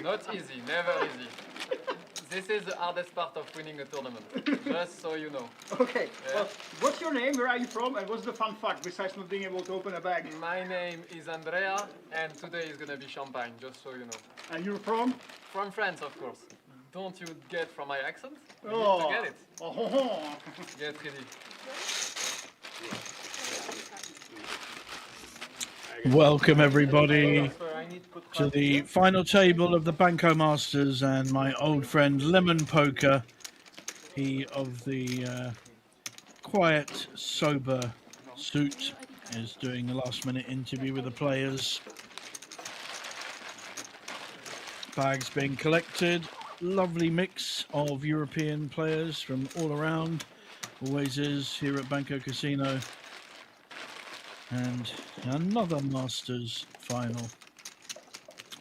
Not easy, never easy. This is the hardest part of winning a tournament, just so you know. Okay, Yeah. well, what's your name, where are you from, and what's the fun fact besides not being able to open a bag? My name is Andrea, and today is gonna be champagne, just so you know. And you're from? From France, of course. Don't you get from my accent? You Oh. need to get it. Oh. Get ready. Welcome everybody to the final table of the Banco Masters, and my old friend Lemon Poker, he of the quiet, sober suit, is doing a last minute interview with the players. Bags being collected, lovely mix of European players from all around, always is here at Banco Casino. And another Masters final.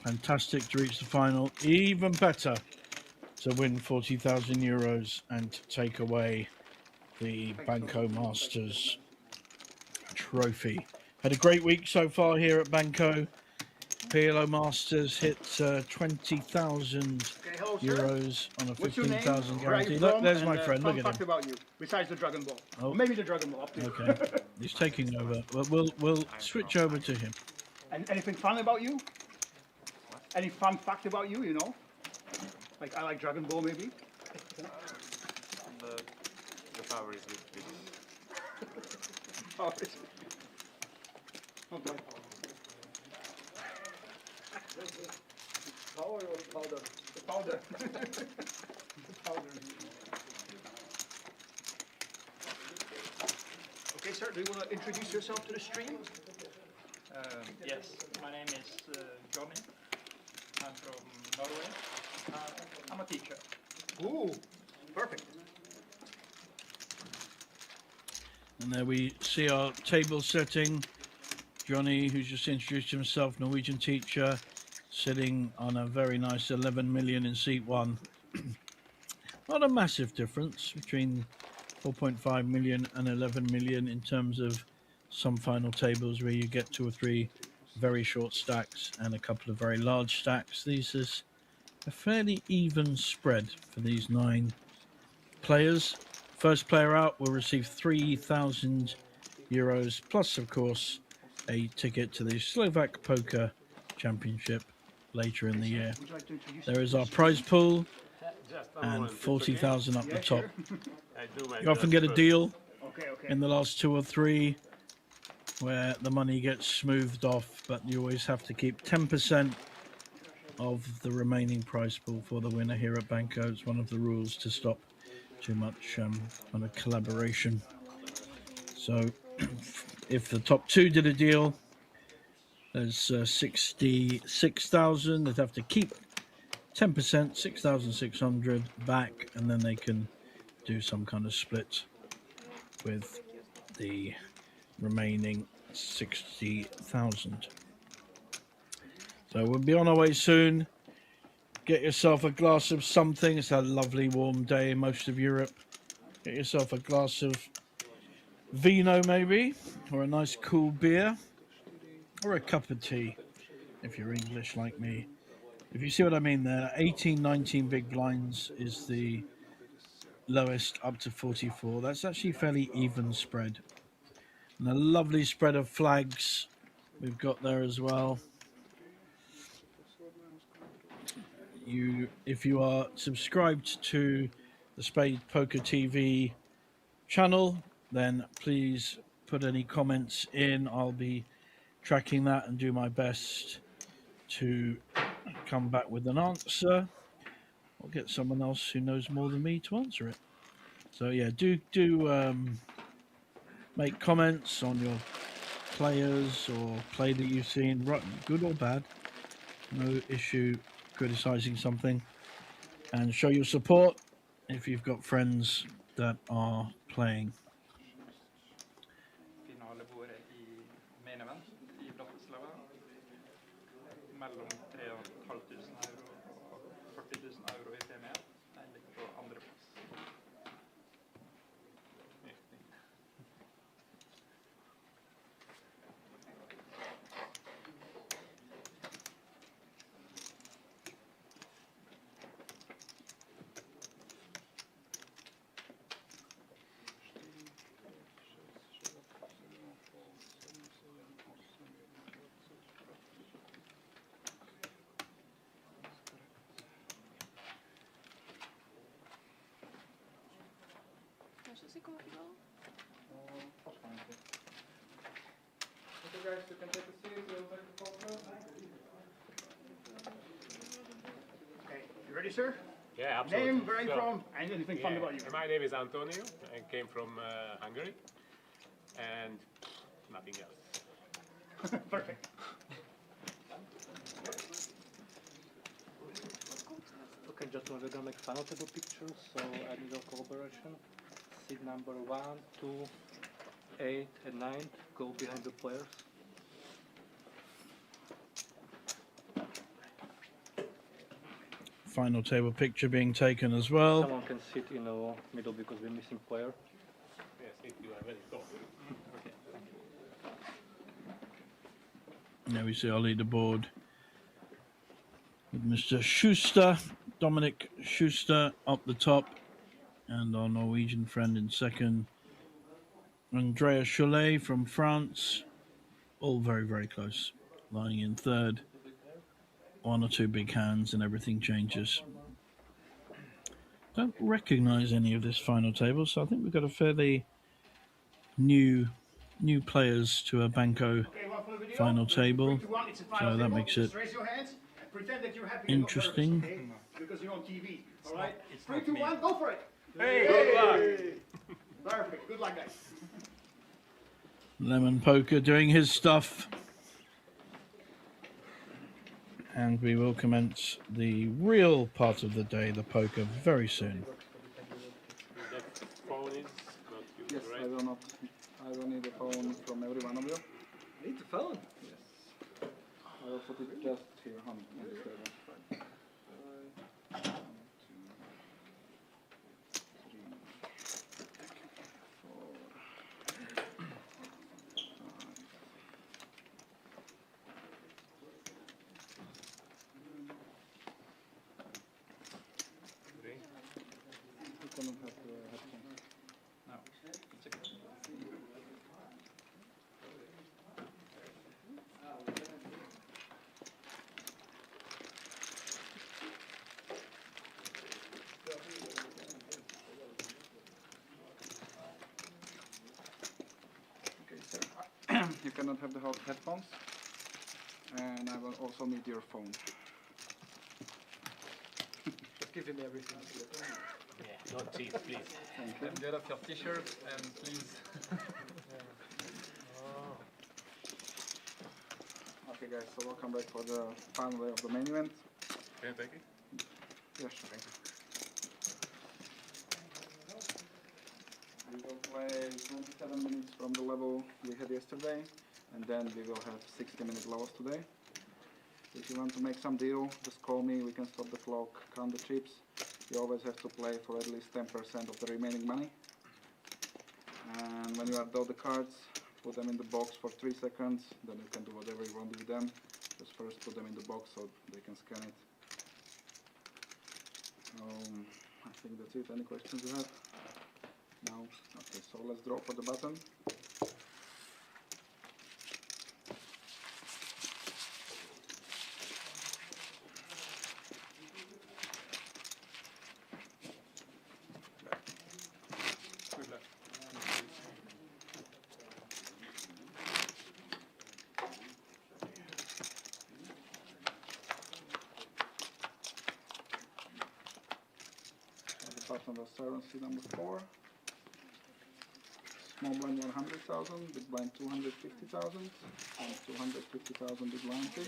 Fantastic to reach the final. Even better to win 40,000 euros and take away the Banco Masters trophy. Had a great week so far here at Banco. PLO Masters hit 20,000 euros on a 15,000 guarantee. Look, there's my friend. Look at him. About you, besides the Dragon Ball. Oh. Or maybe the Dragon Ball. Up to you. Okay, he's taking over. We'll switch over to him. And anything fun about you? Any fun fact about you? You know, like I like Dragon Ball, maybe. The power is with Oh, it's... Oh boy. Power or powder? The powder. The powder. Okay, sir, do you want to introduce yourself to the stream? Yes, my name is Johnny. I'm from Norway. I'm a teacher. Ooh, perfect. And there we see our table setting. Johnny, who's just introduced himself, Norwegian teacher, sitting on a very nice 11 million in seat one. Not a massive difference between 4.5 million and 11 million in terms of some final tables where you get 2 or 3 very short stacks and a couple of very large stacks. This is a fairly even spread for these 9 players. First player out will receive 3,000 euros plus, of course, a ticket to the Slovak Poker Championship later in the year. There is our prize pool and 40,000 up the top. You often get a deal in the last 2 or 3 where the money gets smoothed off, but you always have to keep 10% of the remaining prize pool for the winner here at Banco. It's one of the rules to stop too much kind of collaboration. So if the top 2 did a deal, there's 66,000. They'd have to keep 10%, 6,600 back, and then they can do some kind of split with the remaining 60,000. So we'll be on our way soon. Get yourself a glass of something. It's a lovely warm day in most of Europe. Get yourself a glass of vino maybe, or a nice cool beer, or a cup of tea if you're English like me. If you see what I mean there, 18, 19 big blinds is the lowest, up to 44. That's actually fairly even spread. And a lovely spread of flags we've got there as well. If you are subscribed to the Spade Poker TV channel, then please put any comments in. I'll be tracking that and do my best to come back with an answer. I'll get someone else who knows more than me to answer it. So yeah, do make comments on your players or play that you've seen, good or bad. No issue criticizing something, and show your support if you've got friends that are playing. Finalebordet i main event i Bratislava. Mellom 3.500 euro og 40.000 euro i premie. Jeg ligger på andreplass. guys, you can take a seat. We'll take the photo. Okay, you ready, sir? Yeah, absolutely. Name, where are you So, from, and anything fun about you? My name is Antonio. I came from Hungary, and nothing else. Perfect. Okay, just we're gonna make final table pictures, so I need your collaboration. Seat number 1, 2, 8, and 9 go behind the players. Final table picture being taken as well. Someone can sit in the middle because we're missing player. Yes, if you are very tall. Now we see our leaderboard with Mr. Schuster, Dominic Schuster up the top, and our Norwegian friend in second, Andrea Cholet from France, all very, very close, lying in third. One or two big hands and everything changes. Don't recognize any of this final table, so I think we've got a fairly new players to a Banco final table, so that makes it interesting. Because you're on TV, all right? 3, 2, 1, go for it! Hey, good luck! Perfect, good luck, guys. Lemon Poker doing his stuff. And we will commence the real part of the day, the poker, very soon. That phone is not used, Yes, right? I don't need a phone from every one of you. Need the phone? Yes. I will put it just here on this table. 1, 2, 3, 4. You cannot have the headphones. No, it's okay. Okay, sir. You cannot have the headphones. And I will also need your phone. Just give him everything. Yeah, don't cheat, please. Thank you. And get off your t-shirt and please. Okay, guys, so welcome back for the final day of the main event. Can you take it? Yes, sure. We will play 27 minutes from the level we had yesterday, and then we will have 60-minute levels today. If you want to make some deal, just call me, we can stop the clock, count the chips. You always have to play for at least 10% of the remaining money. And when you are dealt the cards, put them in the box for 3 seconds, then you can do whatever you want with them. Just first put them in the box so they can scan it. I think that's it. Any questions you have? No? Okay, so let's draw for the button. Good luck. The button was currency number 4. Small blind 100,000, big blind 250,000, and 250,000 big blind big.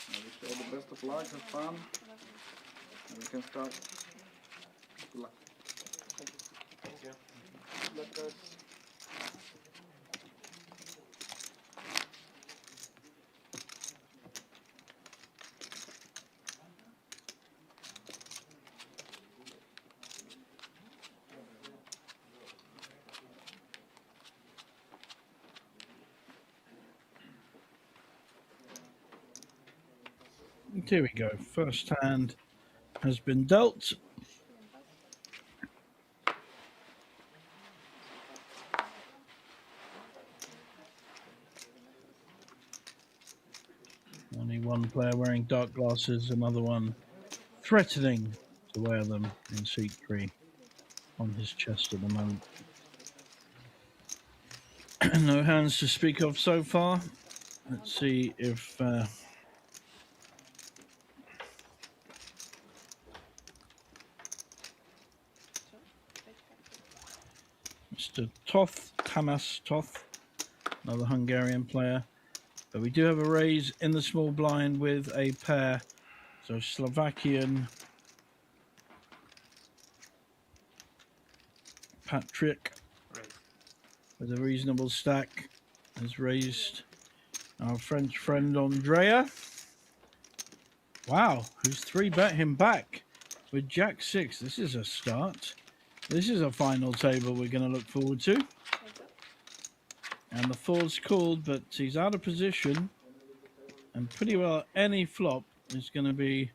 I wish you all the best of luck, have fun, and we can start. Good luck. Thank you. Good luck, guys. Here we go. First hand has been dealt. Only one player wearing dark glasses, another one threatening to wear them in seat 3. on his chest at the moment. No hands to speak of so far. Let's see if Mr. Tamás Toth, another Hungarian player. But we do have a raise in the small blind with a pair. So Slovakian Patrick with a reasonable stack has raised our French friend Andrea. Wow, who's 3-bet him back with Jack 6. This is a start. This is a final table we're going to look forward to. And the 4's called, but he's out of position. And pretty well any flop is going to be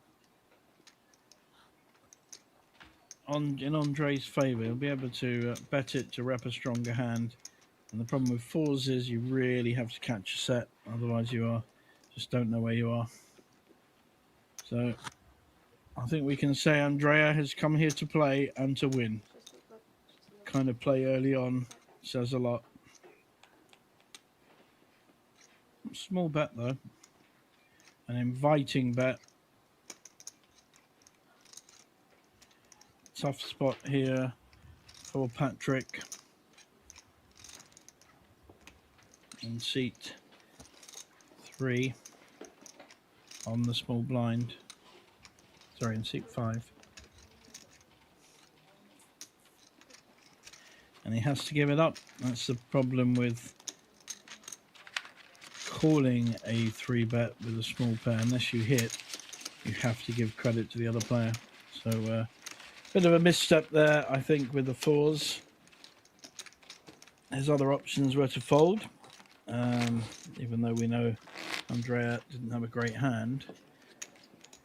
in Andre's favour. He'll be able to bet it to rep a stronger hand. And the problem with 4s is you really have to catch a set. Otherwise you just don't know where you are. So I think we can say Andrea has come here to play and to win. Kind of play early on says a lot. Small bet though. An inviting bet. Tough spot here for Patrick. In seat 3 on the small blind. Sorry, in seat 5. And he has to give it up. That's the problem with calling a 3-bet with a small pair. Unless you hit, you have to give credit to the other player. So bit of a misstep there, I think, with the 4s. His other options were to fold, even though we know Andrea didn't have a great hand,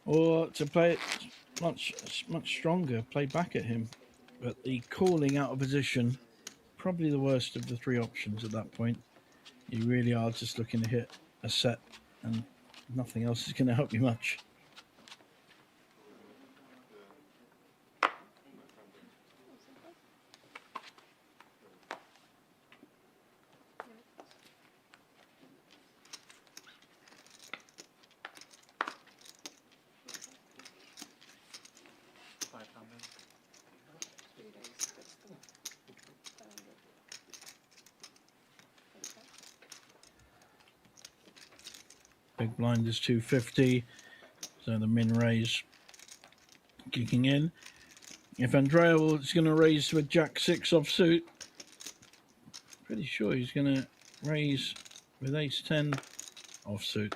or to play it much stronger, play back at him. But the calling out of position, probably the worst of the 3 options at that point. You really are just looking to hit a set, and nothing else is going to help you much. Big blind is 250, so the min raise kicking in. If Andrea is going to raise with Jack 6 offsuit, pretty sure he's going to raise with Ace 10 offsuit.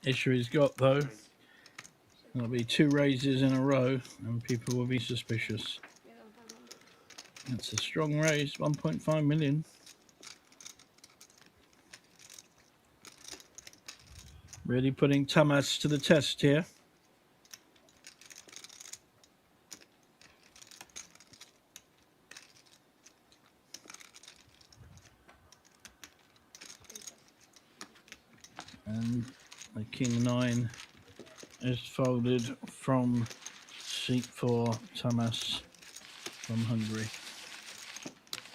Issue he's got though, there'll be 2 raises in a row and people will be suspicious. It's a strong raise, 1.5 million. Really putting Tamás to the test here. And the King 9 is folded from seat 4, Tamás from Hungary.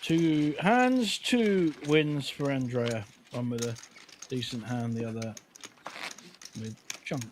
2 hands, 2 wins for Andrea. One with a decent hand, the other with junk.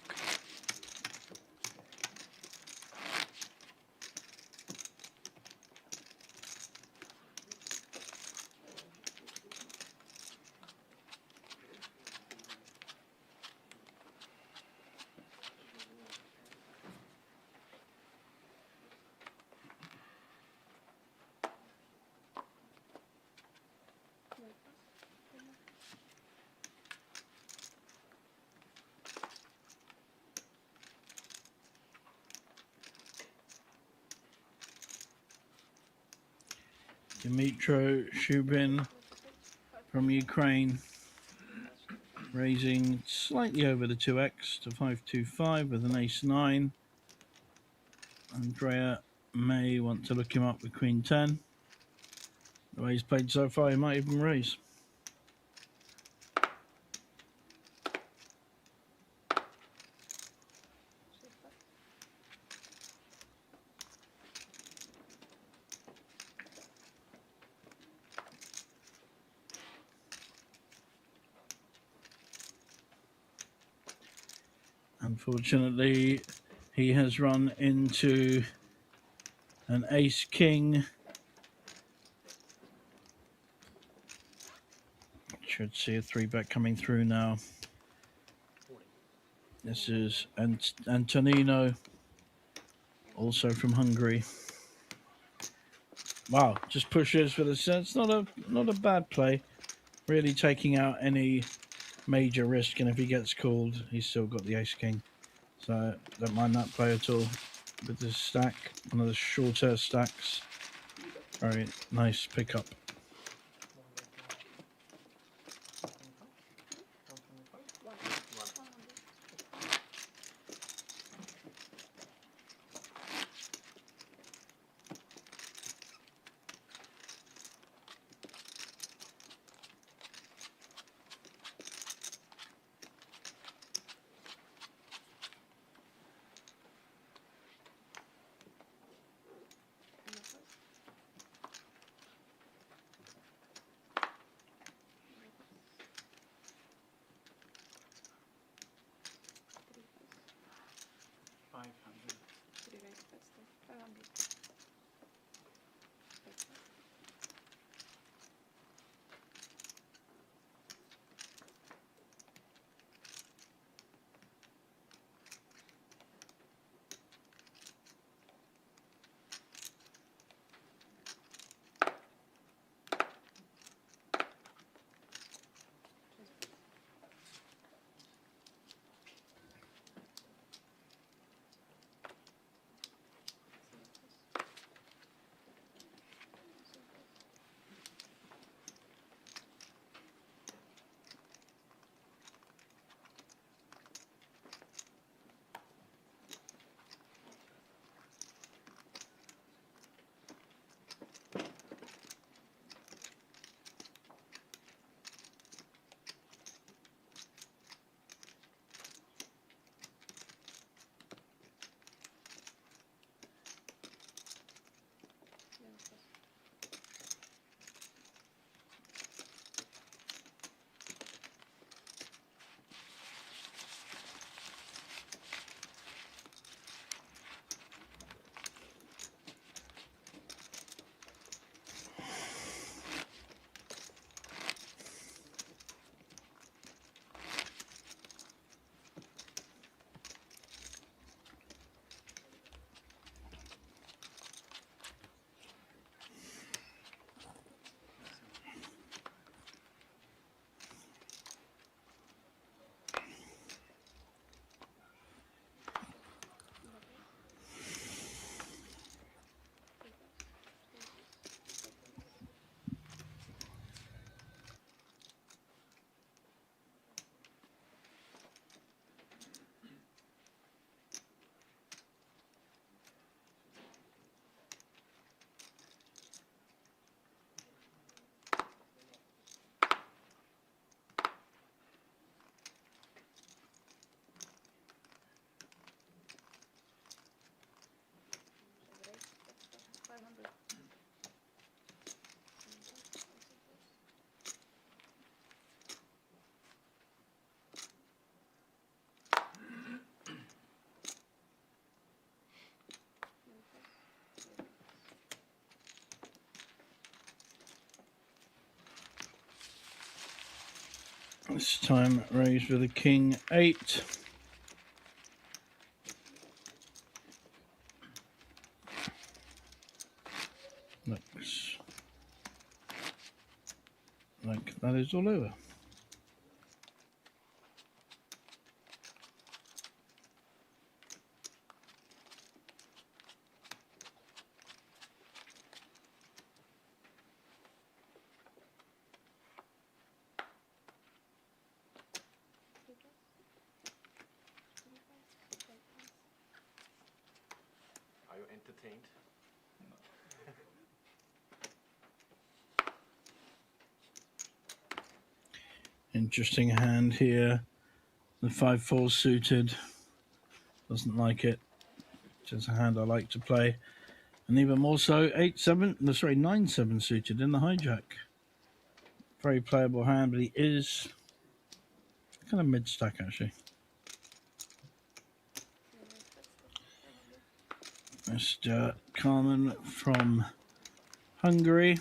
Dmytro Shubin from Ukraine, raising slightly over the 2x to 525 with an Ace 9. Andrea may want to look him up with Queen 10. The way he's played so far, he might even raise. Unfortunately, he has run into an ace-king. Should see a 3-bet coming through now. This is Antonino, also from Hungary. Wow, just pushes for the set. It's not a bad play. Really taking out any major risk, and if he gets called, he's still got the ace-king. So don't mind that play at all. With this stack, one of the shorter stacks. Very nice pickup. This time raised with a king 8. Looks like that is all over. Are you entertained? Interesting hand here. The 5-4 suited. Doesn't like it. Just a hand I like to play. And even more so, 8-7, no, sorry, 9-7 suited in the hijack. Very playable hand, but he is kind of mid-stack actually. Mr. Carmen from Hungary.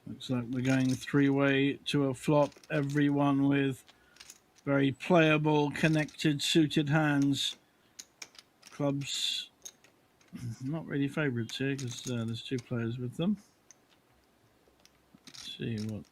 Looks like we're going three-way to a flop. Everyone with very playable, connected, suited hands. Clubs not really favourites here because there's two players with them. Let's see what.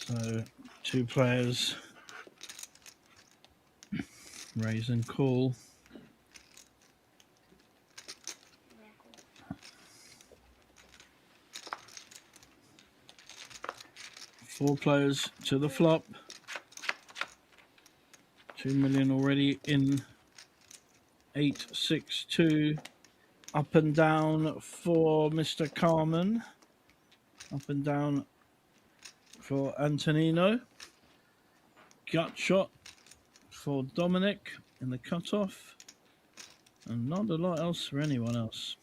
So, two players raise and call. Four players to the flop. 2 million already in 8-6-2. Up and down for Mr. Carmen. Up and down for Antonino. Gut shot for Dominic in the cutoff. And not a lot else for anyone else.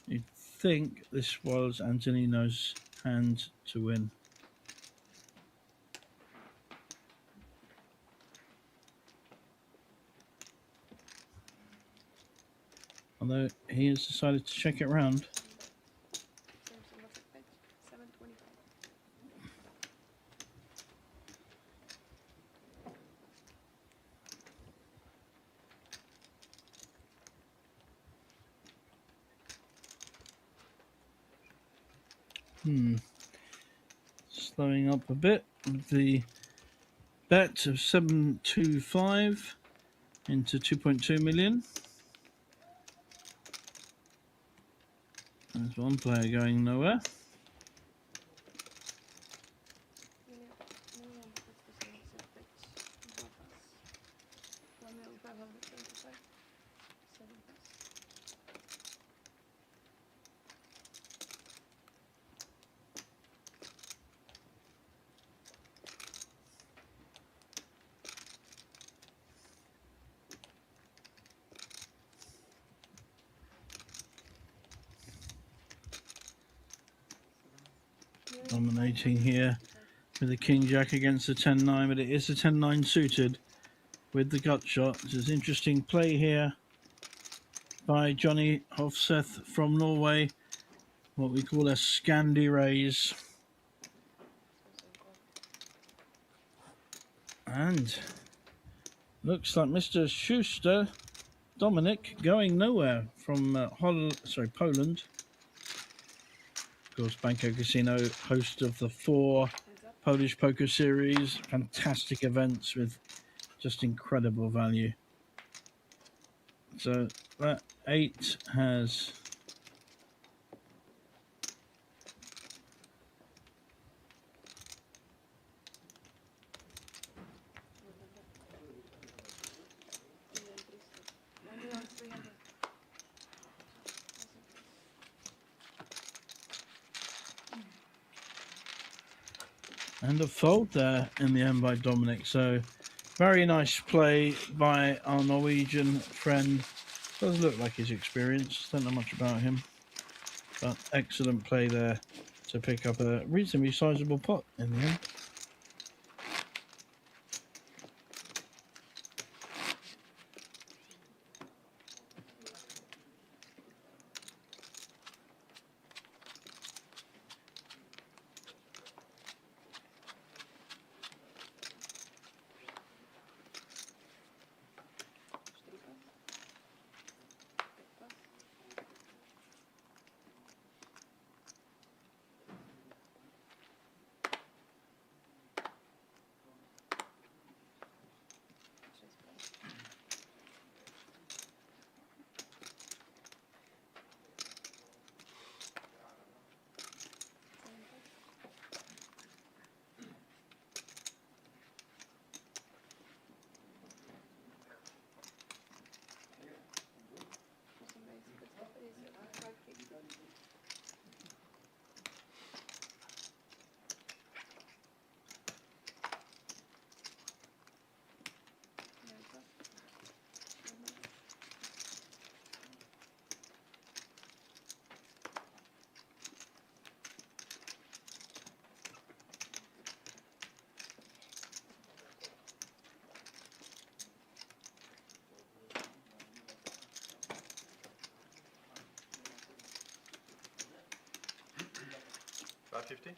You'd think this was Antonino's hand to win. Although he has decided to check it round. Slowing up a bit with the bet of 725 into 2.2 million. There's one player going nowhere. Dominating here with the King Jack against the 10-9, but it is the 10-9 suited with the gut shot. There's an interesting play here by Johnny Hofseth from Norway, what we call a Scandi raise. And looks like Mr. Schuster, Dominic, going nowhere from Poland. Of course, Banco Casino, host of the 4 Polish poker series. Fantastic events with just incredible value. So that 8 has and a fold there in the end by Dominic. So very nice play by our Norwegian friend. Does look like he's experienced. Don't know much about him, but excellent play there to pick up a reasonably sizable pot in the end. 550.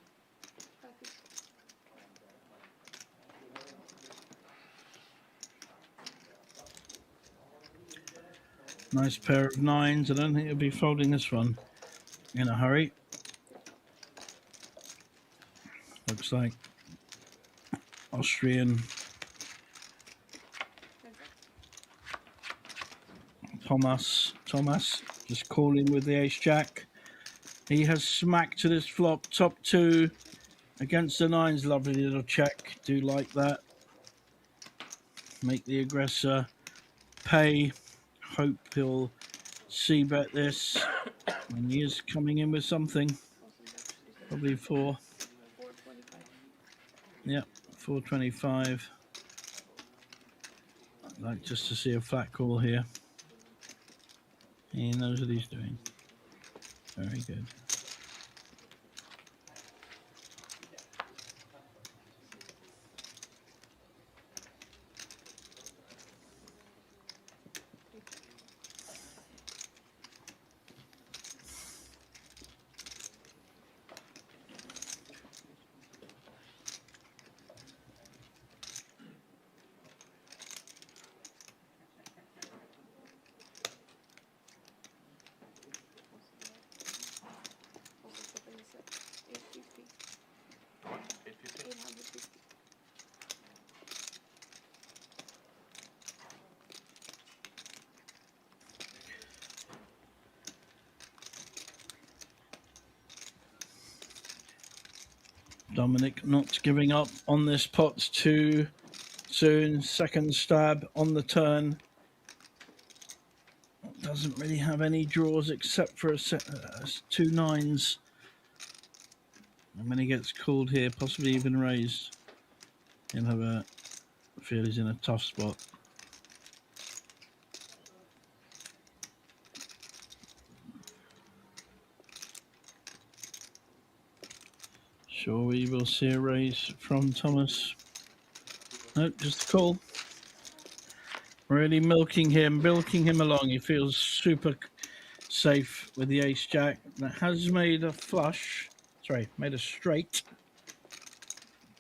Nice pair of nines. I don't think he'll be folding this one in a hurry. Looks like Austrian Thomas just calling with the ace jack. He has smacked to this flop, top two against the nines. Lovely little check. Do like that. Make the aggressor pay. Hope he'll see bet this. And he is coming in with something. Probably four. Yep, 425. I'd like just to see a flat call here. He knows what he's doing. Very good. What? 850? Dominic not giving up on this pot too soon. Second stab on the turn. Doesn't really have any draws except for two nines. And when he gets called here, possibly even raised, he'll have a feel he's in a tough spot. Sure, we will see a raise from Thomas. Nope, just a call. Really milking him along. He feels super safe with the ace jack. That has made a flush. Sorry, made a straight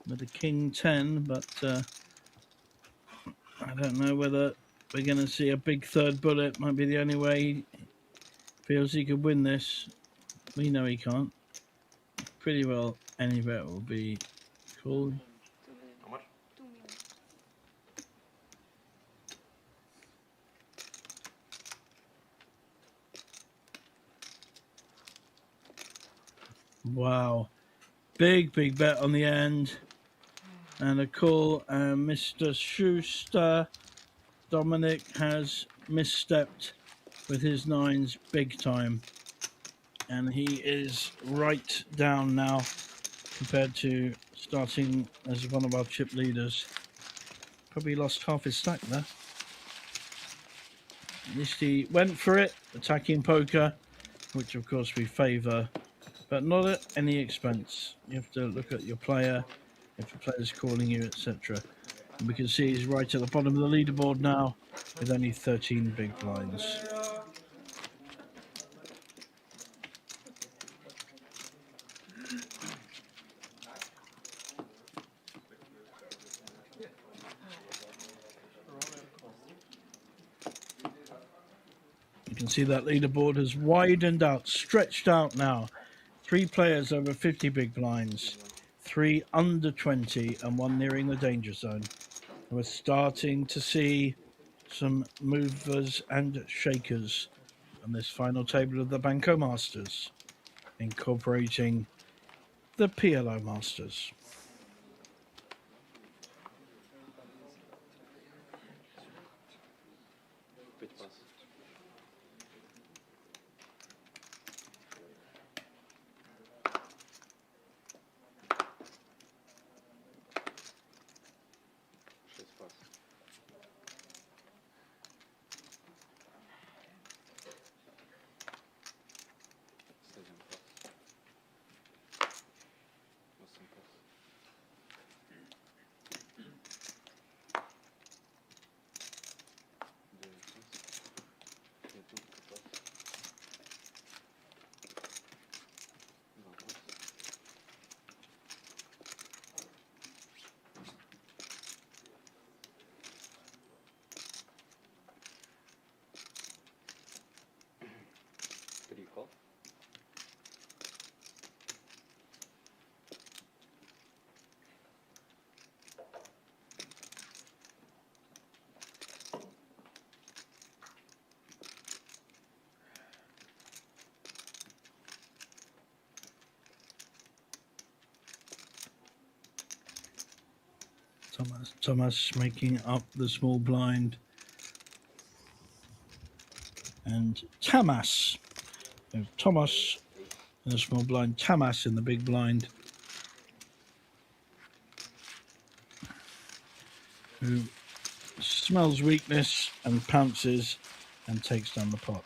with the king 10, but I don't know whether we're going to see a big third bullet. Might be the only way he feels he could win this. We know he can't. Pretty well any bet will be called. How much? Wow. Big bet on the end. And a call. Mr. Schuster, Dominic has misstepped with his nines big time. And he is right down now compared to starting as one of our chip leaders. Probably lost half his stack there. At least he went for it, attacking poker, which of course we favour, but not at any expense. You have to look at your player, if the player's calling you, etc. And we can see he's right at the bottom of the leaderboard now with only 13 big blinds. You can see that leaderboard has widened out, stretched out now. 3 players over 50 big blinds, 3 under 20, and 1 nearing the danger zone. And we're starting to see some movers and shakers on this final table of the Banco Masters, incorporating the PLO Masters. Bit pass. Shit pass. Seven pass. Awesome pass. Thomas making up the small blind. And Tamas. Thomas in the small blind, Tamas in the big blind. Who smells weakness and pounces and takes down the pot.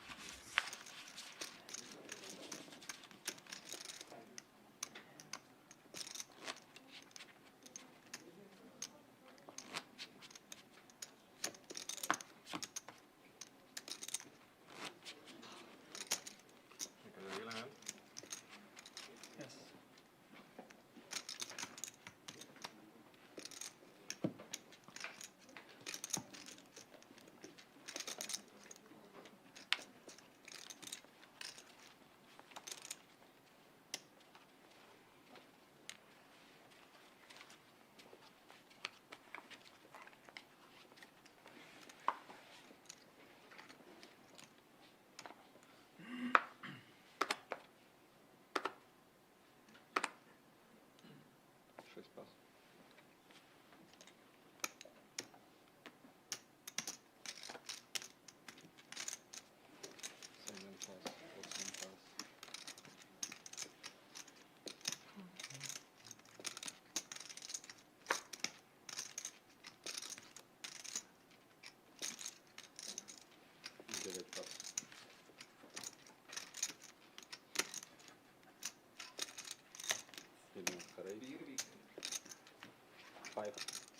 Five,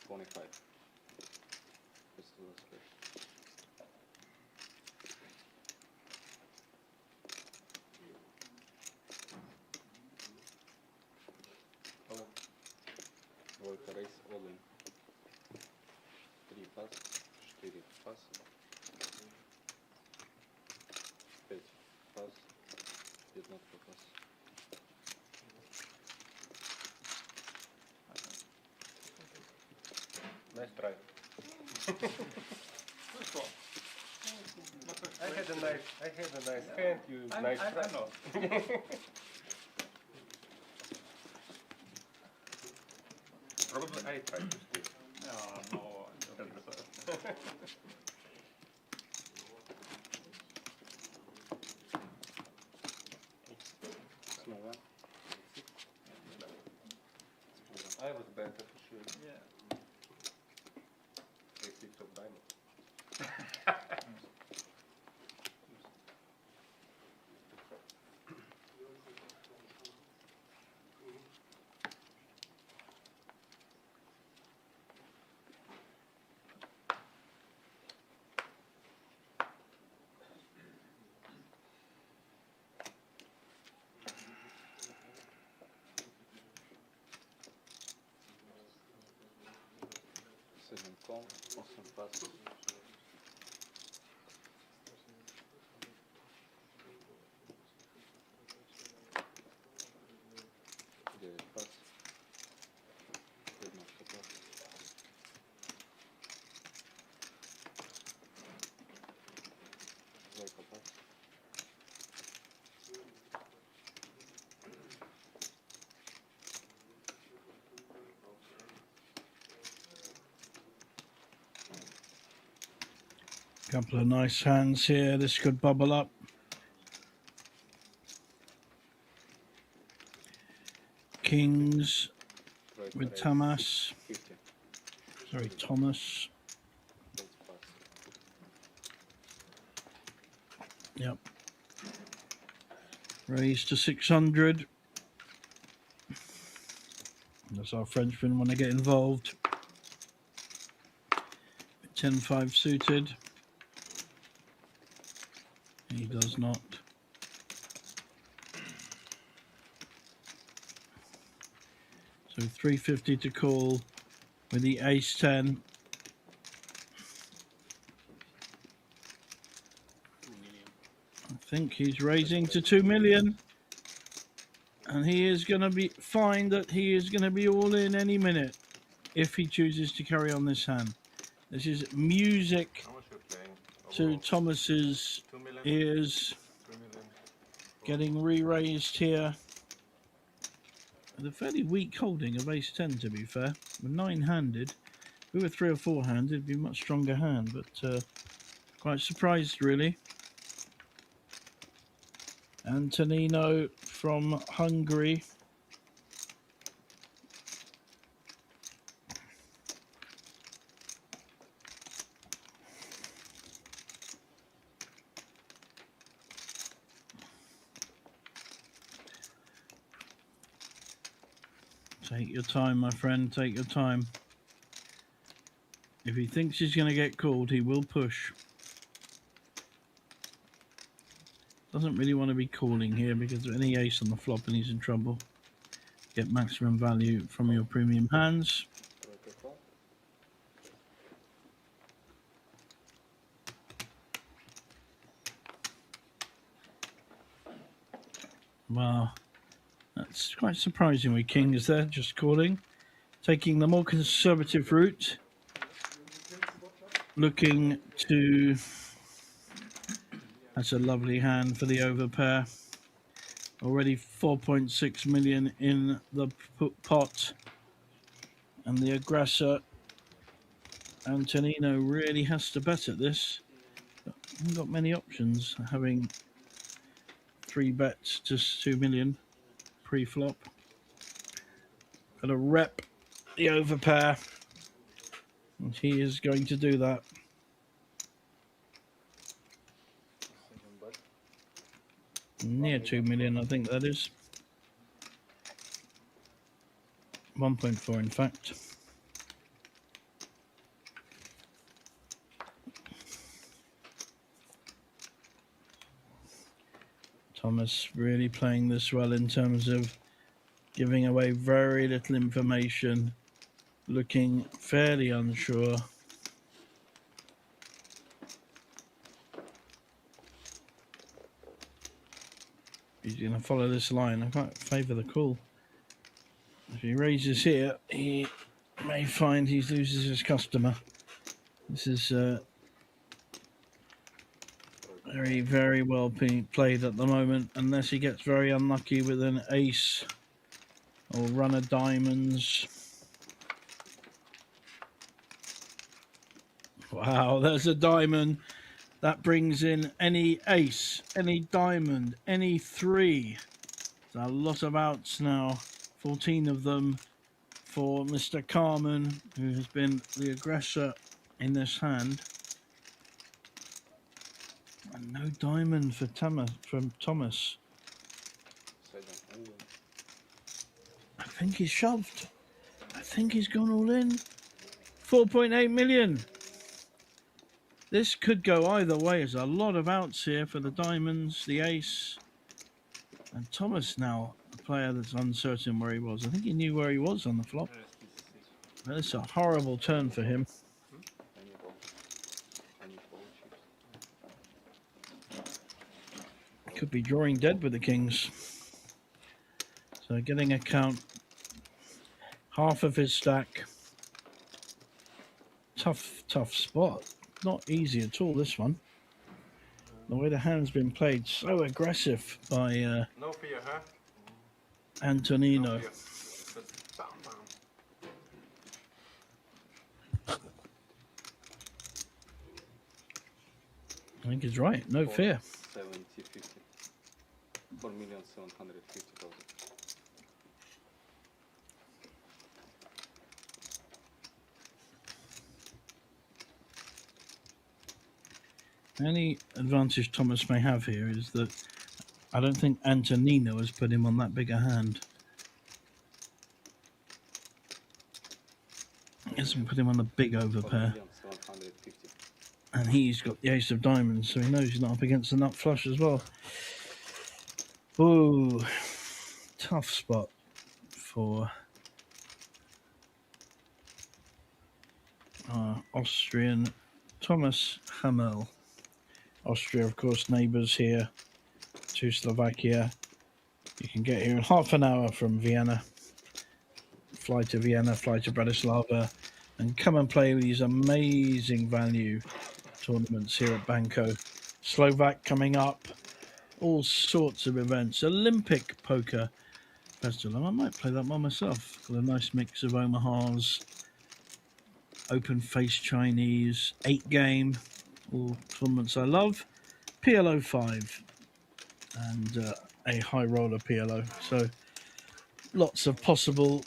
25. Let's do this first. Hello. Двойка рейс, all in. 3 пас, 4 пас, 5 пас, 15 пас. Nice try. I had a nice hand. You nice try. I know. Probably I tried to steal. Yeah, no, I don't think so. Small one. I was better for sure. Yeah. I see top diamond. Seven call, awesome pass. Девять пас. 15 пас. Двойка пас. Couple of nice hands here. This could bubble up. Kings Тройка with рейс, Tamas. 50. Sorry, Thomas. 5 пас. Yep. Raised to 600. That's our Frenchman when they get involved. 10-5 suited. He does not. So 350 to call with the ace 10. I think he's raising to 2 million. And he is going to find that he is going to be all in any minute if he chooses to carry on this hand. This is music How much you playing? to Overall, Thomas's 2 million? ears. 3 million? Getting re-raised here. With a fairly weak holding of ace 10, to be fair. We're 9-handed. If we were 3 or 4 hands, it'd be a much stronger hand, but quite surprised, really. Antonino from Hungary. Take your time, my friend, take your time. If he thinks he's going to get called, he will push. Doesn't really want to be calling here because of any ace on the flop and he's in trouble. Get maximum value from your premium hands. Wow, that's quite surprising with kings there, just calling. Taking the more conservative route. Looking to... That's a lovely hand for the overpair. Already 4.6 million in the pot. And the aggressor, Antonino, really has to bet at this. Hasn't got many options, having 3 bets, just 2 million pre-flop. Got to rep the overpair. And he is going to do that. Near 2 million, I think that is. 1.4 in fact. Thomas really playing this well in terms of giving away very little information, looking fairly unsure. He's going to follow this line. I quite favour the call. If he raises here, he may find he loses his customer. This is very, very well played at the moment, unless he gets very unlucky with an ace or run of diamonds. Wow, there's a diamond. That brings in any ace, any diamond, any 3. There's a lot of outs now. 14 of them for Mr. Carmen, who has been the aggressor in this hand. And no diamond for Thomas. I think he's shoved. I think he's gone all in. 4.8 million. This could go either way. There's a lot of outs here for the diamonds, the ace. And Thomas now, a player that's uncertain where he was. I think he knew where he was on the flop. Well, it's a horrible turn for him. Could be drawing dead with the kings. So getting a count. Half of his stack. Tough spot. Not easy at all, this one. The way the hand's been played, so aggressive by No fear, huh? Antonino. No fear. Just bam, bam. I think he's right. No fear. 70-50. 4,750,000. Any advantage Thomas may have here is that I don't think Antonino has put him on that big a hand. He hasn't put him on the big overpair. 4,750,000. And he's got the ace of diamonds, so he knows he's not up against the nut flush as well. Ooh, tough spot for Austrian Thomas Hamel. Austria, of course, neighbours here to Slovakia. You can get here in half an hour from Vienna. Fly to Vienna, fly to Bratislava, and come and play these amazing value tournaments here at Banco. Slovak coming up. All sorts of events. Olympic Poker Festival. I might play that one myself. Got a nice mix of Omahas Open Face Chinese, 8 game, all tournaments I love. PLO 5 and a high roller PLO. So lots of possible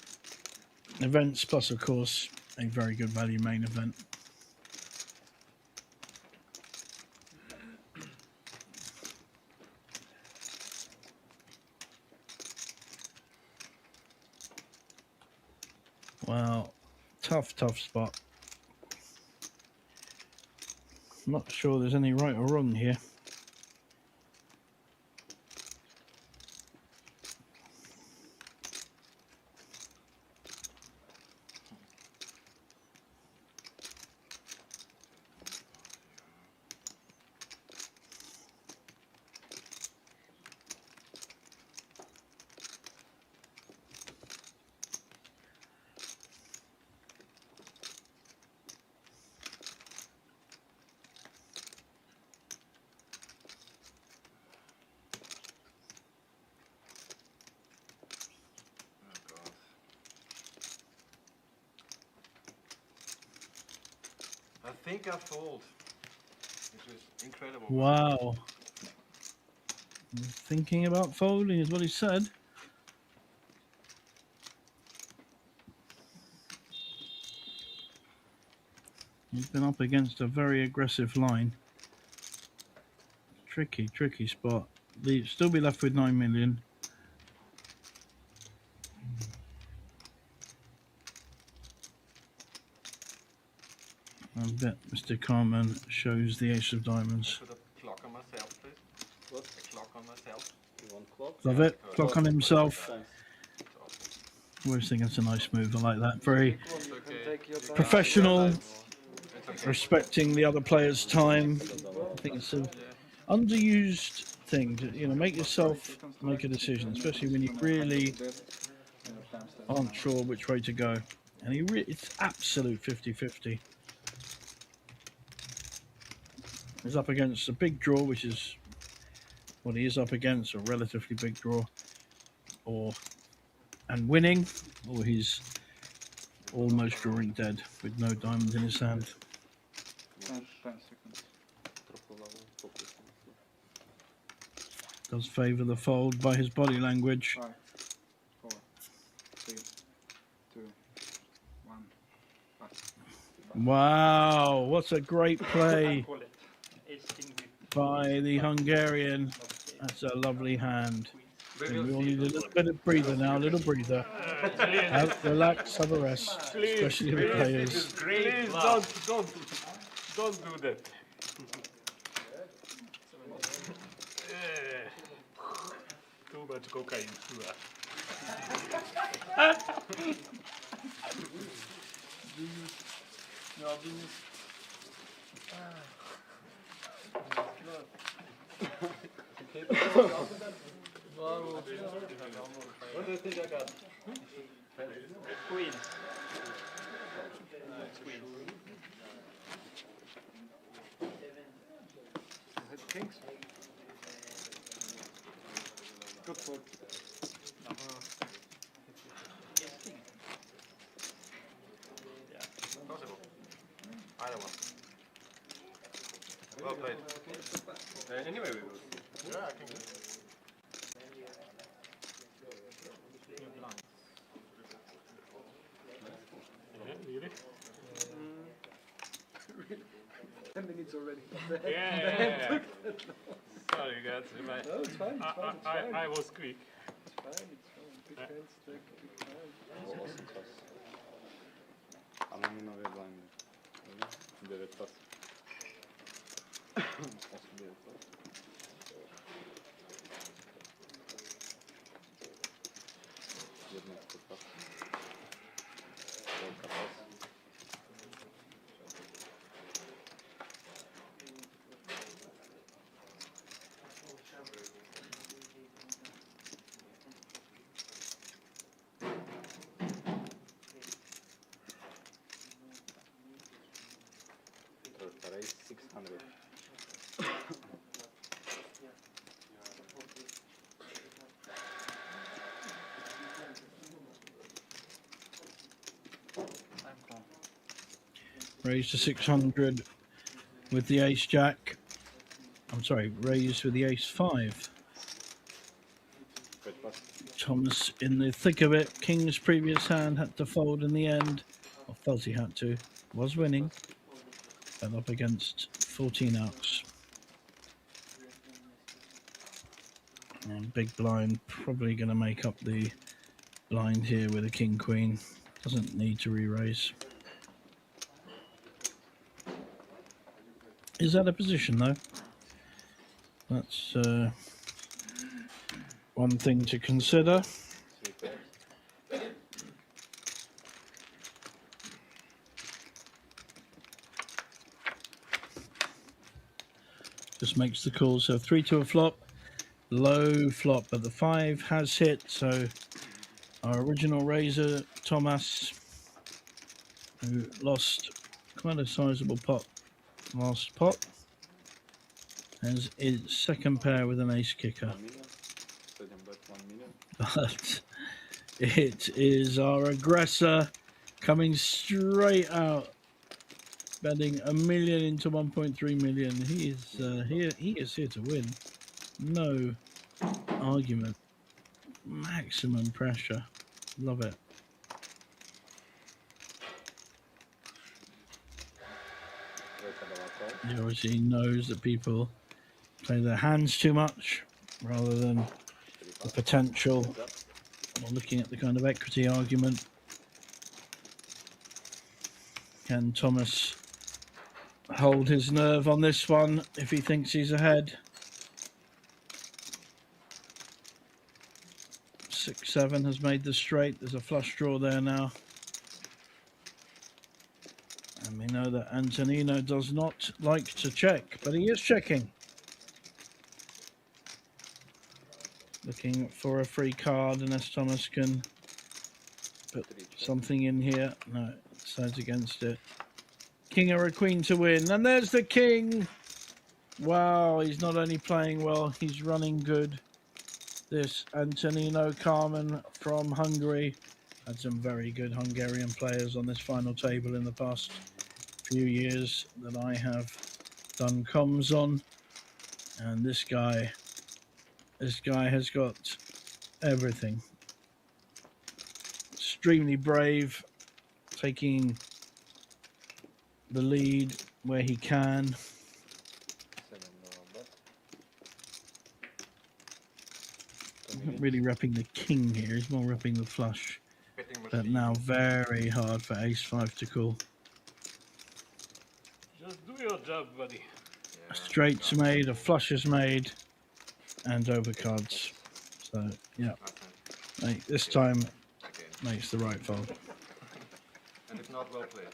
events, plus of course a very good value main event. Wow, tough spot. Not sure there's any right or wrong here. I think I fold. It was incredible. Wow. Thinking about folding is what he said. He's been up against a very aggressive line. Tricky spot. Still be left with 9 million. I bet Mr. Carmen shows the ace of diamonds. Put a clock on myself, please. What? A clock on myself. You want clock? Love it. Clock on himself. Thanks. Always think it's a nice move. I like that. Very Okay. professional, It's okay. respecting the other player's time. I think it's an underused thing to, you know, make yourself make a decision, especially when you really aren't sure which way to go. And it's absolute 50-50. He's up against a big draw, which is what he is up against, a relatively big draw, and winning, or he's almost drawing dead with no diamonds in his hand. 10 seconds. Does favour the fold by his body language. 5, 4, 3, 2, 1. Pass. Wow, what a great play Call it. Ace king with by the Hungarian. That's a lovely hand. And we all need a little bit of breather now, a little breather. Relax, have a rest, especially the players. Please don't do that. Too much cocaine. What do you think I got? queen. Kings. Good fold. Possible. Either one. Well played. Anyway, we will. Yeah, I can do it. Really? 10 minutes already. Yeah. Sorry, guys. No, it's fine. I was quick. It's fine. Big hands, big hands. Ama minove blind. 9 pas. 8 pas. Jedno pas. Velká pas. Raise 600. Raised to 600 with the ace jack. I'm sorry, raised with the ace 5. Great pass. Thomas in the thick of it. King's previous hand had to fold in the end. Or felt he had to. Was winning. But up against 14 outs. And big blind probably going to make up the blind here with a king queen. Doesn't need to re-raise. Is that a position though? That's one thing to consider. 3 pairs. Just makes the call. So 3 to a flop. Low flop, but the 5 has hit. So our original raiser, Thomas, who lost quite a sizable pot last pot, has his second pair with an ace kicker. 1 million. Stadium bet 1 million. But it is our aggressor coming straight out, betting $1 million into 1.3 million. He is here. He is here to win. No argument. Maximum pressure. Love it. He obviously knows that people play their hands too much rather than the potential, or looking at the kind of equity argument. Can Thomas hold his nerve on this one if he thinks he's ahead? 6-7 has made the straight. There's a flush draw there now. And we know that Antonino does not like to check, but he is checking. Looking for a free card unless Thomas can put something in here. No, decides against it. King or a queen to win. And there's the king. Wow, he's not only playing well, he's running good. This Antonino Carmen from Hungary. Had some very good Hungarian players on this final table in the past few years that I have done comms on. And this guy has got everything. Extremely brave, taking the lead where he can. Not really repping the king here, he's more repping the flush. But now very hard for ace-5 to call. Just do your job, buddy. A straight's made, a flush is made, and overcards. So, yeah. Mate, this time makes the right fold. And if not, well played.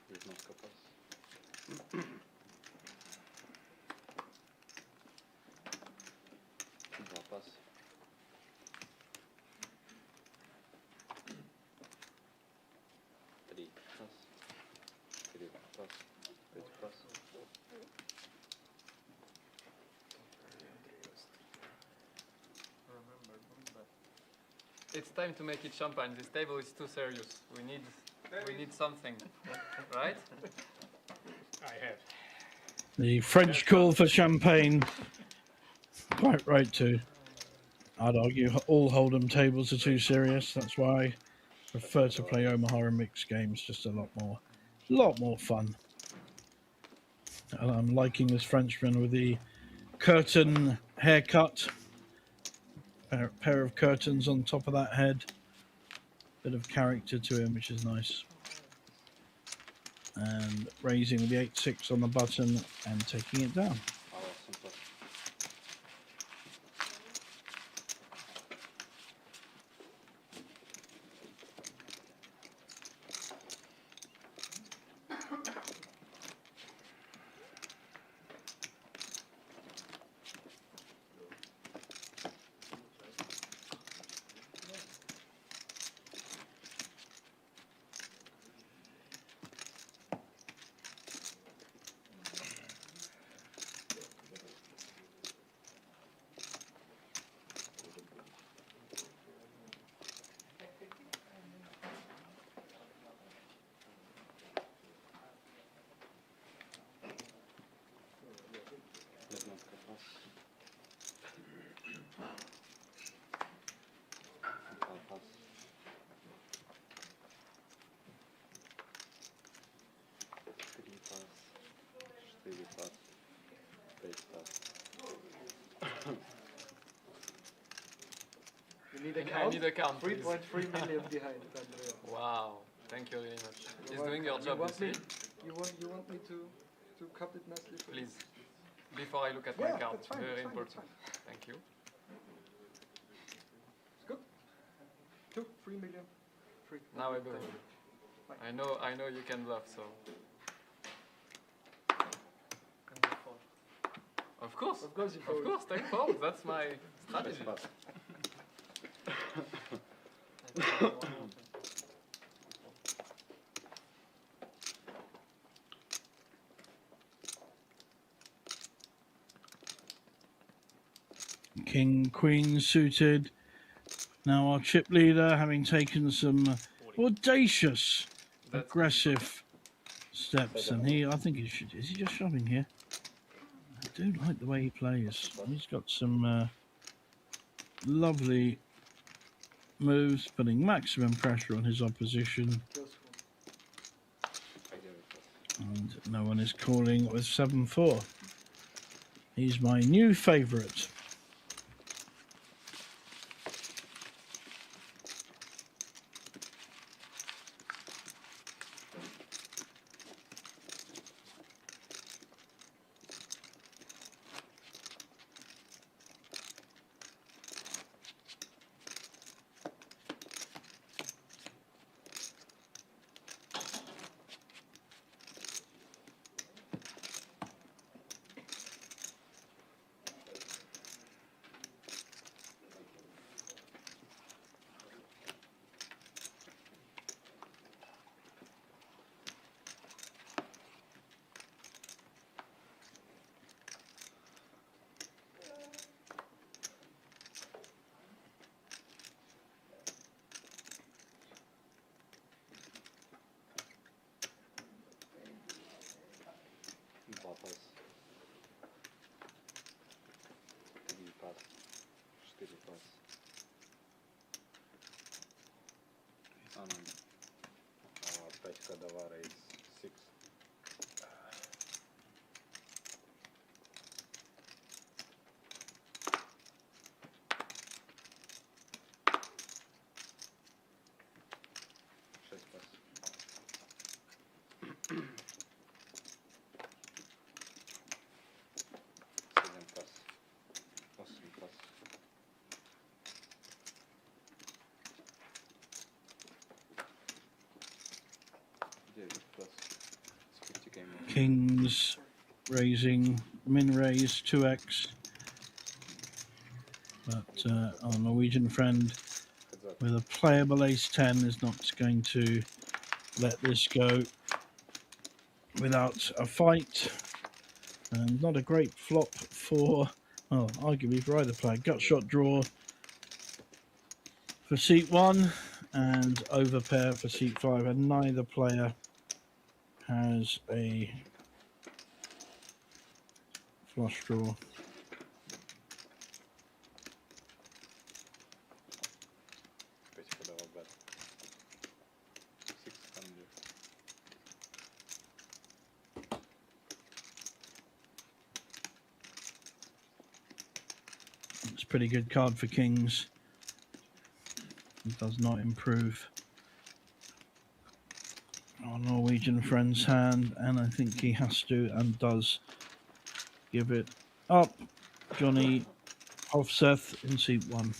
There's no scopas. Два пас. Три пас. Четыре пас. Пять пас. It's time to make it champagne. This table is too serious. We need something, right? I have. The French call for champagne. Quite right too. I'd argue all Hold'em tables are too serious. That's why I prefer to play Omaha and mixed games. Just a lot more fun. And I'm liking this Frenchman with the curtain haircut. Pair of curtains on top of that head. Bit of character to him, which is nice. And raising the 8-6 on the button and taking it down. Awesome pass. Jednostka pas. Dwa pas. 3 pas. 4 pas. 5 pas. You need a I count? need a count, please. 3.3 million behind Andrea. Wow, thank you very much. He's You're doing your welcome. job, you see. You want me to cut it nicely for you? Please, before I look at Yeah, my card, that's fine, very that's fine, important. that's Thank you. It's good. 3 million. 3. Now I believe you. I know you can bluff, so. Of course, Of course you fold. of course, take fold. That's my strategy. Pas. King, Queen suited. Now our chip leader, having taken some audacious, That's aggressive steps, and I think he should. Is he just shoving here? I do like the way he plays. He's got some lovely moves, putting maximum pressure on his opposition, and no one is calling with 7-4. He's my new favourite. Два пас. 3 пас. 4 пас. Тачка Давара is 6. Шесть пас. 7 пас. 8 пас. 9 пас. It's 50 game. Kings raising, min raise 2x. But our Norwegian friend Heads up. with a playable ace-10 is not going to let this go without a fight. And not a great flop for, well, arguably for either player. Gut shot draw for seat 1 and overpair for seat 5, and neither player has a flush draw. pretty good card for kings. It does not improve our Norwegian friend's hand, and I think he has to and does give it up. Johnny Hofseth in seat 1.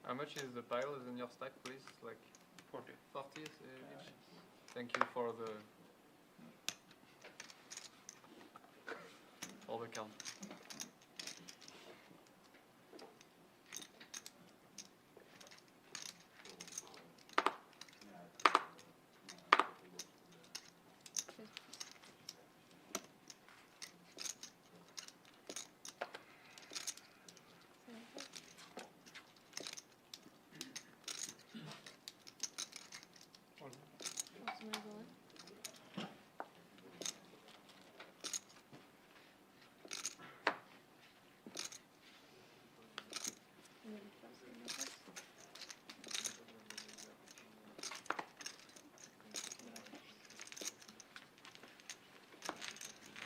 How much is the tiles in your stack, please? Like 40. 40 each? Thank you for the count.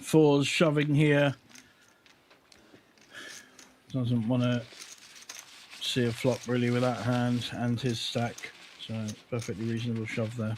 Fours shoving here. Doesn't want to see a flop really with that hand and his stack. So perfectly reasonable shove there.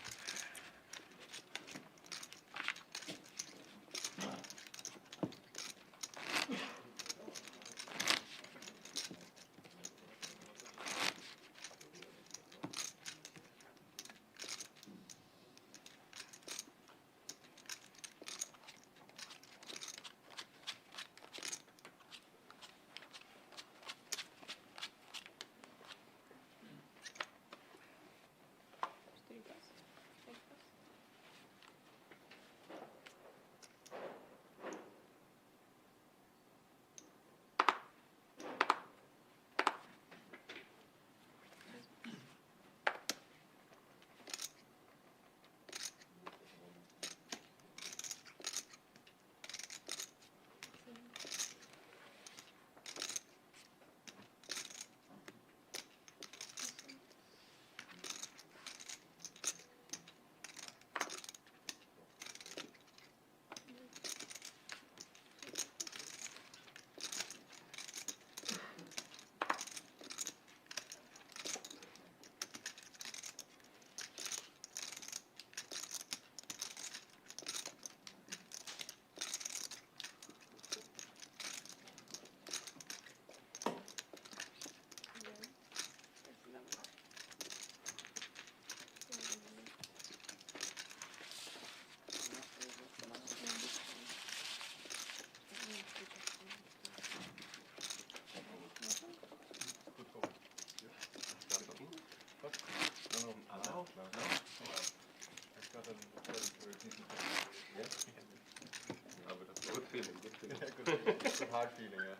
Good hard feeling, yeah.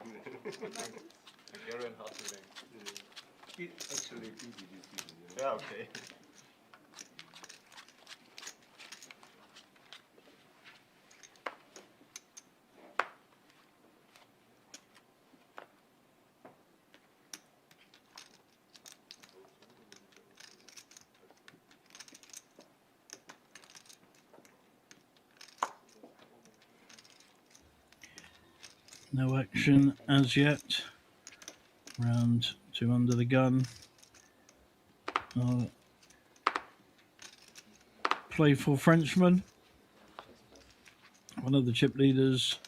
Hungarian hard feeling. It's actually easy this season, you know. Yeah, okay. No action as yet. Round 2 under the gun. Playful Frenchman. One of the chip leaders,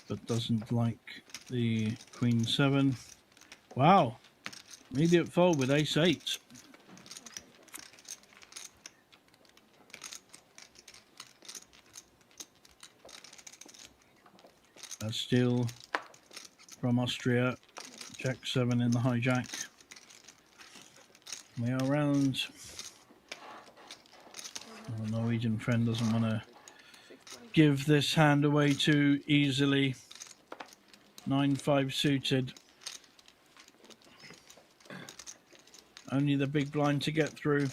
but doesn't like the Queen 7. Wow. Immediate fold with Ace 8. Still from Austria, Jack 7 in the hijack. We are round. Our Norwegian friend doesn't want to give this hand away too easily. 9-5 suited. Only the big blind to get through.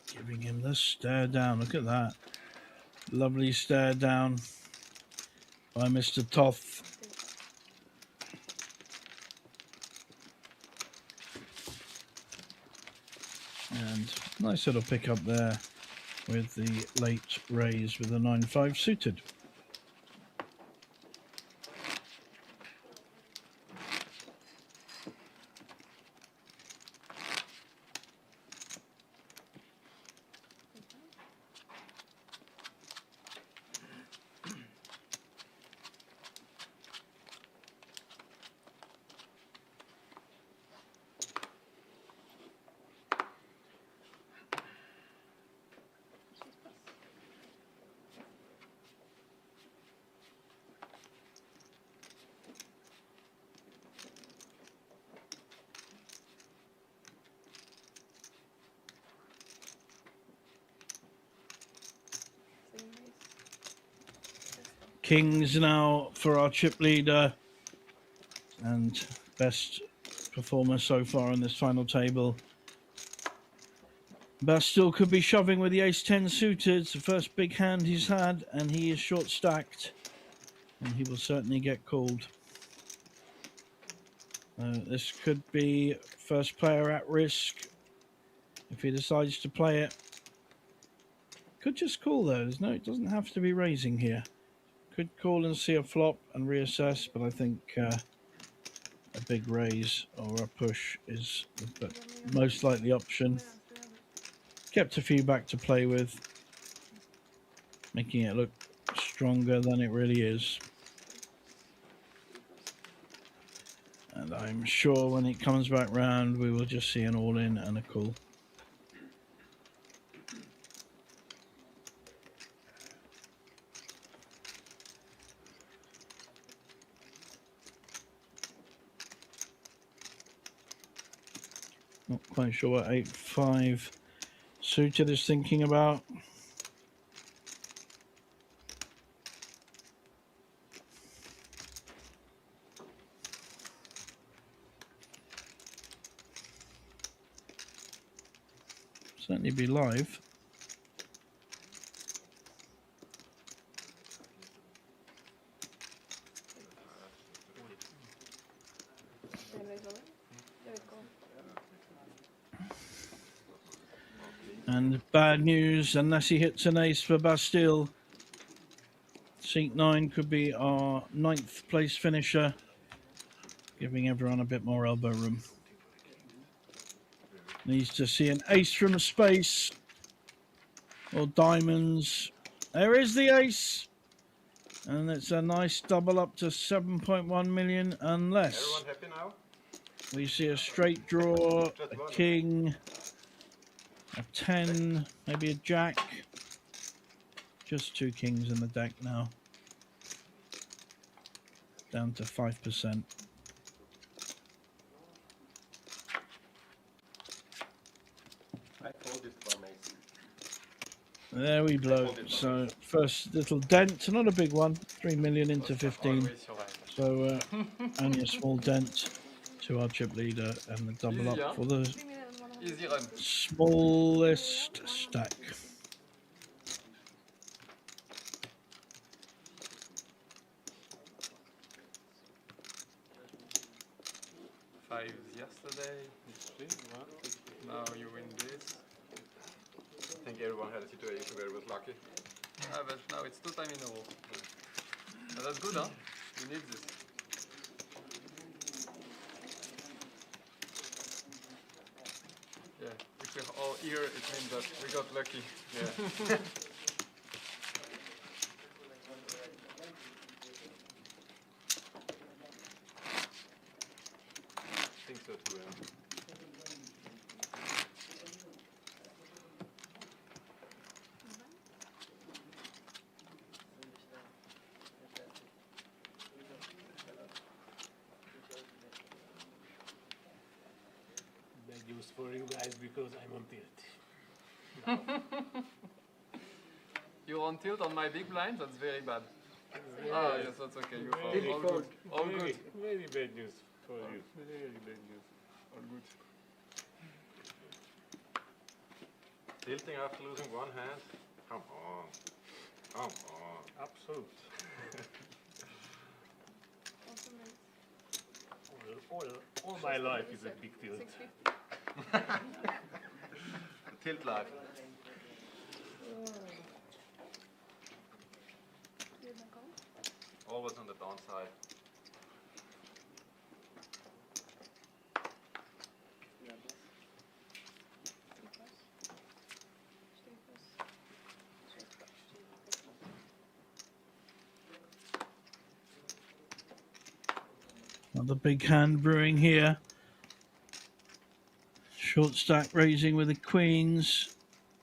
Giving him the stare down. Look at that. Lovely stare down by Mr. Toth. And nice little pick up there with the late raise with the 9-5 suited. Kings now for our chip leader and best performer so far on this final table. Bastille could be shoving with the Ace 10 suited. It's the first big hand he's had, and he is short stacked, and he will certainly get called. This could be first player at risk if he decides to play it. Could just call though. No, it doesn't have to be raising here. Could call and see a flop and reassess, but I think a big raise or a push is the most likely option. Kept a few back to play with, making it look stronger than it really is. And I'm sure when it comes back round, we will just see an all-in and a call. Not quite sure what 8-5 suited is thinking about. Certainly be live. And bad news, unless he hits an ace for Bastille. Seat 9 could be our 9th place finisher, giving everyone a bit more elbow room. Needs to see an ace from space or diamonds. There is the ace, and it's a nice double up to 7.1 million, unless Everyone happy now? we see a straight draw, a king, a 10, maybe a jack. Just 2 kings in the deck now. Down to 5%. I folded one ace. There we blow. So first little dent, not a big one, 3 million into 15. So only a small dent to our chip leader, and the double up for the Easy run. smallest stack. Fives yesterday. Now you win this. I think everyone had a situation where it was lucky. But now it's 2 times in a row. But that's good, huh? You need this. Yeah, if we're all here, it means that we got lucky. Yeah. think so too. Bad news for you guys because I'm on tilt. You're on tilt on my big blind? That's very bad. Yeah. Ah, yes, that's okay. You fold. Very All good. All very, good. very bad news for you. Very bad news. All good. Tilting after losing one hand? Come on. Come on. Absolute. All my life is a big tilt. Tilt life. Always on the downside. Another big hand brewing here. Short stack raising with the queens,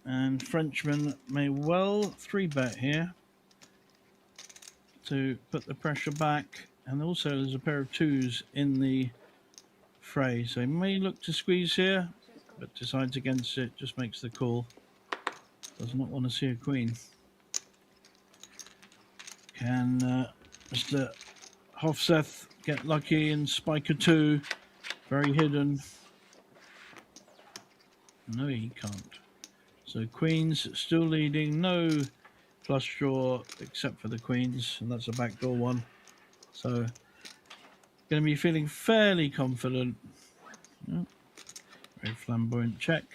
and Frenchman may well 3-bet here to put the pressure back, and also there's a pair of 2s in the fray, so he may look to squeeze here, but decides against it, just makes the call. Does not want to see a queen. Can Mr. Hofseth get lucky and spike a 2? Very hidden. No, he can't. So queens still leading, no flush draw except for the queens, and that's a backdoor one. So going to be feeling fairly confident. Yeah. Very flamboyant check.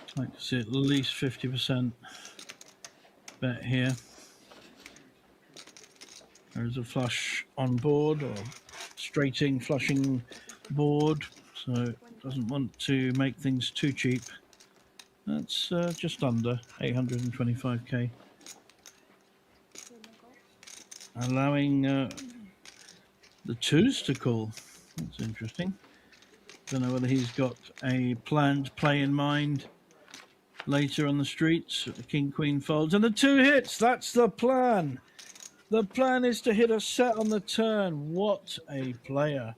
I'd like to see at least 50% bet here. There's a flush on board, or straighting, flushing board, so doesn't want to make things too cheap. That's just under 825k. Allowing the 2s to call. That's interesting. Don't know whether he's got a planned play in mind later on the streets. The king queen folds and the 2 hits. That's the plan. The plan is to hit a set on the turn. What a player.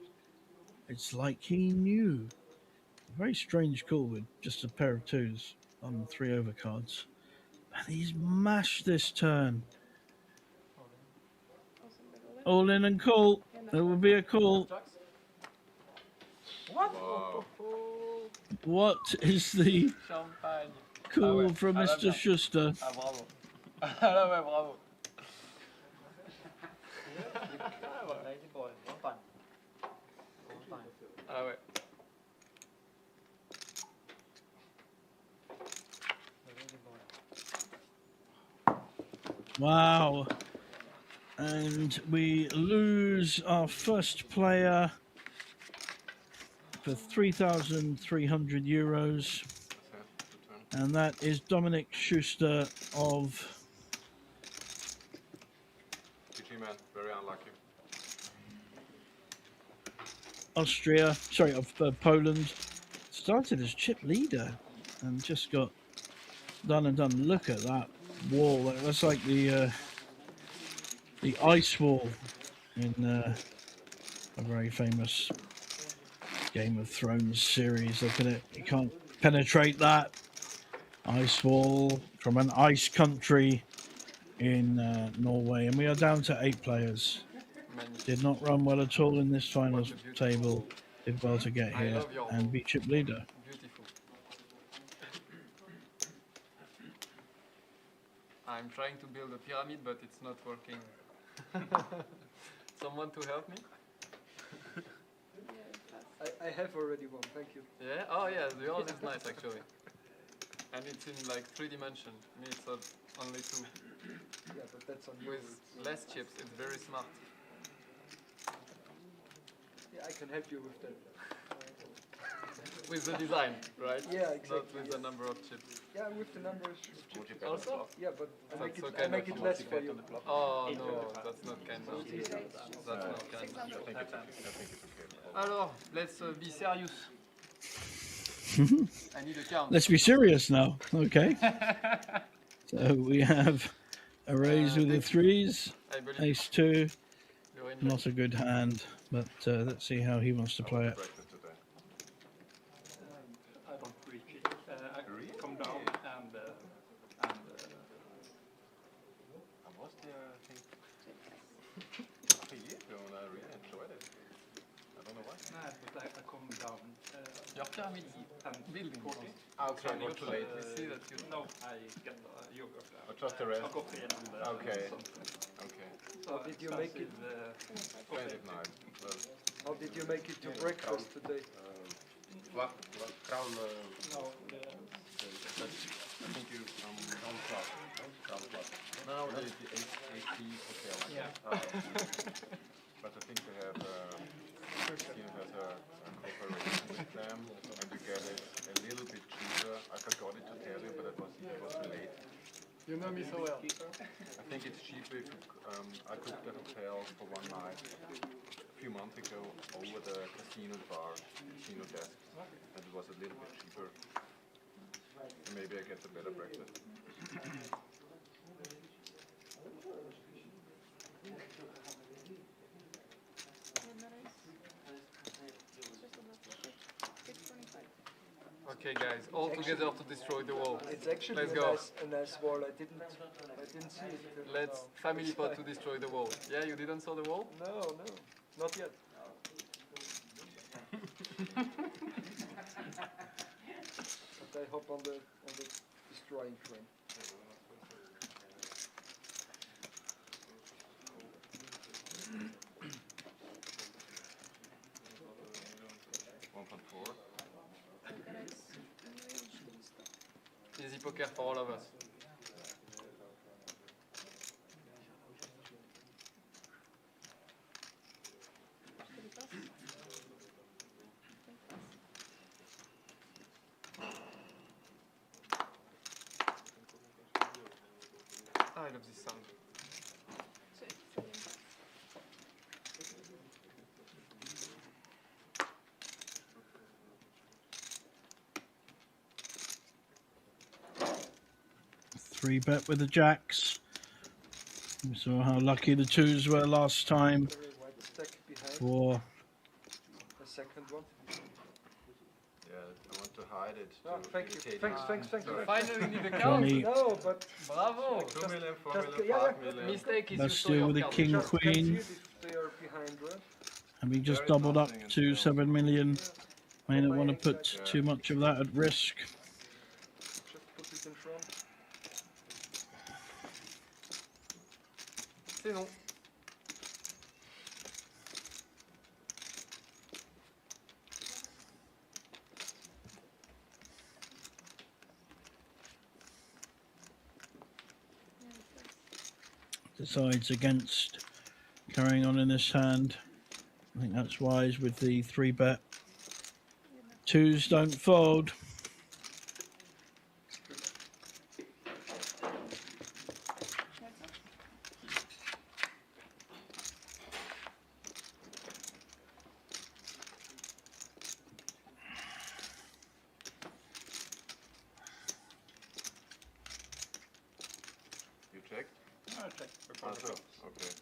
It's like he knew. A very strange call with just a pair of 2s on 3 overcards. And he's mashed this turn. All in and call. There will be a call. What? Wow. What is the Champagne. call ouais. from Ah, va Mr. bien. Schuster? Ah, bravo. Ah, là, ouais, bravo. Ah, ouais. Wow. And we lose our first player for 3,300 euros. And that is Dominic Schuster of GG man, very unlucky. Austria, sorry, of Poland. Started as chip leader and just got done and done. Look at that wall. That's like the ice wall in a very famous Game of Thrones series. Look at it. You can't penetrate that ice wall from an ice country in Norway. And we are down to 8 players. Did not run well at all in this final table. Did well to get here and be chip leader. Beautiful. I'm trying to build a pyramid, but it's not working. Someone to help me? I have already one, thank you. Yeah? Oh yeah, yours is nice actually. And it's in like 3 dimensions. Me it's only 2. Yeah, but that's on you. With less chips, it's very smart. I can help you with that. With the design, right? Yeah, Not exactly. with the number of chips. Yeah, with the numbers. Also? Yeah, but I make That's it, so I make it less for you. Oh no, that's not kind of. That's not kind of. Alors, let's be serious. I need a count. Let's be serious now. Okay. So we have a raise with the threes, I believe ace two, you're in. not a good hand, but let's see how he wants to play it. I don't reach it. I come down and I was there, I think, half a year ago, and I really enjoyed it. I don't know why. nej, but I come down Your pyramid building. 40. Okay, not too late. We see that you. No, I get yogurt. Or just the rest? I got it and Okay. something. Okay. So How did you make it? Kind of nice. Well, How did you make it to breakfast today? crown, No, I think you, crown plus. Now The AP hotel. yeah. But I think they have, Casino has a cooperation with them, and you get it a little bit cheaper. I forgot it to tell you, but it was too late. You know me so well. I think it's cheaper if you, I took the hotel for one night a few months ago over the casino bar, casino desk, and it was a little bit cheaper. So maybe I get a better breakfast. Okay, guys, all together to destroy the wall. It's actually Let's a go. nice wall. I didn't see it. Let's family pot to destroy the wall. Yeah, you didn't saw the wall? No, not yet. But I hop on the destroying train. Easy poker for all of us. Ah, I love this sound. Three bet with the jacks. We saw how lucky the twos were last time Very wide stack behind. for The second one. Yeah, I want to hide it. Oh, to thank you. irritate Thanks. Finally need a count. Johnny. No, but Bravo. 2 million, 4 just- million, yeah, 5 million. Mistake is Let's you saw deal your with the card. king, just can't see queen, it if they are behind, right? and we just There is doubled up nothing in to still. 7 million. May not My want to ace, put yeah. too much of that at risk. Just put it in front. C'est non. Decides against carrying on in this hand. I think that's wise with the three bet. Twos don't fold. You check? I'll check before the Also, flop. okay.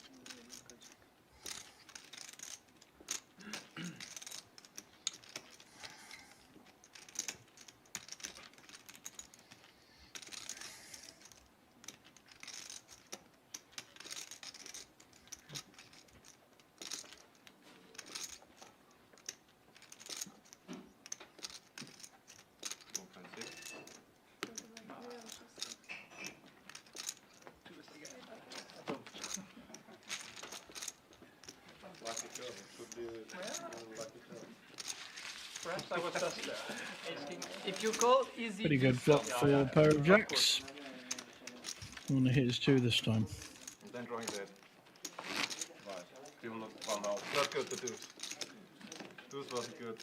Perhaps I was just asking. If you call easy. Pretty good flop for a pair of jacks. Want to hit his two this time. Then drawing dead. Right. Still not one out. Not good to do. This was good.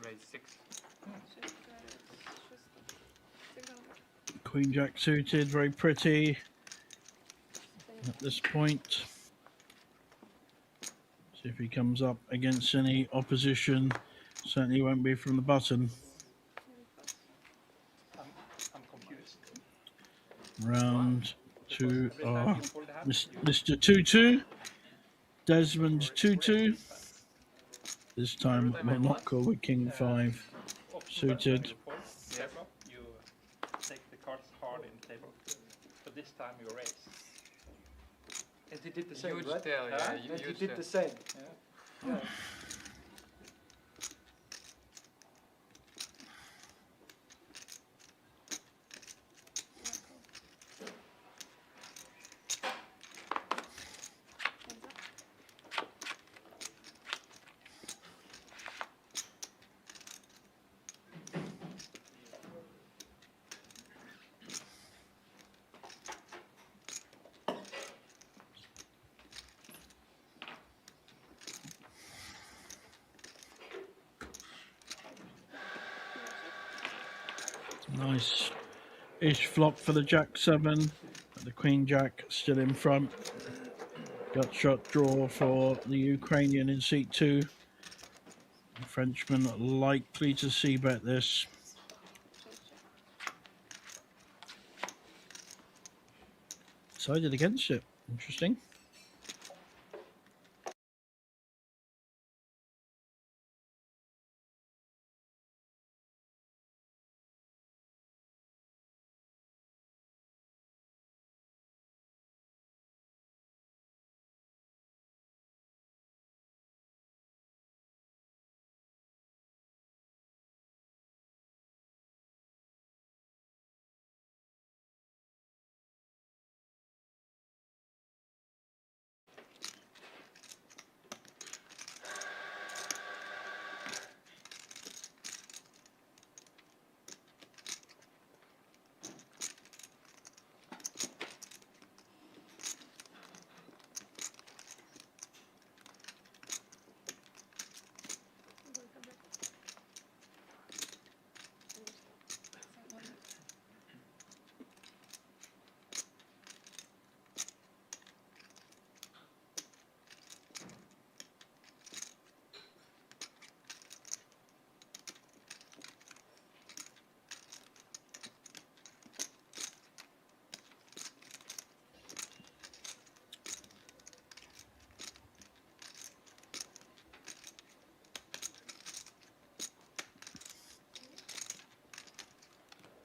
Raise 6. Queen Jack suited, very pretty at this point. See if he comes up against any opposition. Certainly won't be from the button. I'm confused. Round two. Every time you fold the hand, Mr. Tutu, Desmond Tutu. This time will not call with King 5 suited. You fold table, you take the cards hard in the table. But this time you raise. And he did the same, Huge right? tail, yeah, And he huge did tail. the same. Yeah. Nice ish flop for the Jack 7. But the Queen Jack still in front. Gut shot draw for the Ukrainian in seat 2. The Frenchman likely to see bet this. Decided against it. Interesting.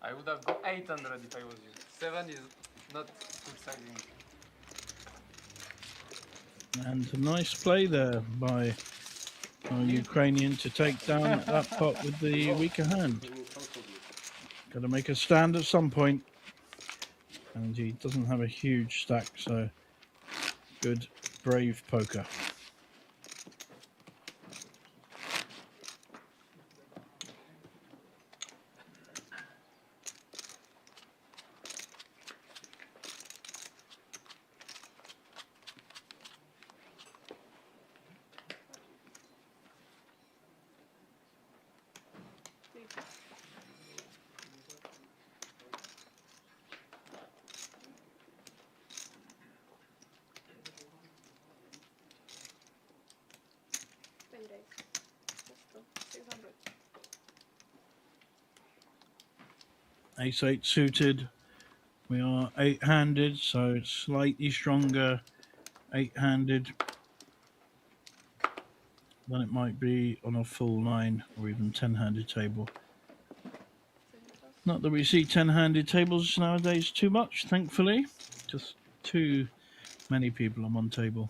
I would have got 800 if I was you. 7 is not good sizing. And a nice play there by our Ukrainian to take down that pot with the weaker hand. Got to make a stand at some point. And he doesn't have a huge stack, so good, brave poker. Ace-8 suited. We are 8-handed, so it's slightly stronger 8-handed than it might be on a full 9 or even 10-handed table. Not that we see 10-handed tables nowadays too much, thankfully. Just too many people on one table.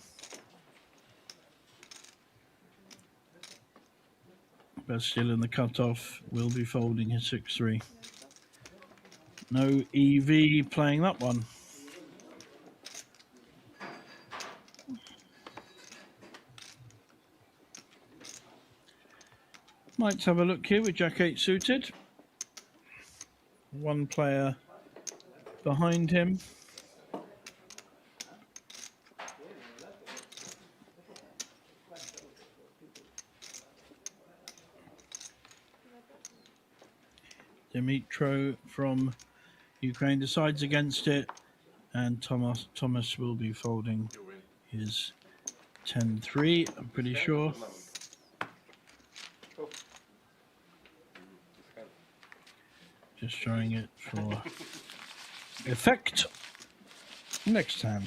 But still in the cutoff, will be folding his 6-3. No EV playing that one. Might have a look here with Jack-8 suited. One player behind him. Dimitro from Ukraine decides against it, and Thomas will be folding his 10-3, I'm pretty sure. Just showing it for effect. Next hand.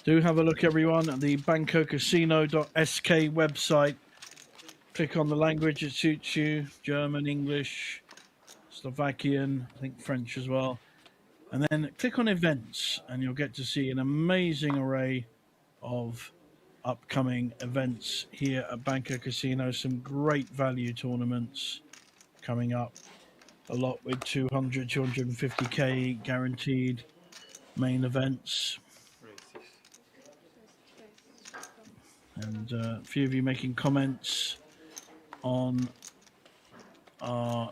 Do have a look, everyone, at the Banco Casino.sk website. Click on the language that suits you, German, English, Slovakian, I think French as well. And then click on events and you'll get to see an amazing array of upcoming events here at Banco Casino. Some great value tournaments coming up. A lot with 200, 250k guaranteed main events. And a few of you making comments on our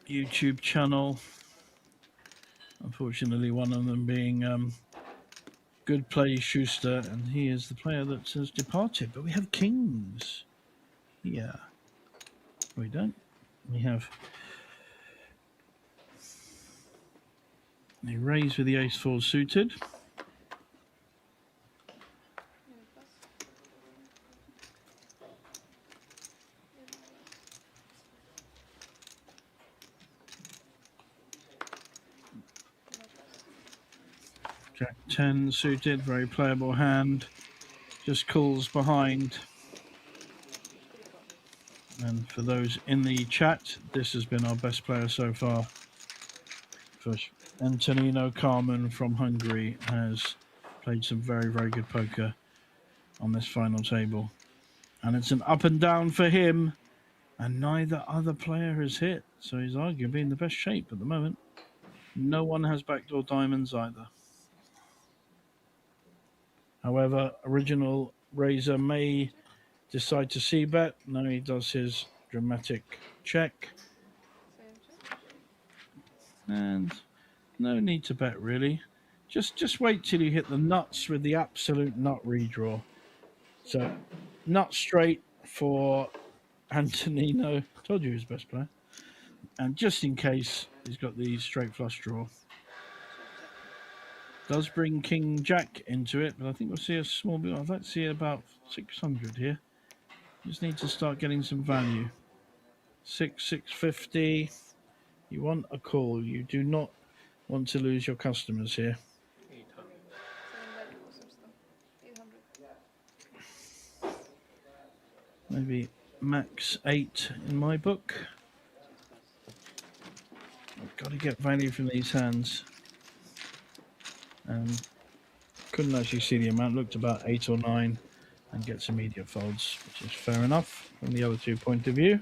YouTube channel. Unfortunately, one of them being Good Play Schuster, and he is the player that has departed. But we have kings. Yeah. We don't. We have a raise with the ace-4 suited. Jack-10 suited, very playable hand. Just calls behind. And for those in the chat, this has been our best player so far. Antonino Carmen from Hungary has played some very, very good poker on this final table. And it's an up and down for him. And neither other player has hit. So he's arguably in the best shape at the moment. No one has backdoor diamonds either. However, original Razor may decide to c-bet. No, he does his dramatic check. And no need to bet, really. Just wait till you hit the nuts with the absolute nut redraw. So, nut straight for Antonino. Told you he was best player. And just in case, he's got the straight flush draw. Does bring King Jack into it, but I think we'll see a small bit. I'd like to see about 600 here. Just need to start getting some value. 650. You want a call. You do not want to lose your customers here. 800. 800. Maybe max 8 in my book. I've got to get value from these hands. Couldn't actually see the amount. Looked about 8 or 9 and gets immediate folds, which is fair enough from the other two point of view.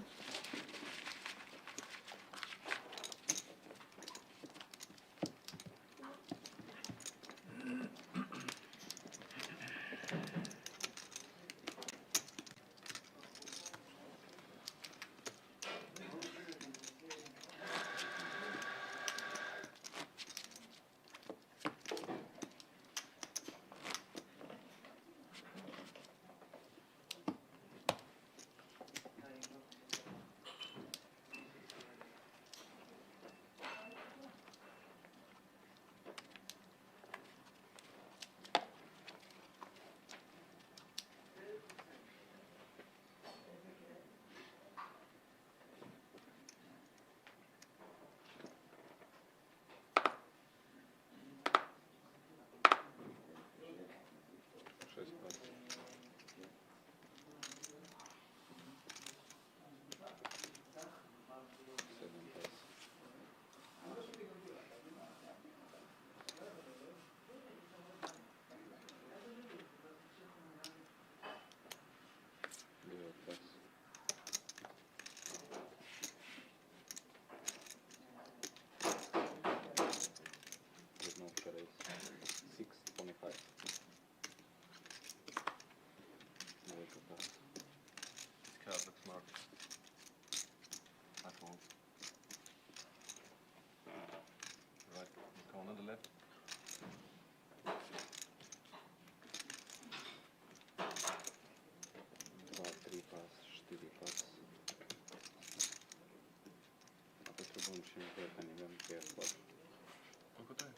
Koľko to je?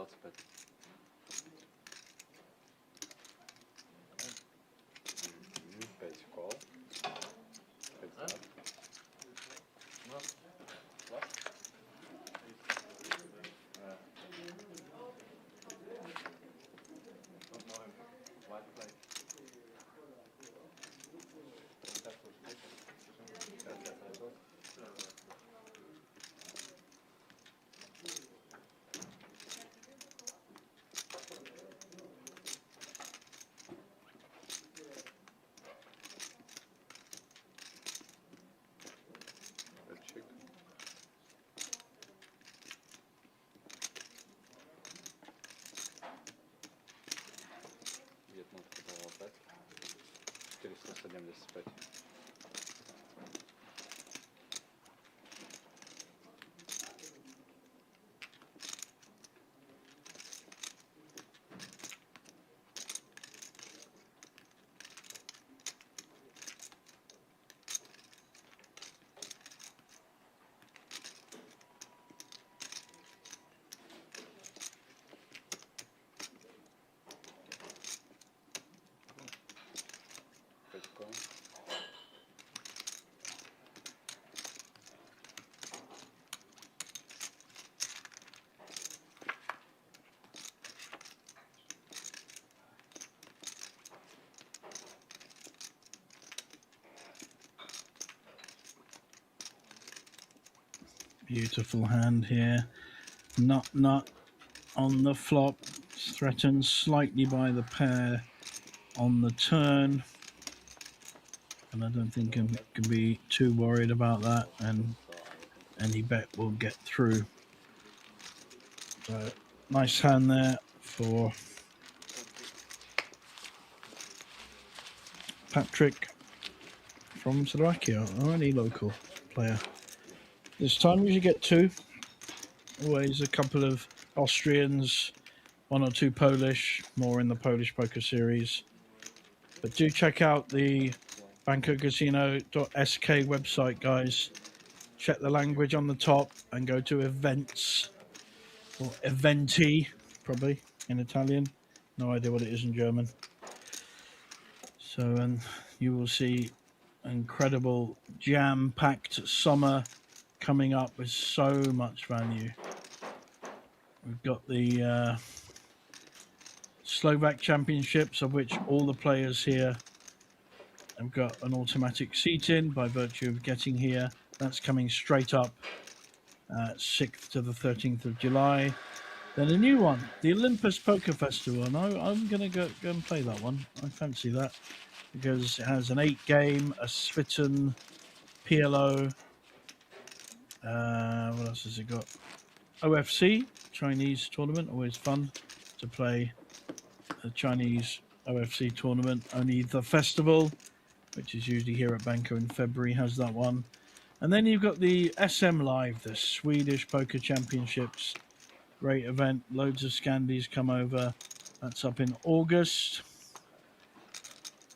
625. Päť kol. 5 zad. No. What? Don't know him. White play. Jednotka dala 5. 475. Beautiful hand here. Nut on the flop. Threatened slightly by the pair on the turn. And I don't think I can be too worried about that. And any bet will get through. So nice hand there for Patrick from Slovakia, already local player. This time you should get 2. Always a couple of Austrians, 1 or 2 Polish, more in the Polish poker series. But do check out the Banco Casino.sk website, guys. Check the language on the top and go to events, or eventi, probably in Italian. No idea what it is in German. So, and you will see incredible jam-packed summer coming up with so much value. We've got the Slovak Championships, of which all the players here have got an automatic seat in by virtue of getting here. That's coming straight up 6th to the 13th of July. Then a new one, the Olympus Poker Festival, and I'm going to go and play that one. I fancy that because it has an 8-game, a Svitten, PLO. What else has it got? OFC, Chinese tournament, always fun to play a Chinese OFC tournament. Only the festival, which is usually here at Banco in February, has that one. And then you've got the SM Live, the Swedish Poker Championships. Great event, loads of Scandies come over. That's up in August.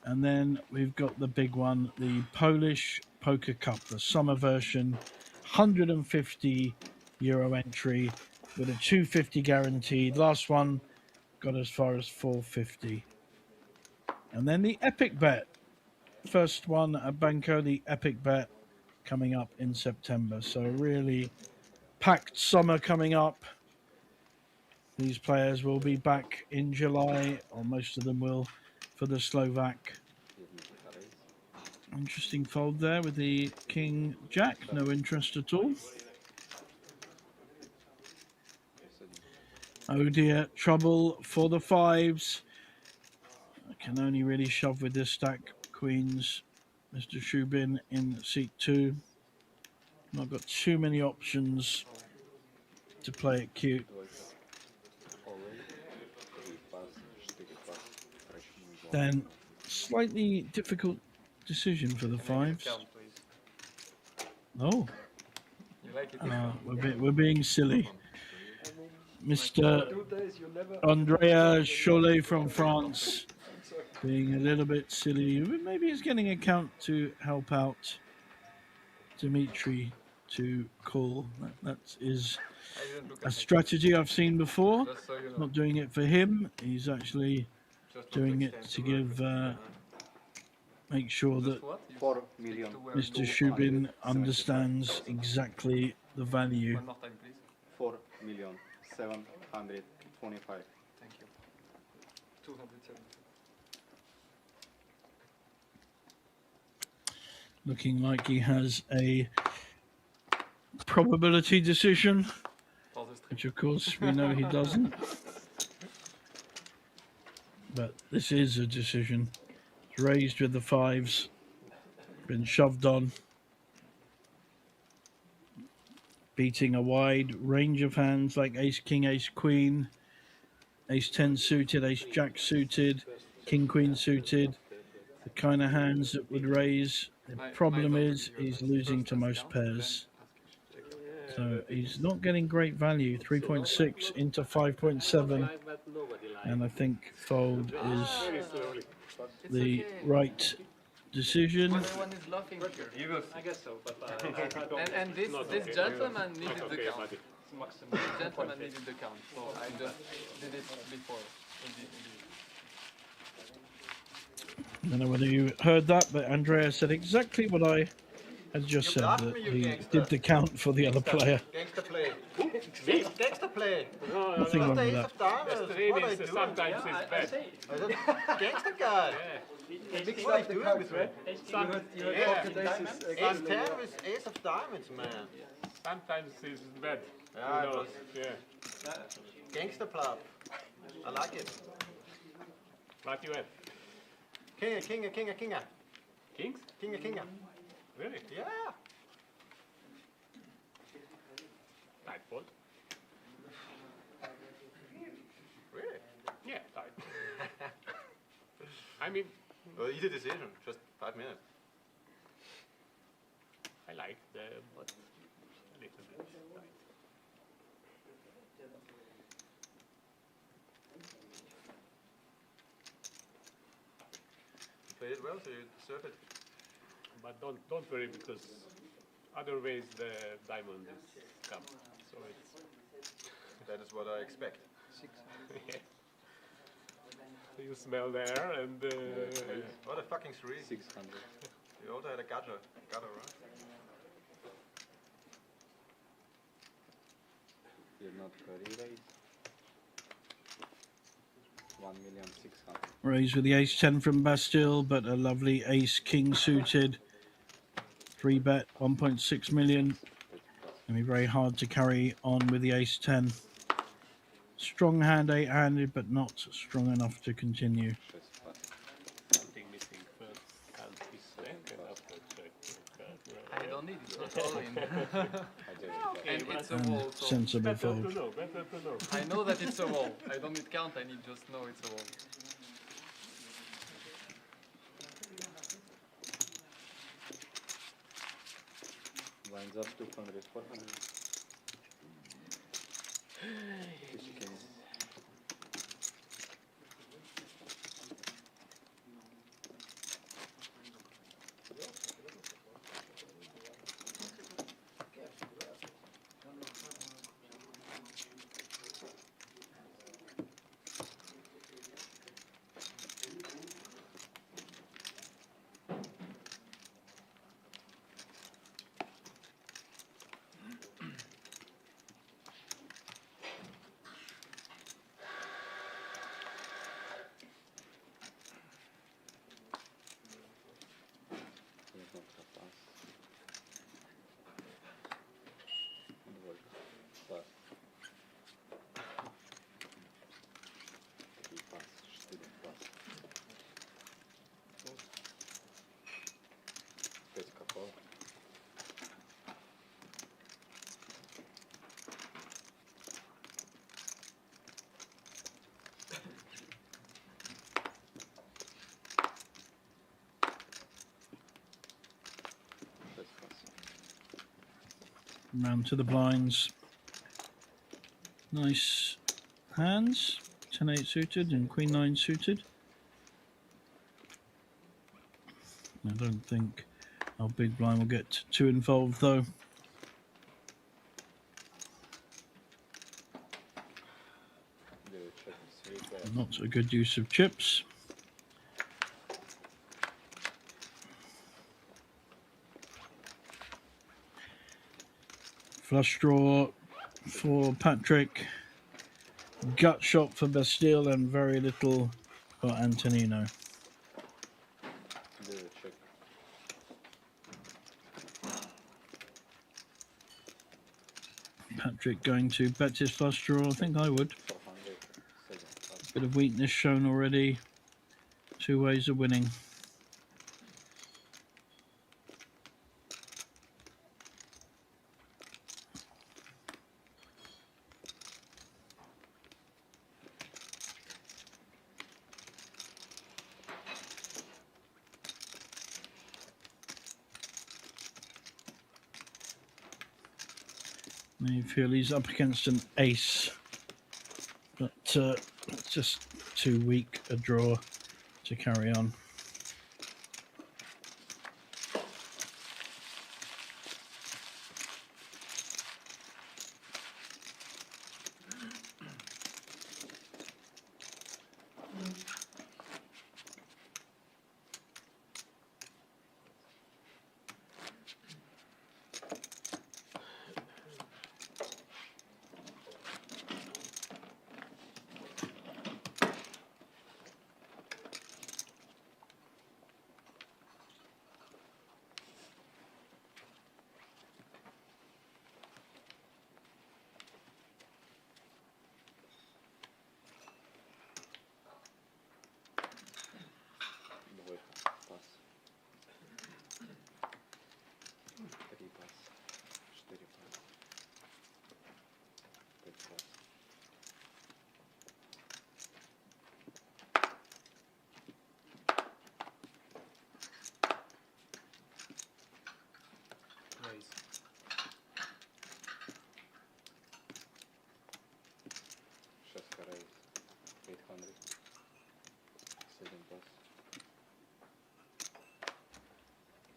And then we've got the big one, the Polish Poker Cup, the summer version, €150 entry with a 250 guaranteed. Last one got as far as 450. And then the Epic Bet, first one at Banco, the Epic Bet coming up in September. So really packed summer coming up. These players will be back in July, or most of them will, for the Slovak. Interesting fold there with the King Jack, no interest at all. Oh dear, trouble for the fives. I can only really shove with this stack. Queens, Mr. Shubin in seat 2. Not got too many options to play it cute. Then slightly difficult decision for the fives. Oh, we're being silly. Mr. Andrea Cholet from France being a little bit silly. Maybe he's getting a count to help out Dimitri to call. That is a strategy I've seen before. Not doing it for him. He's actually doing it to give, make sure that 4 million. Mr. Shubin understands exactly the value. 4,725,000. Thank you. 270. Looking like he has a probability decision, which of course we know he doesn't. But this is a decision. It's raised with the fives, been shoved on, beating a wide range of hands like ace, king, ace, queen, ace 10 suited, ace jack suited, king, queen suited, the kind of hands that would raise. The problem is he's losing to most pairs. So he's not getting great value, 3.6 into 5.7. And I think fold is the right decision. Everyone is laughing here. I guess so, but And this gentleman needed the count. This gentleman needed the count, so I just did it before. I don't know whether you heard that, but Andrea said exactly what I had just said, that he did the count for the other player. Gangster play. Gangster play. Nothing wrong with that. Sometimes it's bad. Gangster guy. Mix up the cards, right? Ace 10 with ace of diamonds, man. Sometimes it's bad. Yeah, it was Yeah. gangster club. I like it. What you have? Kinga. Kings? Kinga. Really? Yeah. Tight fold. Really? Yeah, tight. I mean, Well, easy decision. Just 5 minutes. I like the, but a little bit tight. You played it well, so you deserve it. But don't worry, because otherwise the diamond is come. So it's That is what I expect. you smell there and What a fucking 3. 600. You also had a gutter, right? You're not very raised. 1,600,000. Raised with the ace-10 from Bastille, but a lovely ace-king suited. 3-bet, 1.6 million. Going to be very hard to carry on with the ace-10. Strong hand, 8-handed, but not strong enough to continue. Something missing first. Can't be second after check. I don't need it, it's all in. And it's a And wall, so sensible fold. Better to know. I know that it's a wall. I don't need count, I need just know it's a wall. Winds up 200, 400. Fish king. Round to the blinds. Nice hands. 10-8 suited and Queen 9 suited. I don't think our big blind will get too involved though. Not a good use of chips. Flush draw for Patrick. Gut shot for Bastille and very little for Antonino. Patrick going to bet his flush draw. I think I would. Bit of weakness shown already. 2 ways of winning. I feel he's up against an ace, but it's just too weak a draw to carry on.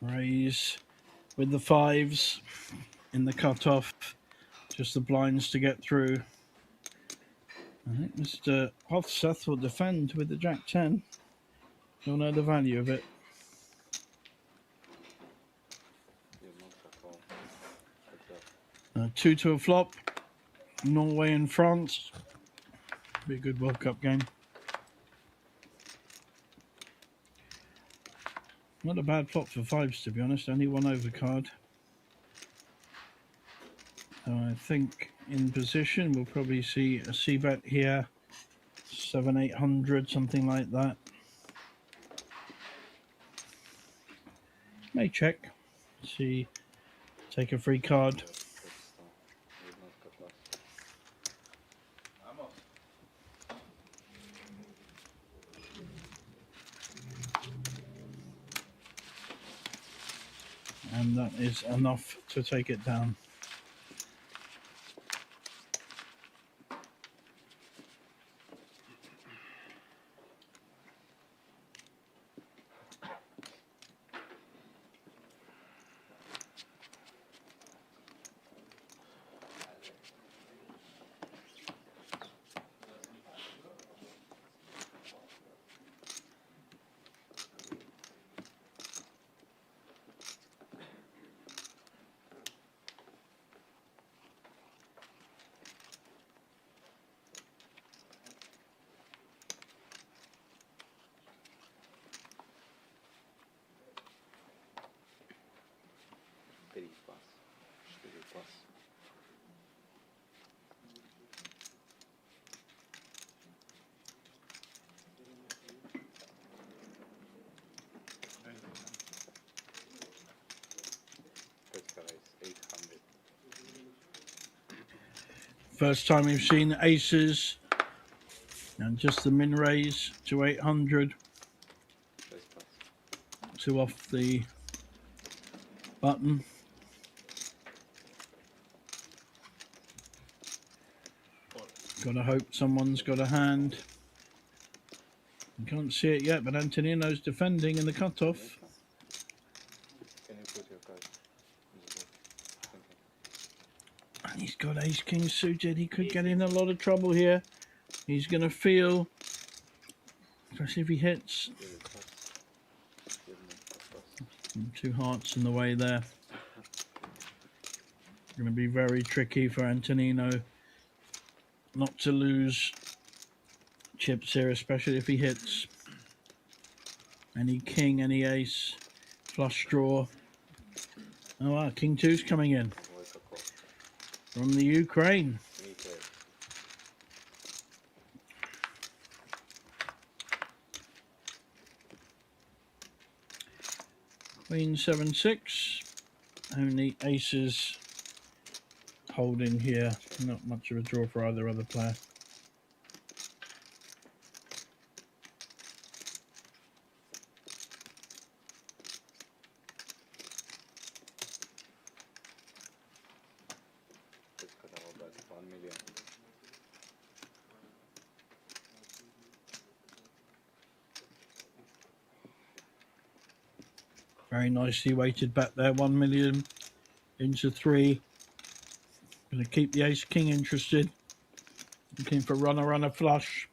Raise with the 5s in the cutoff, just the blinds to get through. I think Mr. Hofseth will defend with the Jack 10. You'll know the value of it. 2 to a flop. Norway and France. Be a good World Cup game. Not a bad flop for fives, to be honest. Only one overcard. So I think in position we'll probably see a c-bet here. 700-800, something like that. May check. See, take a free card. And that is enough to take it down. First time we've seen aces and just the min raise to 800. 2 off the button. Gotta hope someone's got a hand. You can't see it yet, but Antonino's defending in the cutoff. Can you put your card? And he's got ace king suited. He could get in a lot of trouble here. He's gonna feel, especially if he hits. And 2 hearts in the way there. Going to be very tricky for Antonino not to lose chips here, especially if he hits any king, any ace, flush draw. Oh wow, king 2's coming in from the Ukraine. Queen 7-6. Only aces holding here. Not much of a draw for either other player. Very nicely weighted back there, 1 million into 3. Going to keep the ace king interested. Looking for runner flush.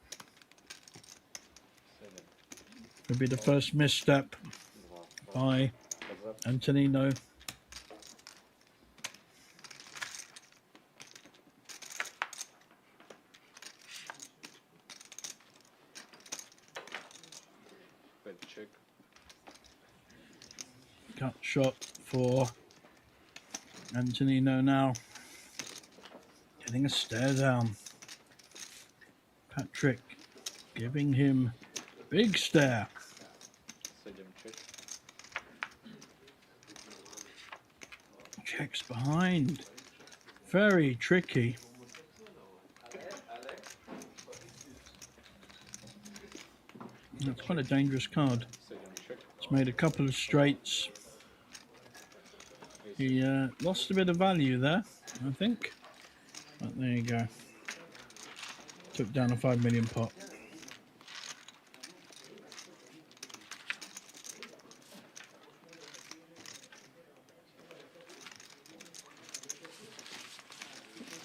Could be the first misstep by Antonino. Cut shot for Antonino now. Getting a stare down. Patrick giving him big stare. Checks behind. Very tricky. That's quite a dangerous card. It's made a couple of straights. He lost a bit of value there, I think. But there you go. Took down a 5 million pot.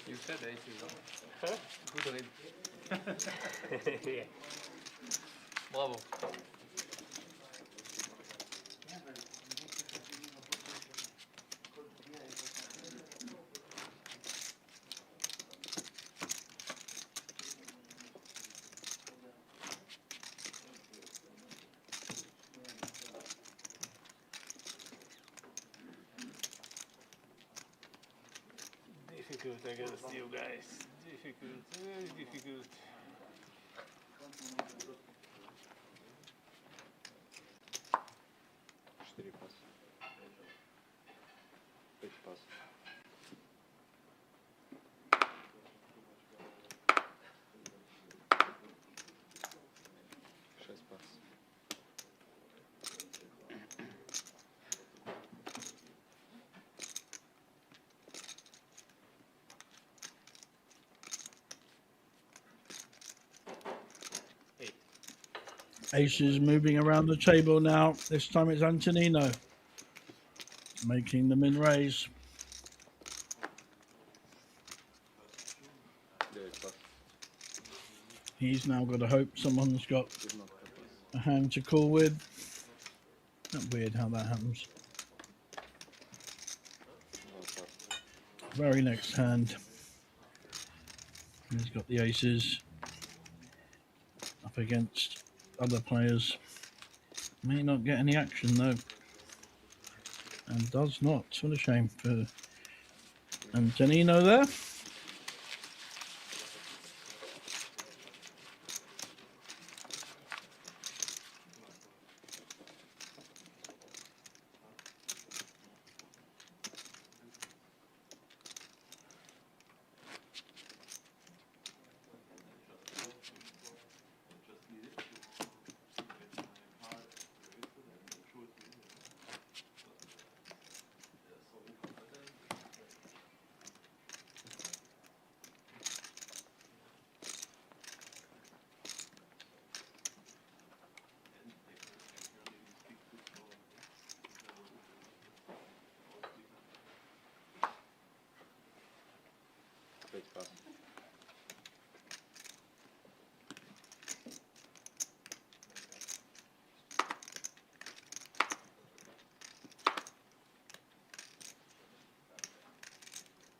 You said aces, huh? Good read. Yeah. Bravo. difficult against you guys. Difficult, very difficult. Четыре пас. 5 пас. Шесть пас. Aces moving around the table now. This time it's Antonino making them in raise. 9 пас. He's now got to hope someone's got a hand to call with. That's weird how that happens. Very next hand. He's got the aces up against other players. May not get any action though. And does not. What a shame for Antonino there.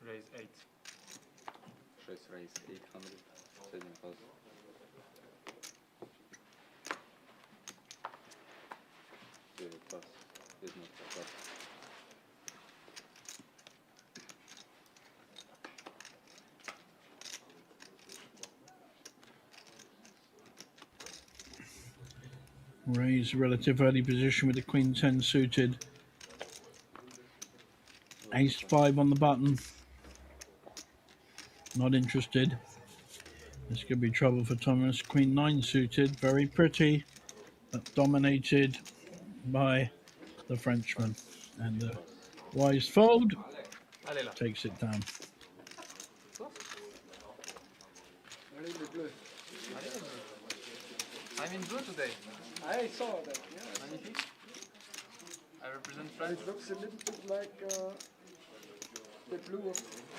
Raise 8. 6 raise 800. 7 пас. 9 пас. 15 пас. Raise relative early position with the Queen 10 suited. Ace 5 on the button. Not interested. This could be trouble for Thomas. Queen 9 suited. Very pretty, but dominated by the Frenchman. And the wise fold takes it down. I'm in blue today. I saw that, yeah. Magnifique. I represent France. It looks a little bit like the blue of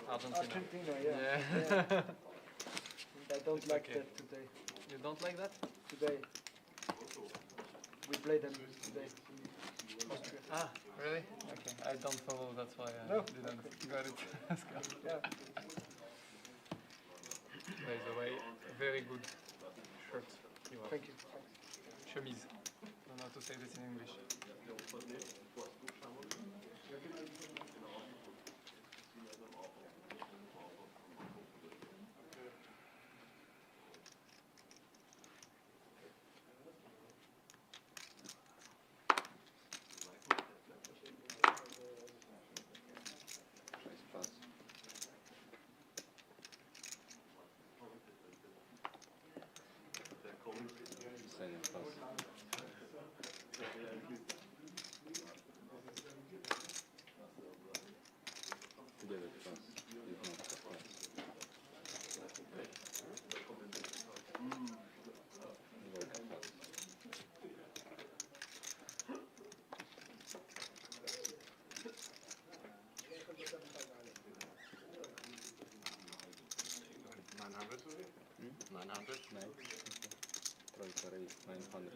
Argentina, yeah. Yeah. I don't like that today. You don't like that? Today. We play them today in Austria. Ah, really? Okay. I don't follow, that's why I didn't got it. Yeah. By the way, very good shirt you have. Thank you. Chemise. I don't know how to say this in English. Тройка raise 900.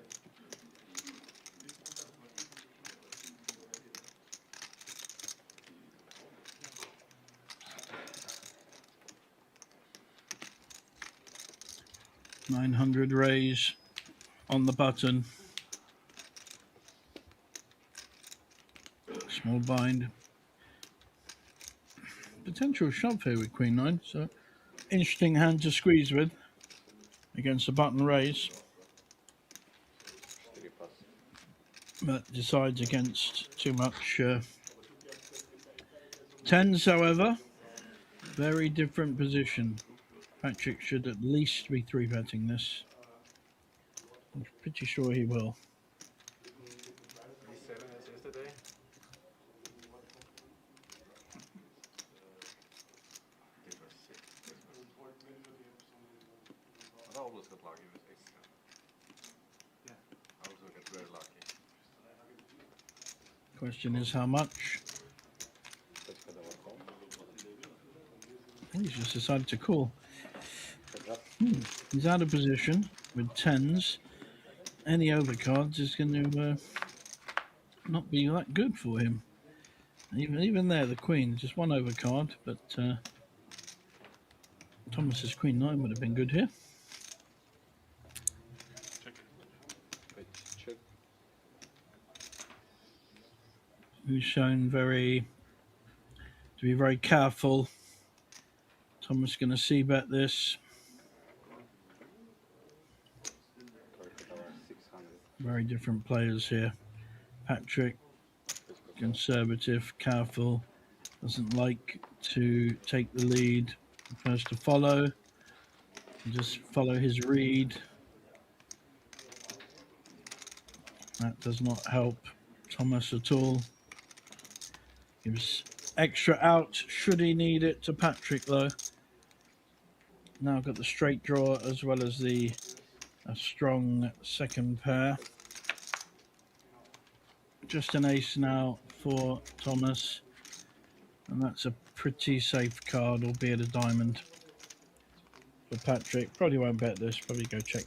$900 raise on the button. Small bind. potential shove here with Queen 9. So interesting hand to squeeze with against a button raise. But decides against too much. Tens, however, very different position. Patrick should at least be 3-betting this. I'm pretty sure he will. D7 as yesterday. I always got lucky with ace 10. Yeah, I also get very lucky. Question is how much? I think he's just decided to call. He's out of position with tens. Any overcards is going to not be that good for him. Even there, the queen, just one overcard, but Thomas's Queen 9 would have been good here. Check. Who's shown to be very careful. Thomas going to c-bet this. Very different players here. Patrick, conservative, careful, doesn't like to take the lead. Prefers to follow, just follow his read. That does not help Thomas at all. Gives extra out should he need it to Patrick though. Now got the straight draw as well as a strong second pair. Just an ace now for Thomas, and that's a pretty safe card, albeit a diamond for Patrick. Probably won't bet this, probably go check.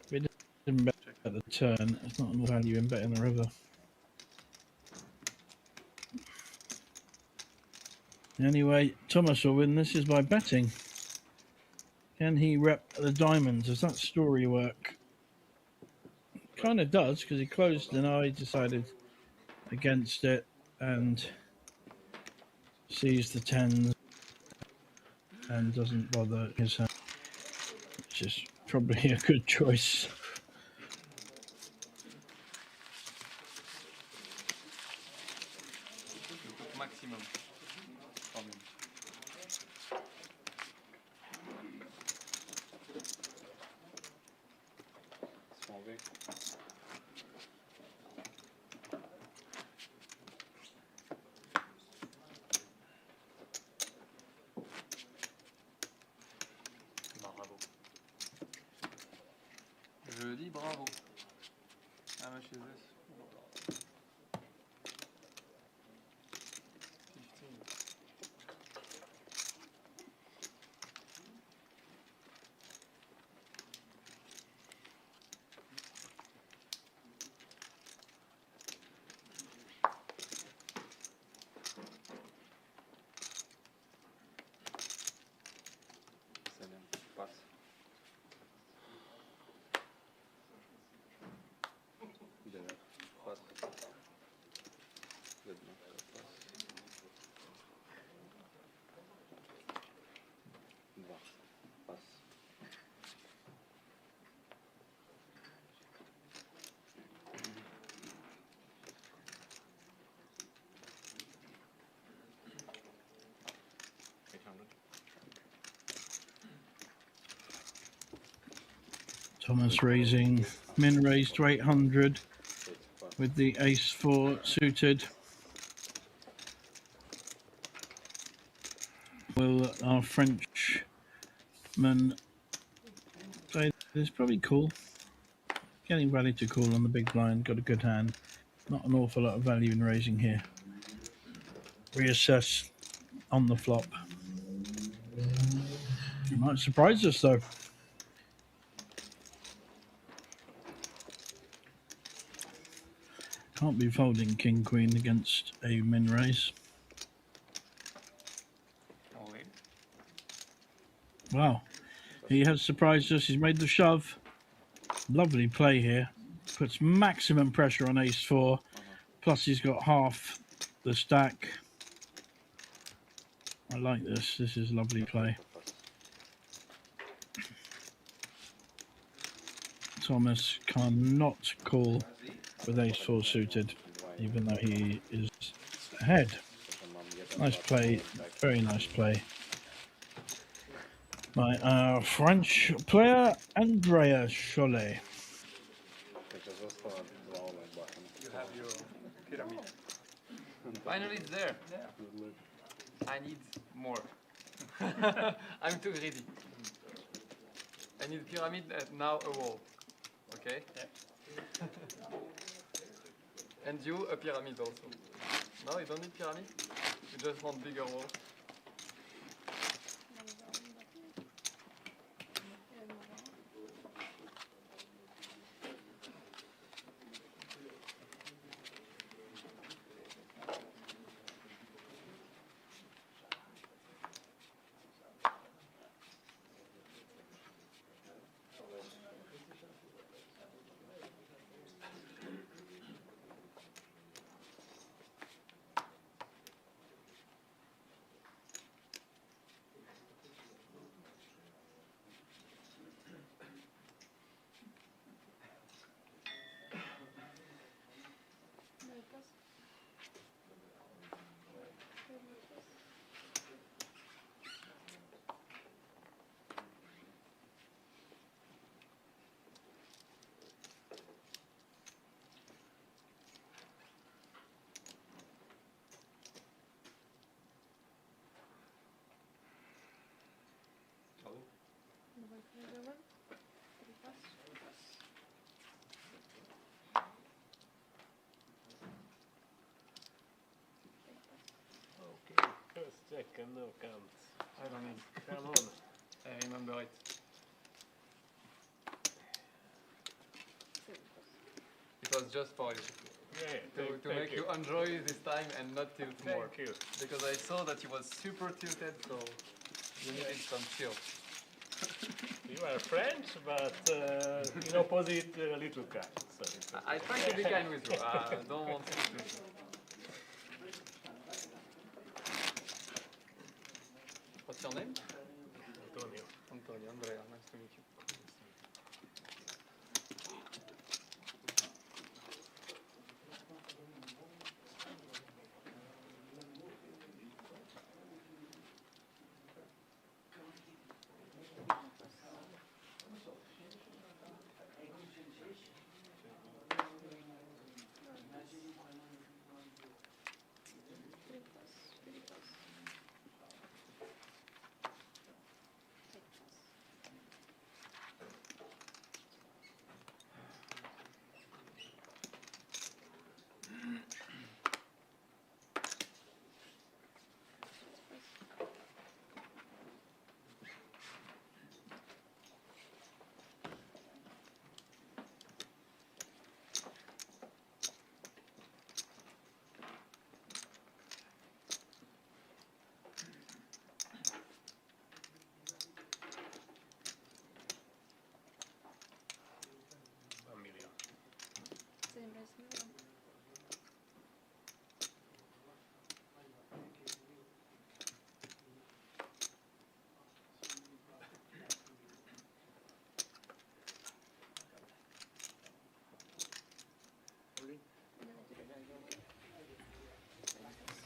If he didn't bet at the turn, it's not enough value in betting the river. Anyway, Thomas will win. This is by betting. Can he rep the diamonds? Does that story work? Kind of does, because he closed an eye, decided against it, and sees the tens and doesn't bother his hand, which is probably a good choice. Maximum from him. Small big. Je dis bravo. How much is this? 15. Pass. Thomas raising, min raised to 800 with the ace 4 suited. Will our Frenchman say this? Probably cool. Getting value to call on the big blind, got a good hand. Not an awful lot of value in raising here. Reassess on the flop. Might surprise us though. Can't be folding King Queen against a min raise. Wow, he has surprised us. He's made the shove. Lovely play here. Puts maximum pressure on ace 4. Plus he's got half the stack. I like this. This is lovely play. Thomas cannot call with ace-4 suited, even though he is ahead. Nice play, very nice play by our French player, Andrea Cholet. You have your pyramid. Finally it's there. Yeah. I need more. I'm too greedy. I need pyramid and now a wall. Okay? Yeah. And you a pyramid also. No, you don't need pyramid? You just want bigger wall. Okay, first check and no count. I don't need. Come on. I remember it. It was just for you. Yeah, To make you enjoy this time and not tilt more. Thank you. Because I saw that you was super tilted, so you needed some chill. You are French, but in opposite little cat. So it's okay. I try to be kind with you. I don't want to do it. What's your name? Antonio. Antonio, Andrea. Nice to meet you.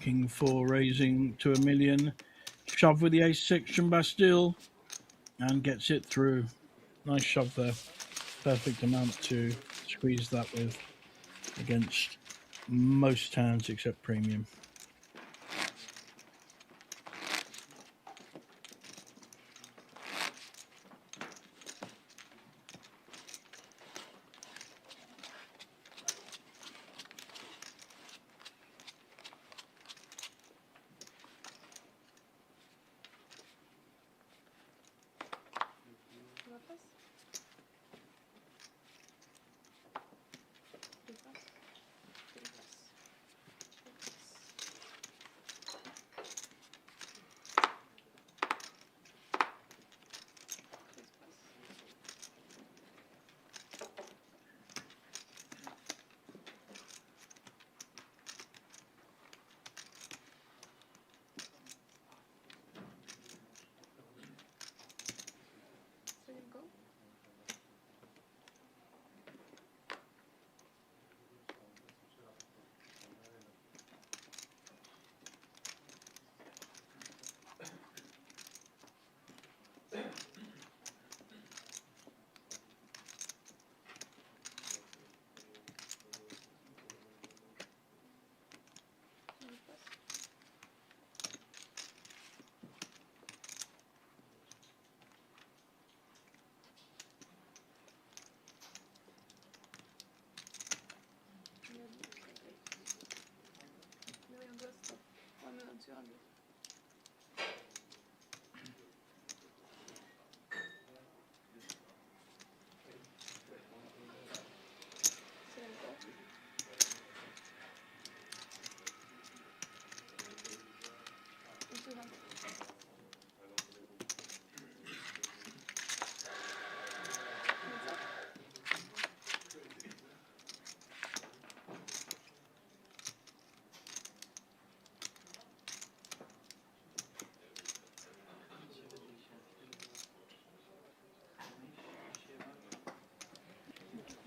King 4 raising to 1 million. Shove with the ace-6 from Bastille and gets it through. Nice shove there. Perfect amount to squeeze that with against most hands except premium.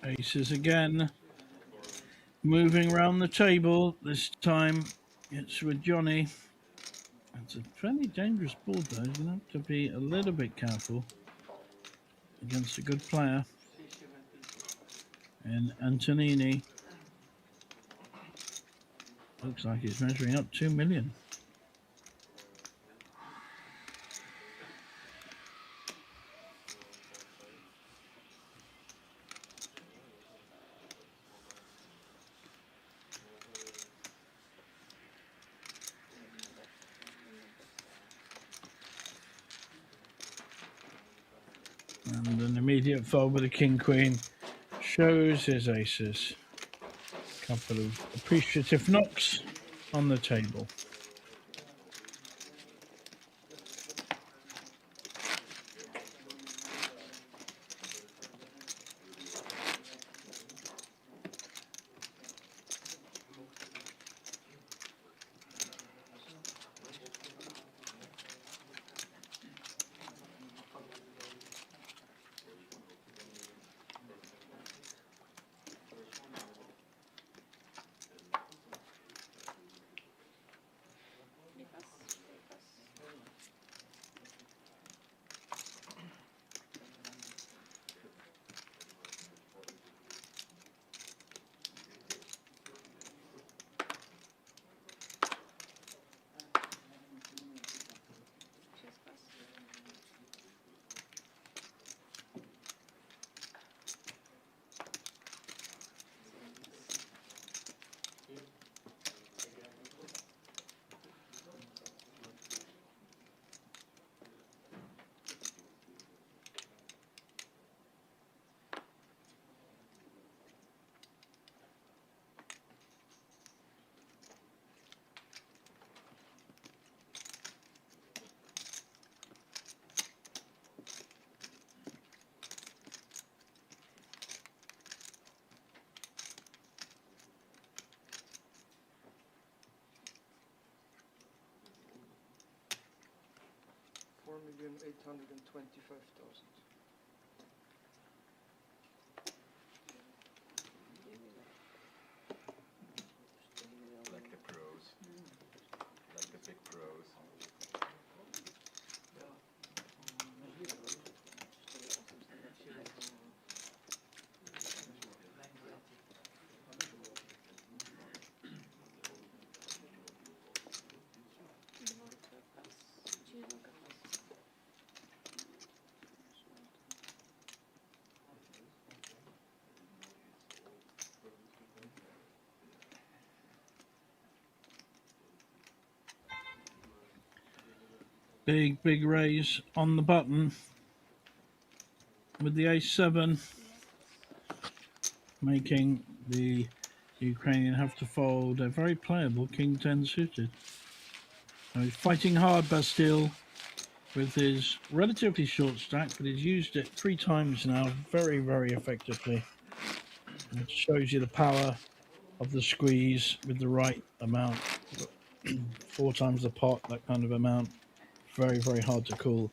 Aces again. Moving around the table. This time it's with Johnny. It's a fairly dangerous board though. You're going to have to be a little bit careful against a good player. And Antonini. Looks like he's measuring up 2 million. And an immediate fold with a king queen shows his aces. Couple of appreciative knocks on the table. $4,825,000. Like the pros. Like the big pros. Big raise on the button with the ace-7, making the Ukrainian have to fold a very playable king-10 suited. So he's fighting hard, Bastille, with his relatively short stack, but he's used it 3 times now very, very effectively. And it shows you the power of the squeeze with the right amount. 4 times the pot, that kind of amount. Very, very hard to call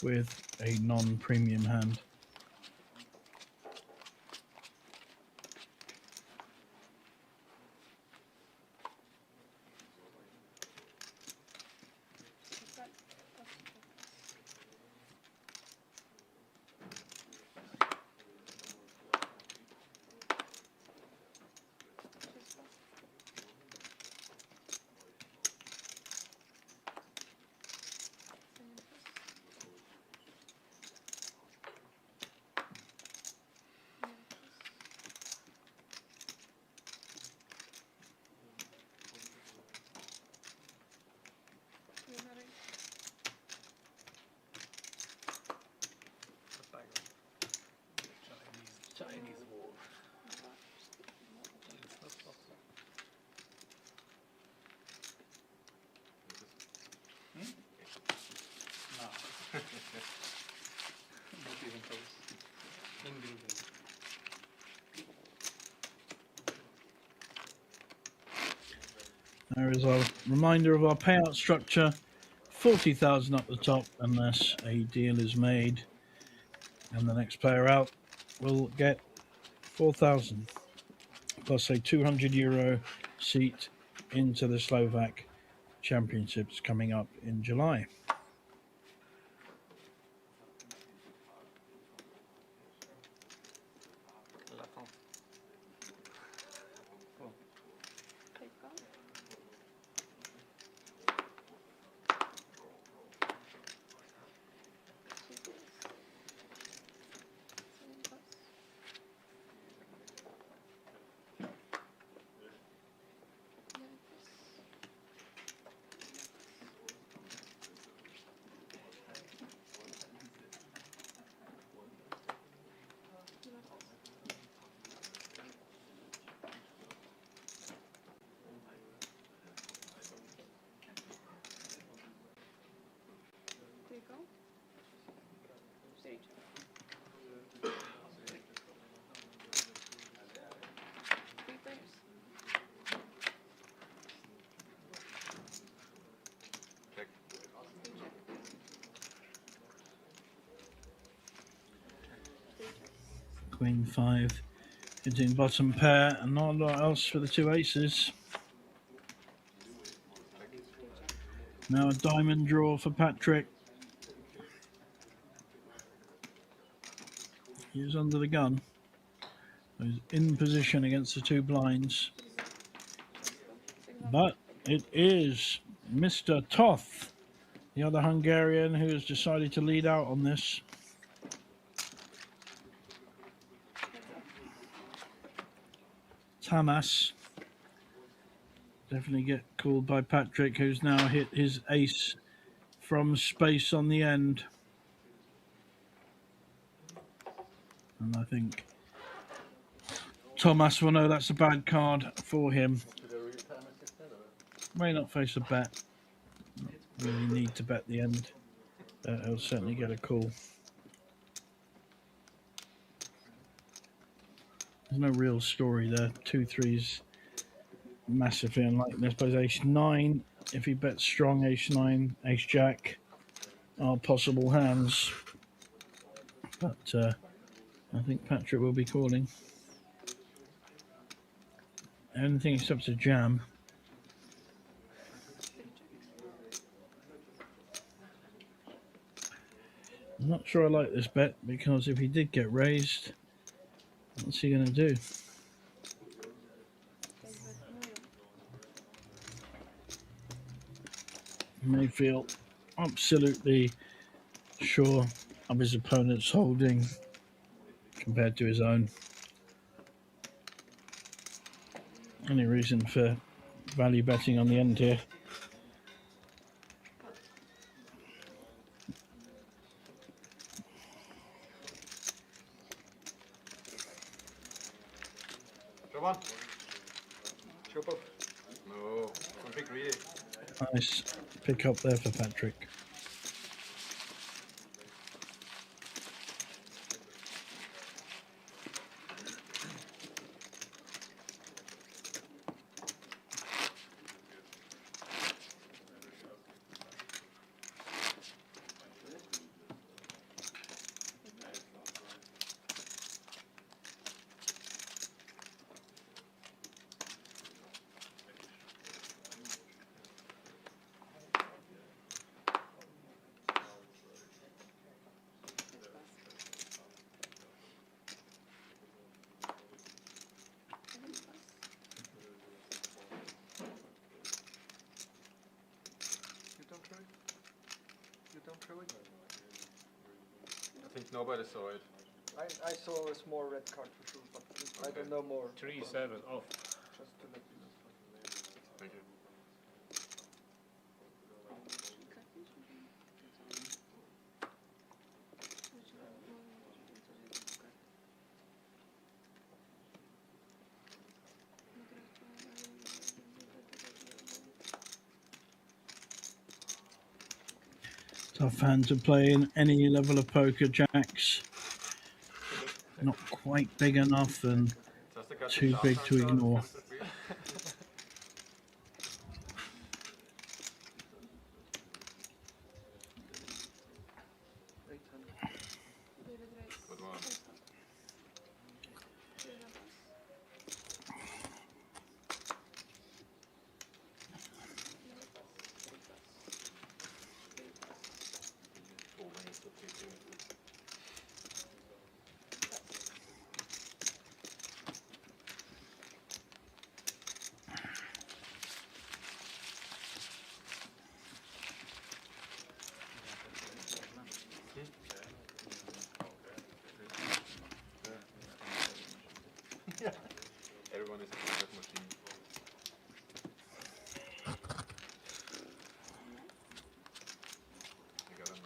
with a non-premium hand. Chinese wall. No. Not even close. In building. There is a reminder of our payout structure. 40,000 up the top unless a deal is made, and the next player out will get 4,000 plus a 200 euro seat into the Slovak Championships coming up in July. There you go. Stage. Papers. Check. Queen 5 hitting bottom pair and not a lot else for the two aces. Now a diamond draw for Patrick. He's under the gun. He's in position against the two blinds. But it is Mr. Toth, the other Hungarian, who has decided to lead out on this. Tamas. Definitely get called by Patrick, who's now hit his ace from space on the end. And I think Thomas will know that's a bad card for him. May not face a bet. Not really need to bet the end. He'll certainly get a call. There's no real story there. 2-3's massively unlikely. I suppose ace 9, if he bets strong, ace 9, ace jack are possible hands. But I think Patrick will be calling. Anything except a jam. I'm not sure I like this bet, because if he did get raised, what's he going to do? He may feel absolutely sure of his opponent's holding compared to his own. Any reason for value betting on the end here? Drop one. Chop up. No, don't be greedy. Nice pick up there for Patrick. I think nobody saw it. I saw a small red card for sure, but I don't know more. 3-7 off. Just to let you know. Thank you. Tough hand to play in any level of poker, jacks. Not quite big enough and too big to ignore. Everyone is a combat machine. You got a 9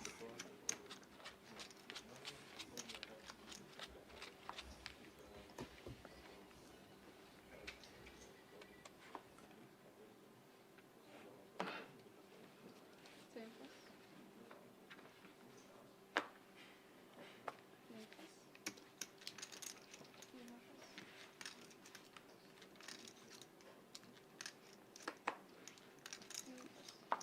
before. Same plus. Same plus. You have plus. Same plus.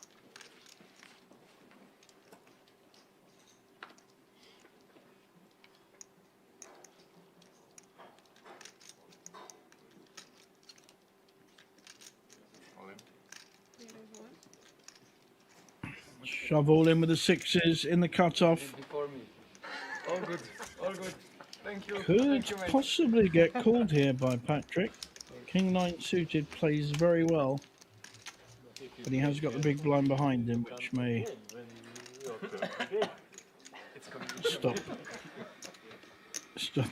All in. You don't want. Shove all in with the sixes in the cutoff. Before me. All good. All good. Thank you. Could Thank you, mate. possibly get called here by Patrick. King 9 suited plays very well, but he has got the big blind behind him, which may stop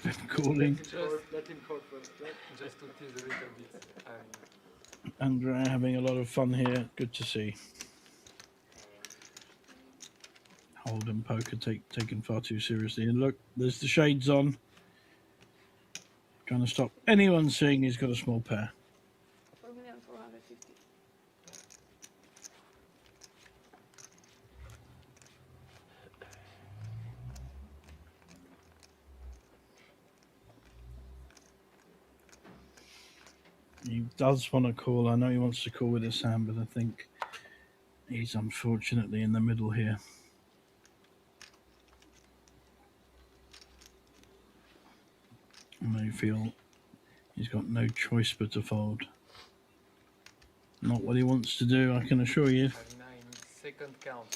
him calling. Just Let him call first, right? to tease a little bit. Andrea having a lot of fun here. Good to see. Hold'em poker taken far too seriously. And look, there's the shades on. Trying to stop anyone seeing he's got a small pair. 4,450. He does want to call. I know he wants to call with his hand, but I think he's unfortunately in the middle here. I may feel he's got no choice but to fold. Not what he wants to do, I can assure you. 9 second count,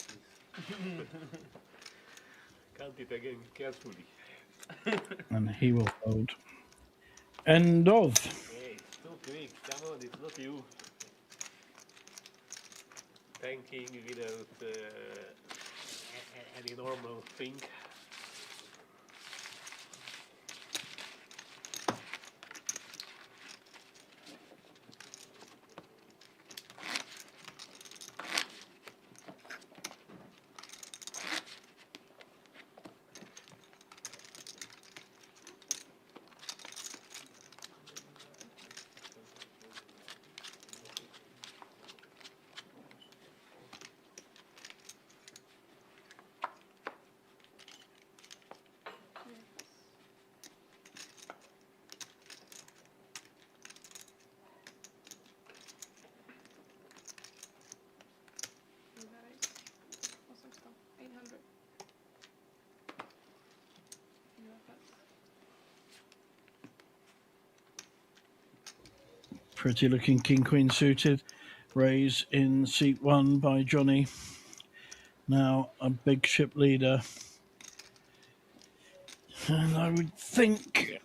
please. Count it again carefully. And he will fold. End of. Hey, it's too quick. Come on, it's not you. Thanking without any normal thing. Awesome stuff. 800. You have plus. Pretty looking king queen suited. Raise in seat 1 by Johnny. Now a big chip leader. And I would think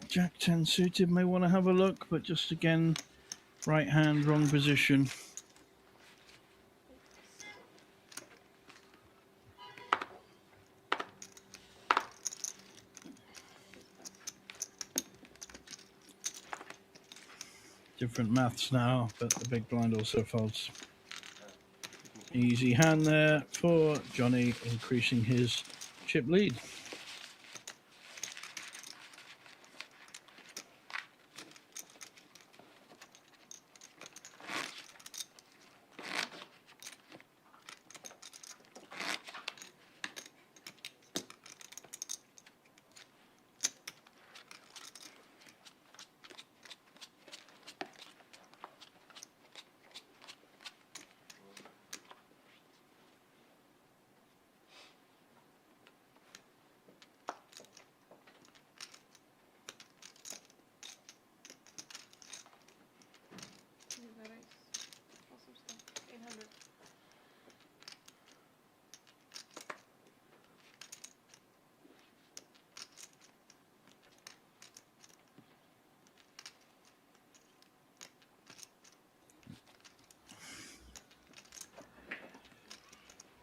Jack 10 suited may want to have a look, but just again, right hand, wrong position. Different maths now, but the big blind also folds. Easy hand there for Johnny, increasing his chip lead. You have a raise. Awesome stuff. 800.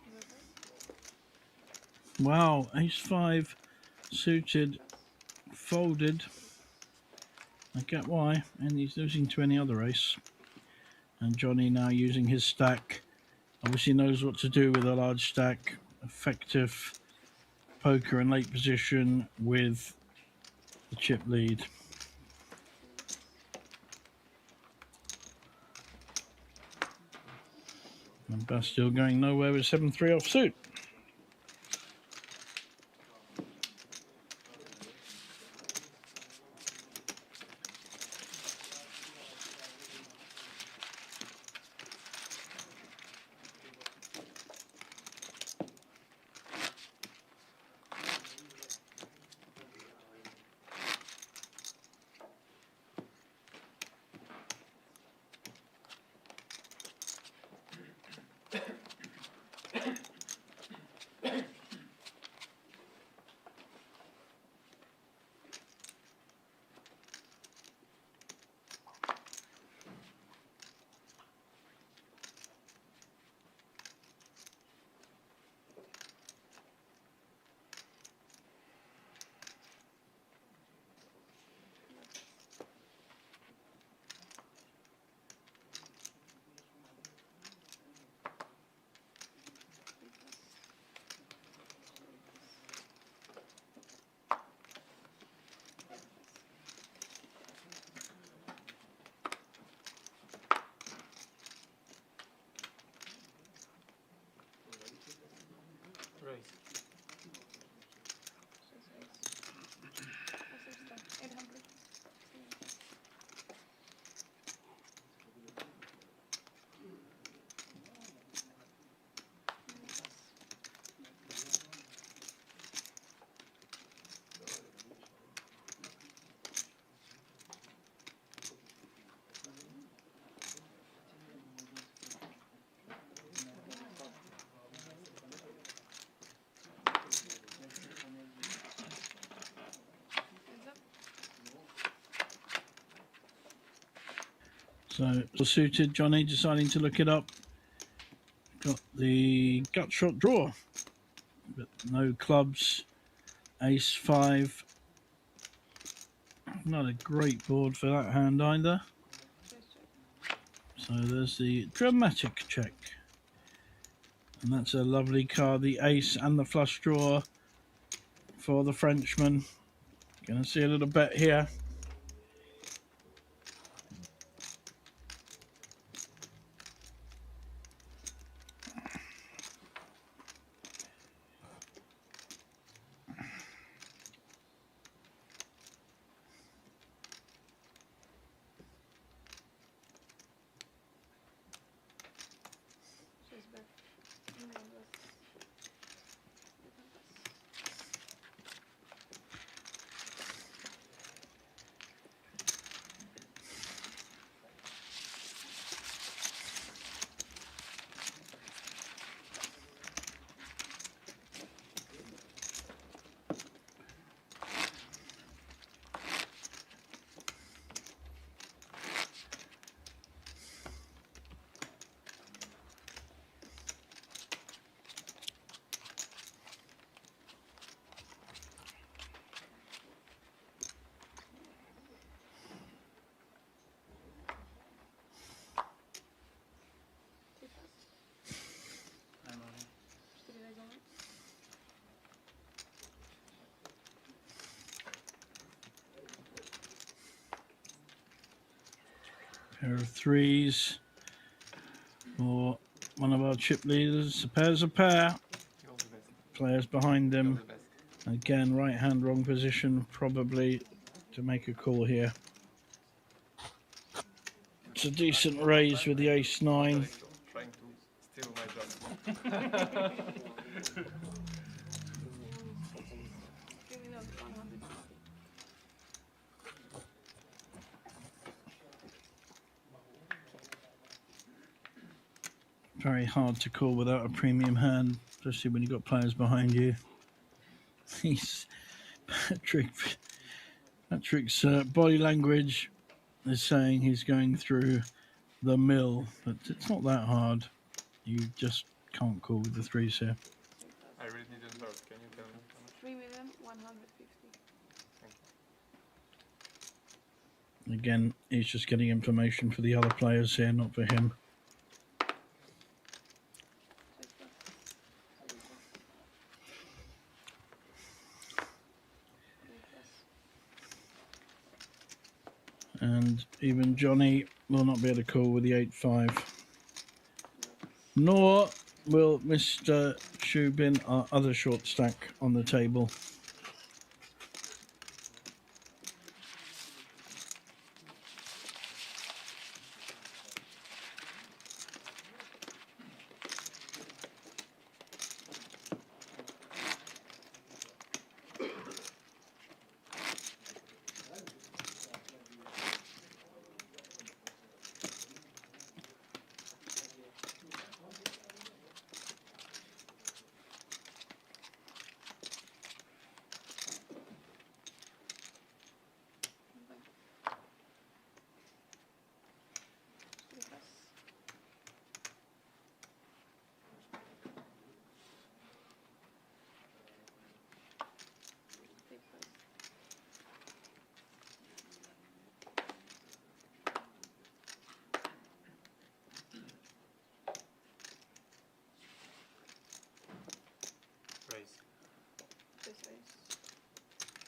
You have raise. Wow, ace 5 suited folded. I get why, and he's losing to any other ace. And Johnny now using his stack. Obviously knows what to do with a large stack. Effective poker and late position with the chip lead. And Bastille going nowhere with 7-3 offsuit. So suited Johnny deciding to look it up. Got the gut shot draw, but no clubs. Ace 5. Not a great board for that hand either. So there's the dramatic check. And that's a lovely card, the ace and the flush draw for the Frenchman. Gonna see a little bet here. Pair of threes for one of our chip leaders. A pair's a pair. Players behind them. Again, right hand, wrong position, probably to make a call here. It's a decent raise with the ace 9. Trying to steal my job. Very hard to call without a premium hand, especially when you've got players behind you. He's Patrick's body language is saying he's going through the mill, but it's not that hard. You just can't call with the threes here. I really didn't heard. Can you tell me? 3,150,000. Thank you. Again, he's just getting information for the other players here, not for him. And even Johnny will not be able to call with the 8-5. Nor will Mr. Shubin, our other short stack on the table.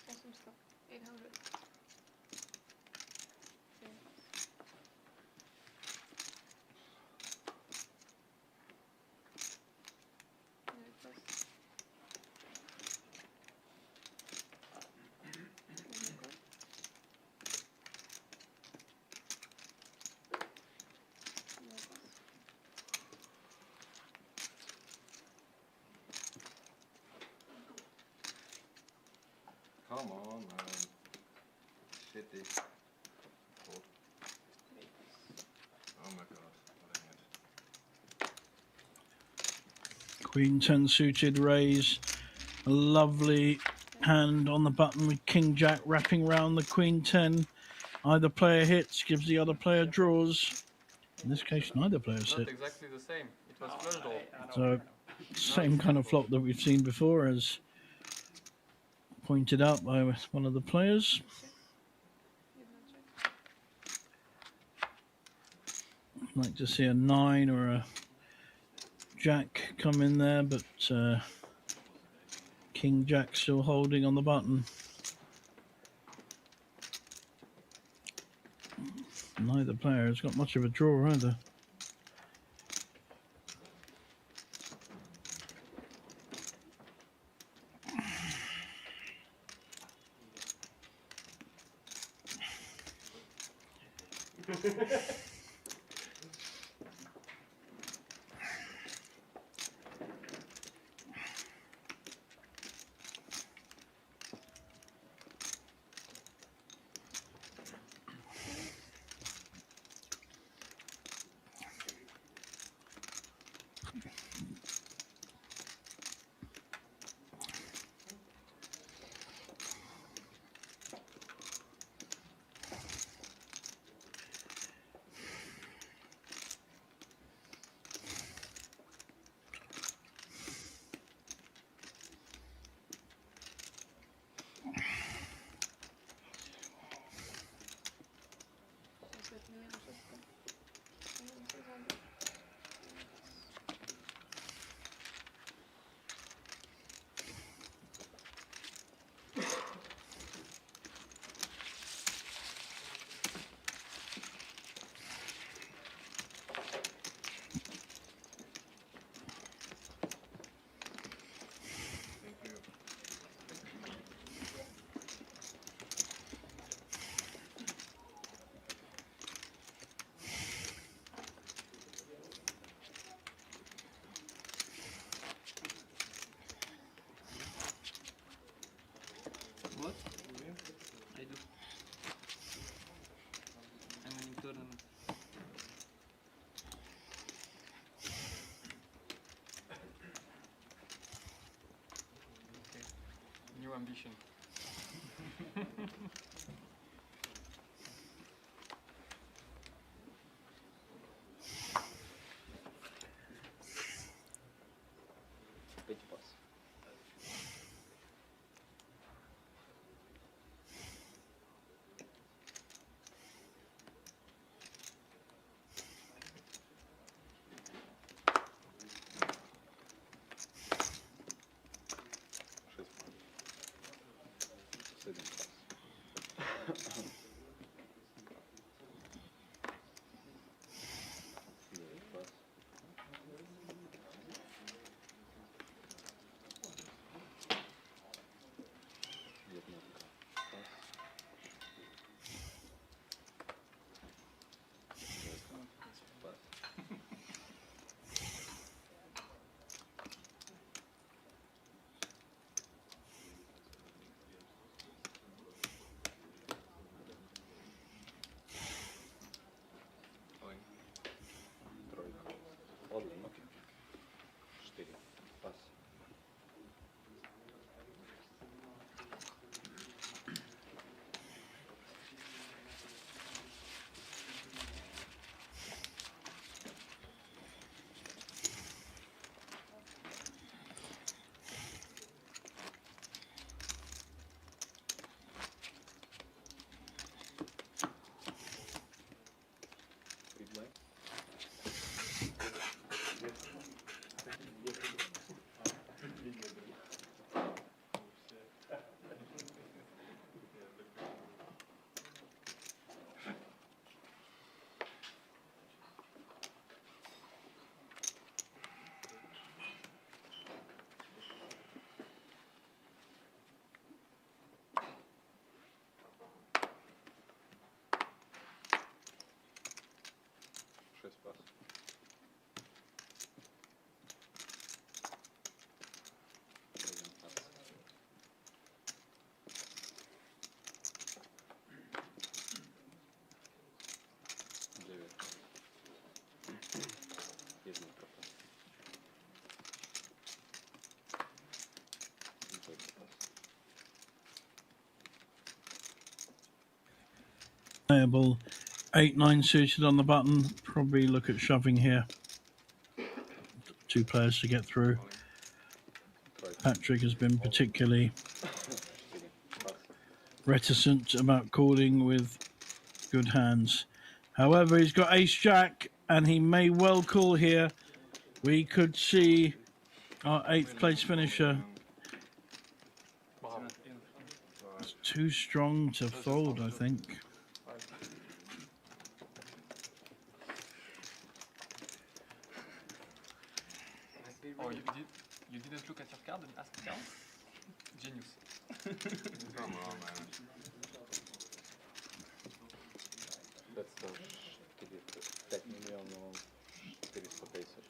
Awesome stuff. 800. Come on, man. Shitty. Fold. Oh my god, what a hand. Queen 10 suited raise. A lovely hand on the button with King Jack wrapping round the Queen 10. Either player hits, gives the other player draws. In this case, neither player's Not hit. exactly the same. It was flush draw. So, same kind of flop that we've seen before, as pointed out by one of the players. I'd like to see a 9 or a Jack come in there, but King Jack still holding on the button. Neither player has got much of a draw either. What? I do. I'm winning tournament. Okay. New ambition. Which boss? Playable 8-9 suited on the button. Probably look at shoving here. 2 players to get through. Patrick has been particularly reticent about calling with good hands. However, he's got ace-jack, and he may well call here. We could see our 8th place finisher. It's too strong to fold, I think. Oh, you didn't look at your card and ask down? Genius. Come on, man. Представ, 5 милиона 450.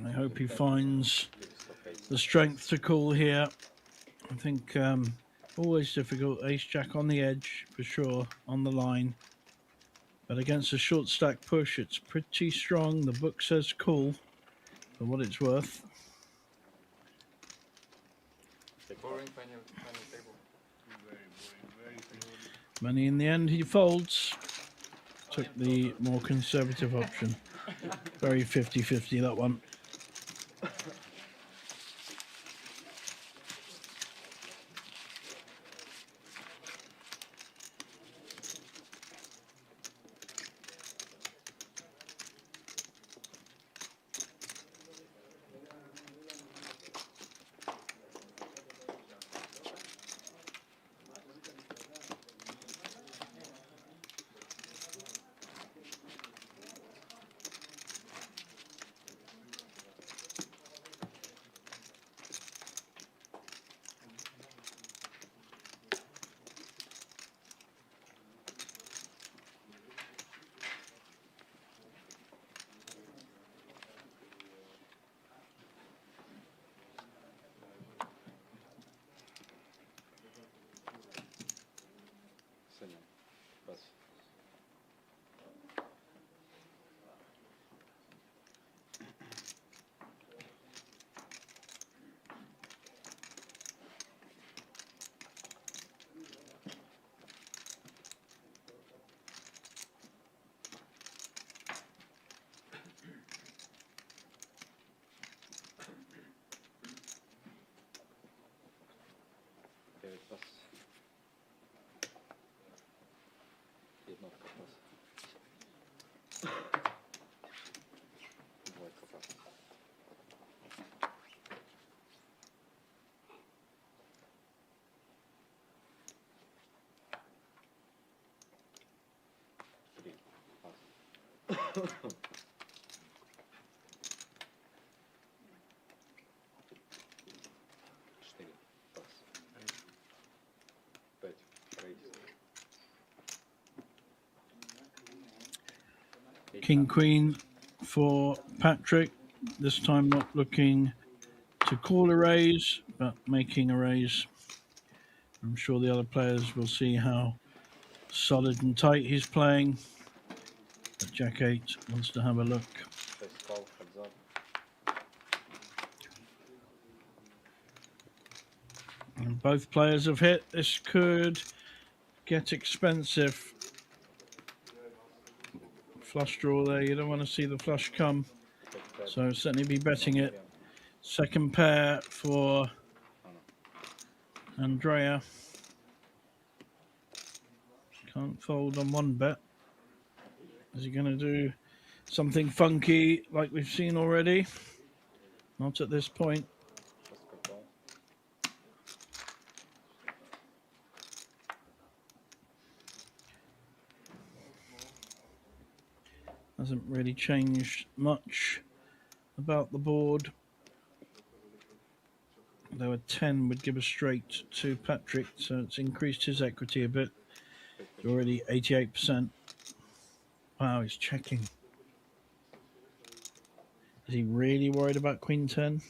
I hope he finds the strength to call here. I think always difficult. Ace-jack on the edge, for sure, on the line. But against a short stack push, it's pretty strong. The book says call, for what it's worth. Boring final table. Money in the end, he folds. Took the more conservative option. Very 50-50, that one. King Queen for Patrick. This time not looking to call a raise, but making a raise. I'm sure the other players will see how solid and tight he's playing. But Jack 8 wants to have a look. And both players have hit. This could get expensive. Flush draw there. You don't want to see the flush come. So certainly be betting it. Second pair for Andrea. Can't fold on one bet. Is he going to do something funky like we've seen already? Not at this point. Hasn't really changed much about the board. Though a 10 would give a straight to Patrick, so it's increased his equity a bit. It's already 88%. Wow, he's checking. Is he really worried about Queen 10?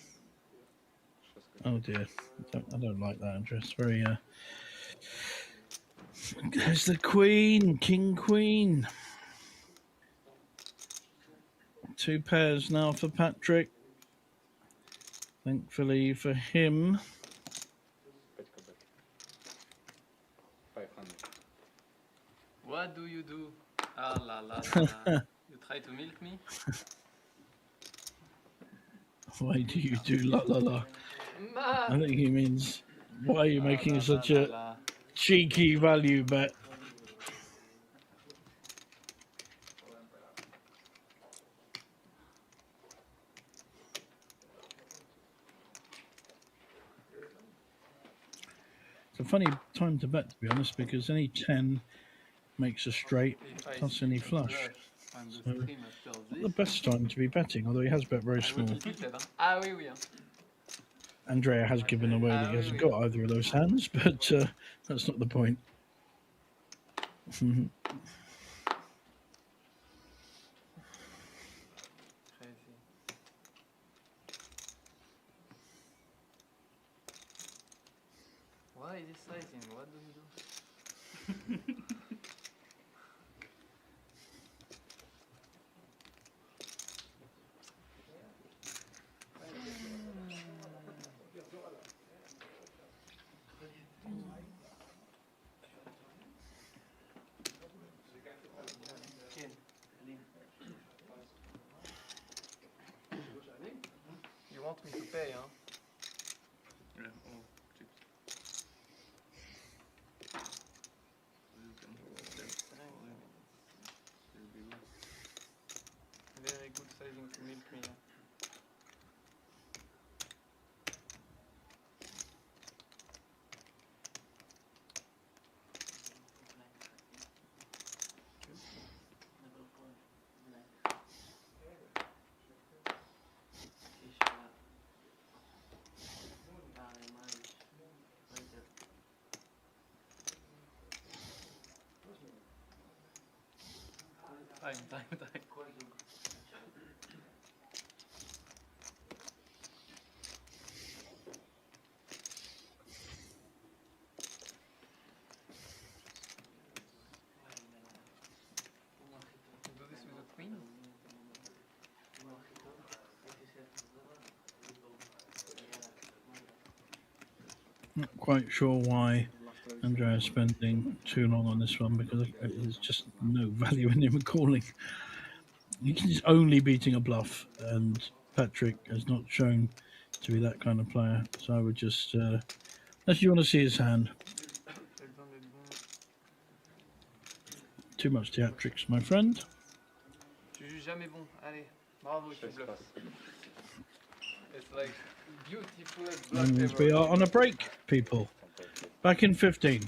Oh dear, I don't like that, Andrew. It's very... There's the Queen, King Queen. Two pairs now for Patrick. Thankfully for him. What do you do? Ah la la la. You try to milk me? Why do you do la la la? I think he means, why are you making such a cheeky value bet? It's a funny time to bet, to be honest, because any 10 makes a straight plus any flush. So, not the best time to be betting, although he has bet very small. Andrea has given away that he hasn't got either of those hands, but that's not the point. Why is this sizing? What do you do? You want me to pay, huh? Yeah, oh, chips. Very good sizing to milk me. Huh? Time. Do this with a queen? Not quite sure why Andrea is spending too long on this one, because there's just no value in him calling. He's only beating a bluff, and Patrick has not shown to be that kind of player. So I would just, unless you want to see his hand. Too much theatrics, my friend. Tu joues jamais bon. Allez, bravo, tu bluffes. It's like beautiful bluff. And we are on a break, people. Back in 15.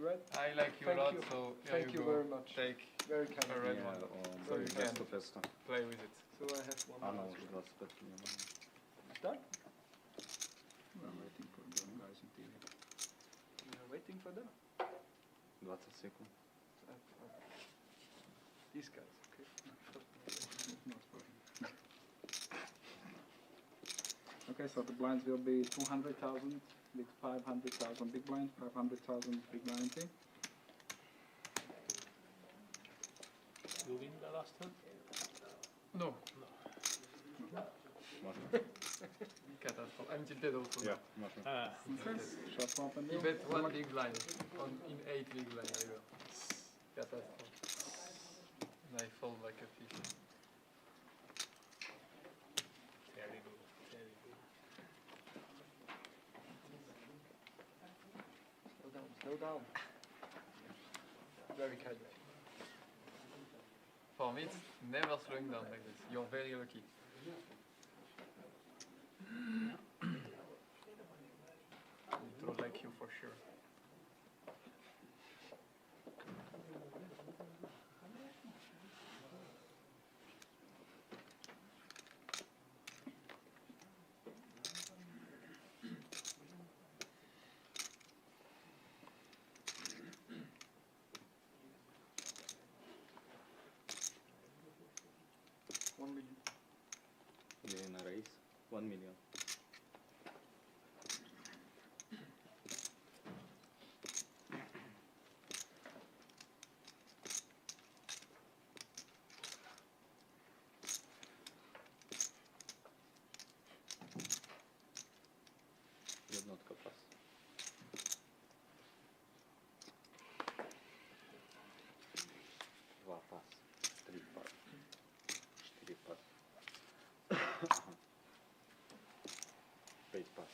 red. I like you a Thank lot, you. so here Thank you go. very much. Take Very kind. a red one, so you can play with it. So I have one. Ano, more. už 25 minut. Start. I'm waiting for the guys in TV. You're waiting for them. 20 sekund. These guys, okay. Okay, so the blinds will be 200,000 with 500,000 big blind, 500,000 big blind empty. You win the last one? No. Можно. Catastrophe. I'm tilted also. Yeah, можно. Shot flop and You deal. bet one big blind in 8 big blind. I go. Catastrophe. And I fall like a fish. Very good, very good. Slow down, slow down. Very kind. For me, it's never slowing down like this. You're very lucky. It was like you for sure. You're in a race. 1 million. Jednotka pas. Dva pas. 3 pas. 4 pas. 5 pas.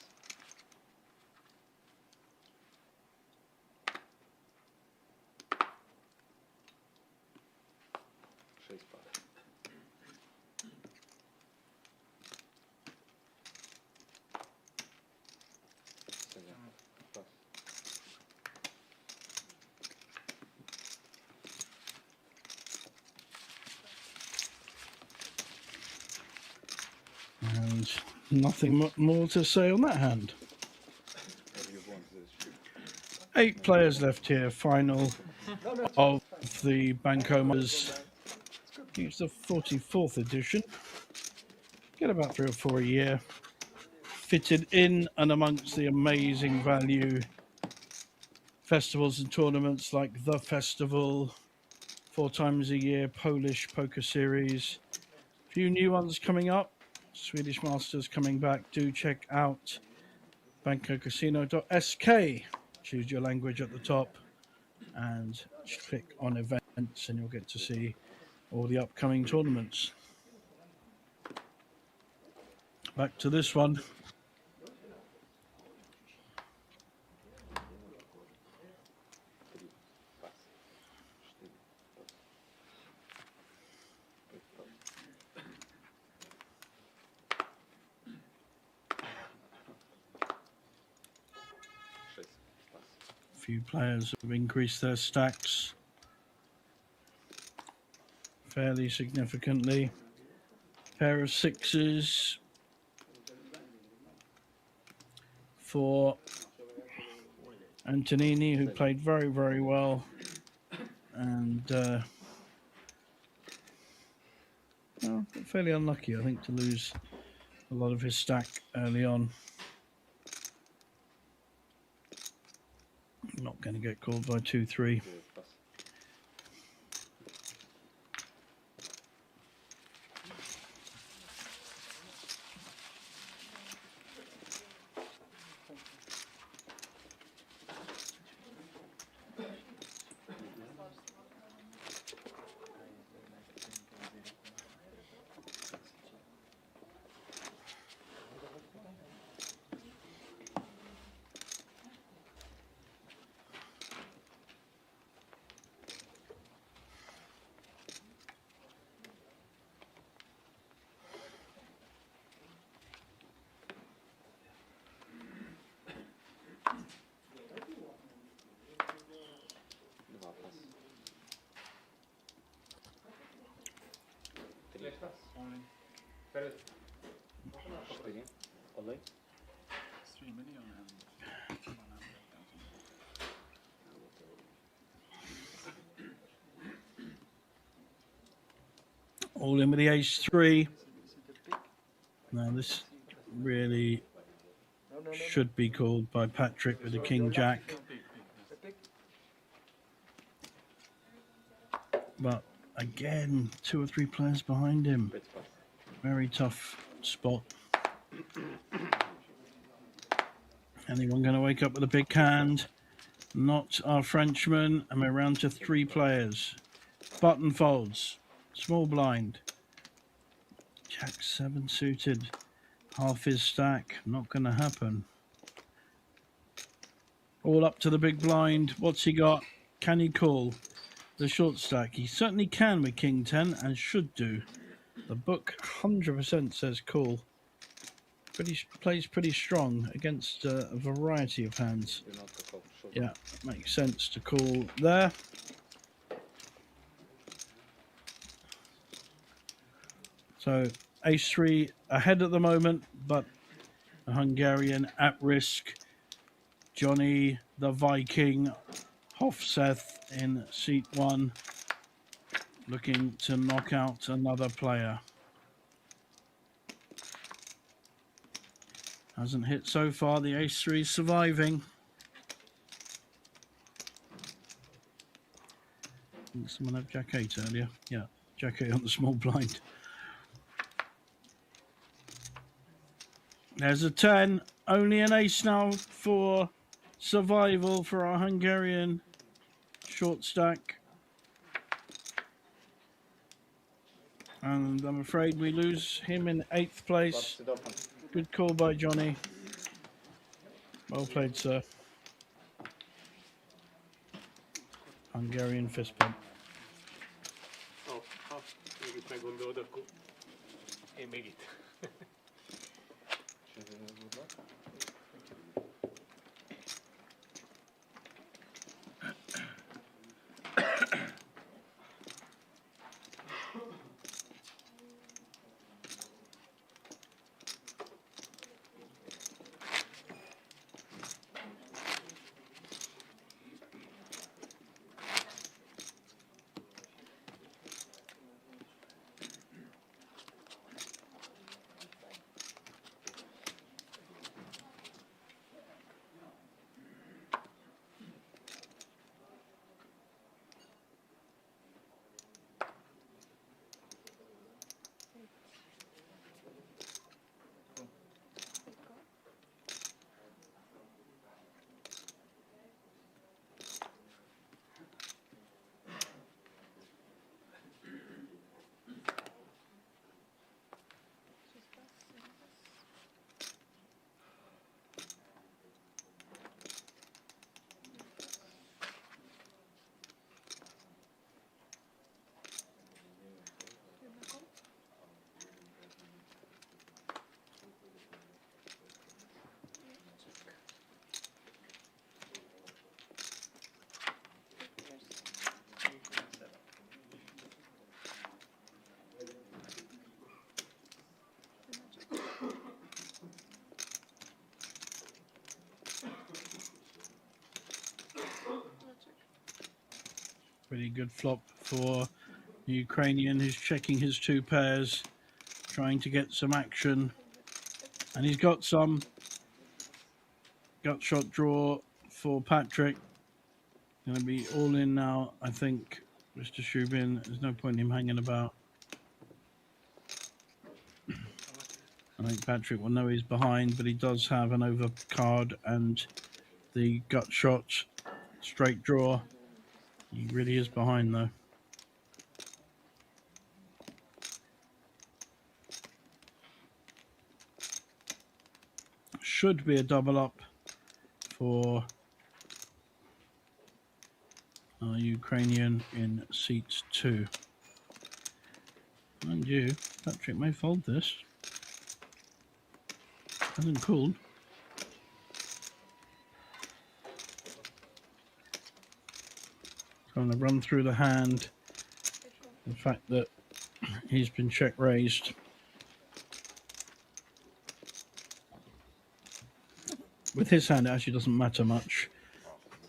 6 pas. 7 pas. And nothing more to say on that hand. What do you want this? 8 players left here. Final of the Banco Masters. It's the 44th edition. Get about 3 or 4 a year. Fitted in and amongst the amazing value festivals and tournaments like The Festival, 4 times a year, Polish Poker Series. A few new ones coming up. Swedish Masters coming back. Do check out bancocasino.sk. Choose your language at the top and click on events and you'll get to see all the upcoming tournaments. Back to this one. Few players have increased their stacks fairly significantly. Pair of 6s for Antonini, who played very, very well, and well, fairly unlucky, I think, to lose a lot of his stack early on. Not going to get called by 2-3. Online? 3 million and 100,000. All in with the ace-3. Now this really should be called by Patrick with the king-jack. But again, 2 or 3 players behind him. Very tough spot. Anyone going to wake up with a big hand? Not our Frenchman. And we're round to 3 players. Button folds. Small blind. Jack-7 suited. Half his stack. Not going to happen. All up to the big blind. What's he got? Can he call the short stack? He certainly can with king-10 and should do. The book 100% says call. Plays pretty strong against a variety of hands. Yeah, makes sense to call there. So ace-3 ahead at the moment, but a Hungarian at risk. Johnny the Viking Hofseth in seat 1, looking to knock out another player. Hasn't hit so far. The ace-3 surviving. Didn't someone have Jack-8 earlier? Yeah, Jack-8 on the small blind. There's a 10. Only an ace now for survival for our Hungarian short stack. And I'm afraid we lose him in 8th place. Good call by Johnny. Well played, sir. Hungarian fist bump. Mégis meggondolod, akkor én még itt. Pretty good flop for the Ukrainian, who's checking his 2 pairs, trying to get some action. And he's got some. Gut shot draw for Patrick. Going to be all in now, I think, Mr. Shubin. There's no point in him hanging about. I think Patrick will know he's behind, but he does have an overcard and the gut shot straight draw. He really is behind, though. Should be a double up for our Ukrainian in seat 2. Mind you, Patrick may fold this. Hasn't called. Trying to run through the hand. The fact that he's been check raised. with his hand, it actually doesn't matter much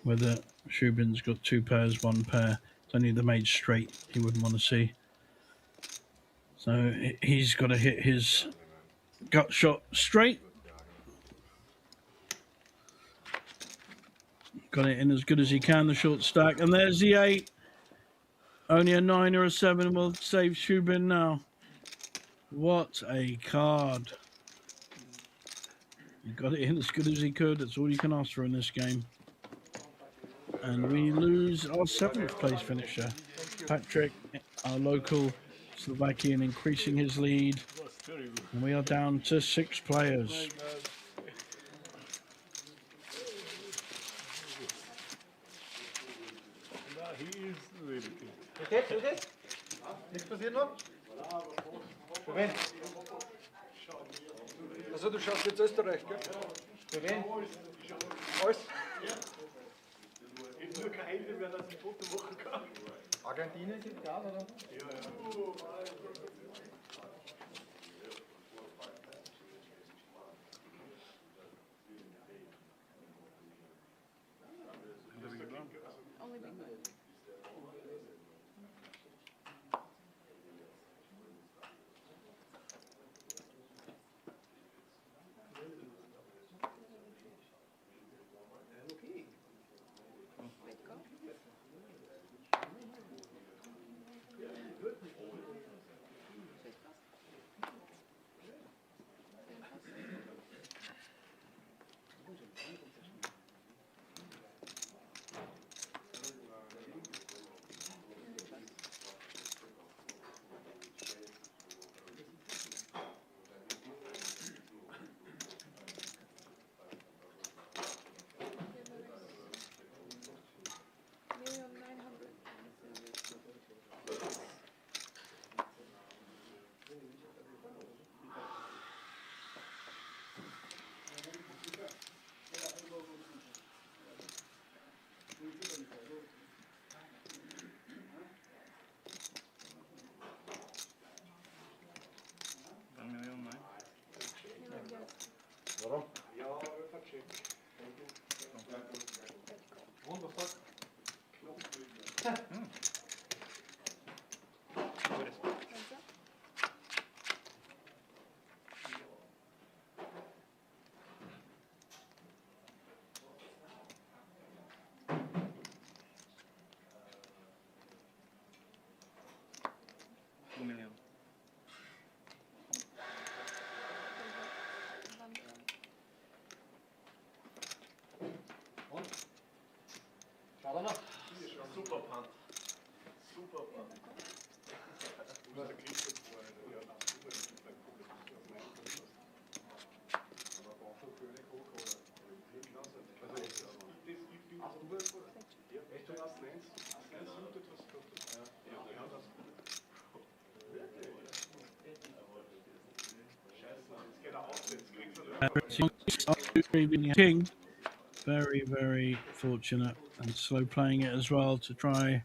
whether Shubin's got 2 pairs, 1 pair. It's only the made straight he wouldn't want to see. So he's got to hit his gut shot straight. Got it in as good as he can, the short stack. And there's the 8. Only a 9 or a 7 will save Shubin now. What a card. He got it in as good as he could. That's all you can ask for in this game. And we lose our 7th place finisher. Patrick, our local Slovakian, increasing his lead. And we are down to 6 players. Geht, du geht's? Nichts passiert noch? Für wen? Also du schaust jetzt Österreich, gell? Für wen? Alles? Ist nur kein Ende, wer das ein Foto machen kann. Argentinien ist egal, oder? Only big blind. Wait, go. Million 900. Warum? Schau noch. Super Punt. Super Punt. King, very, very fortunate and slow playing it as well to try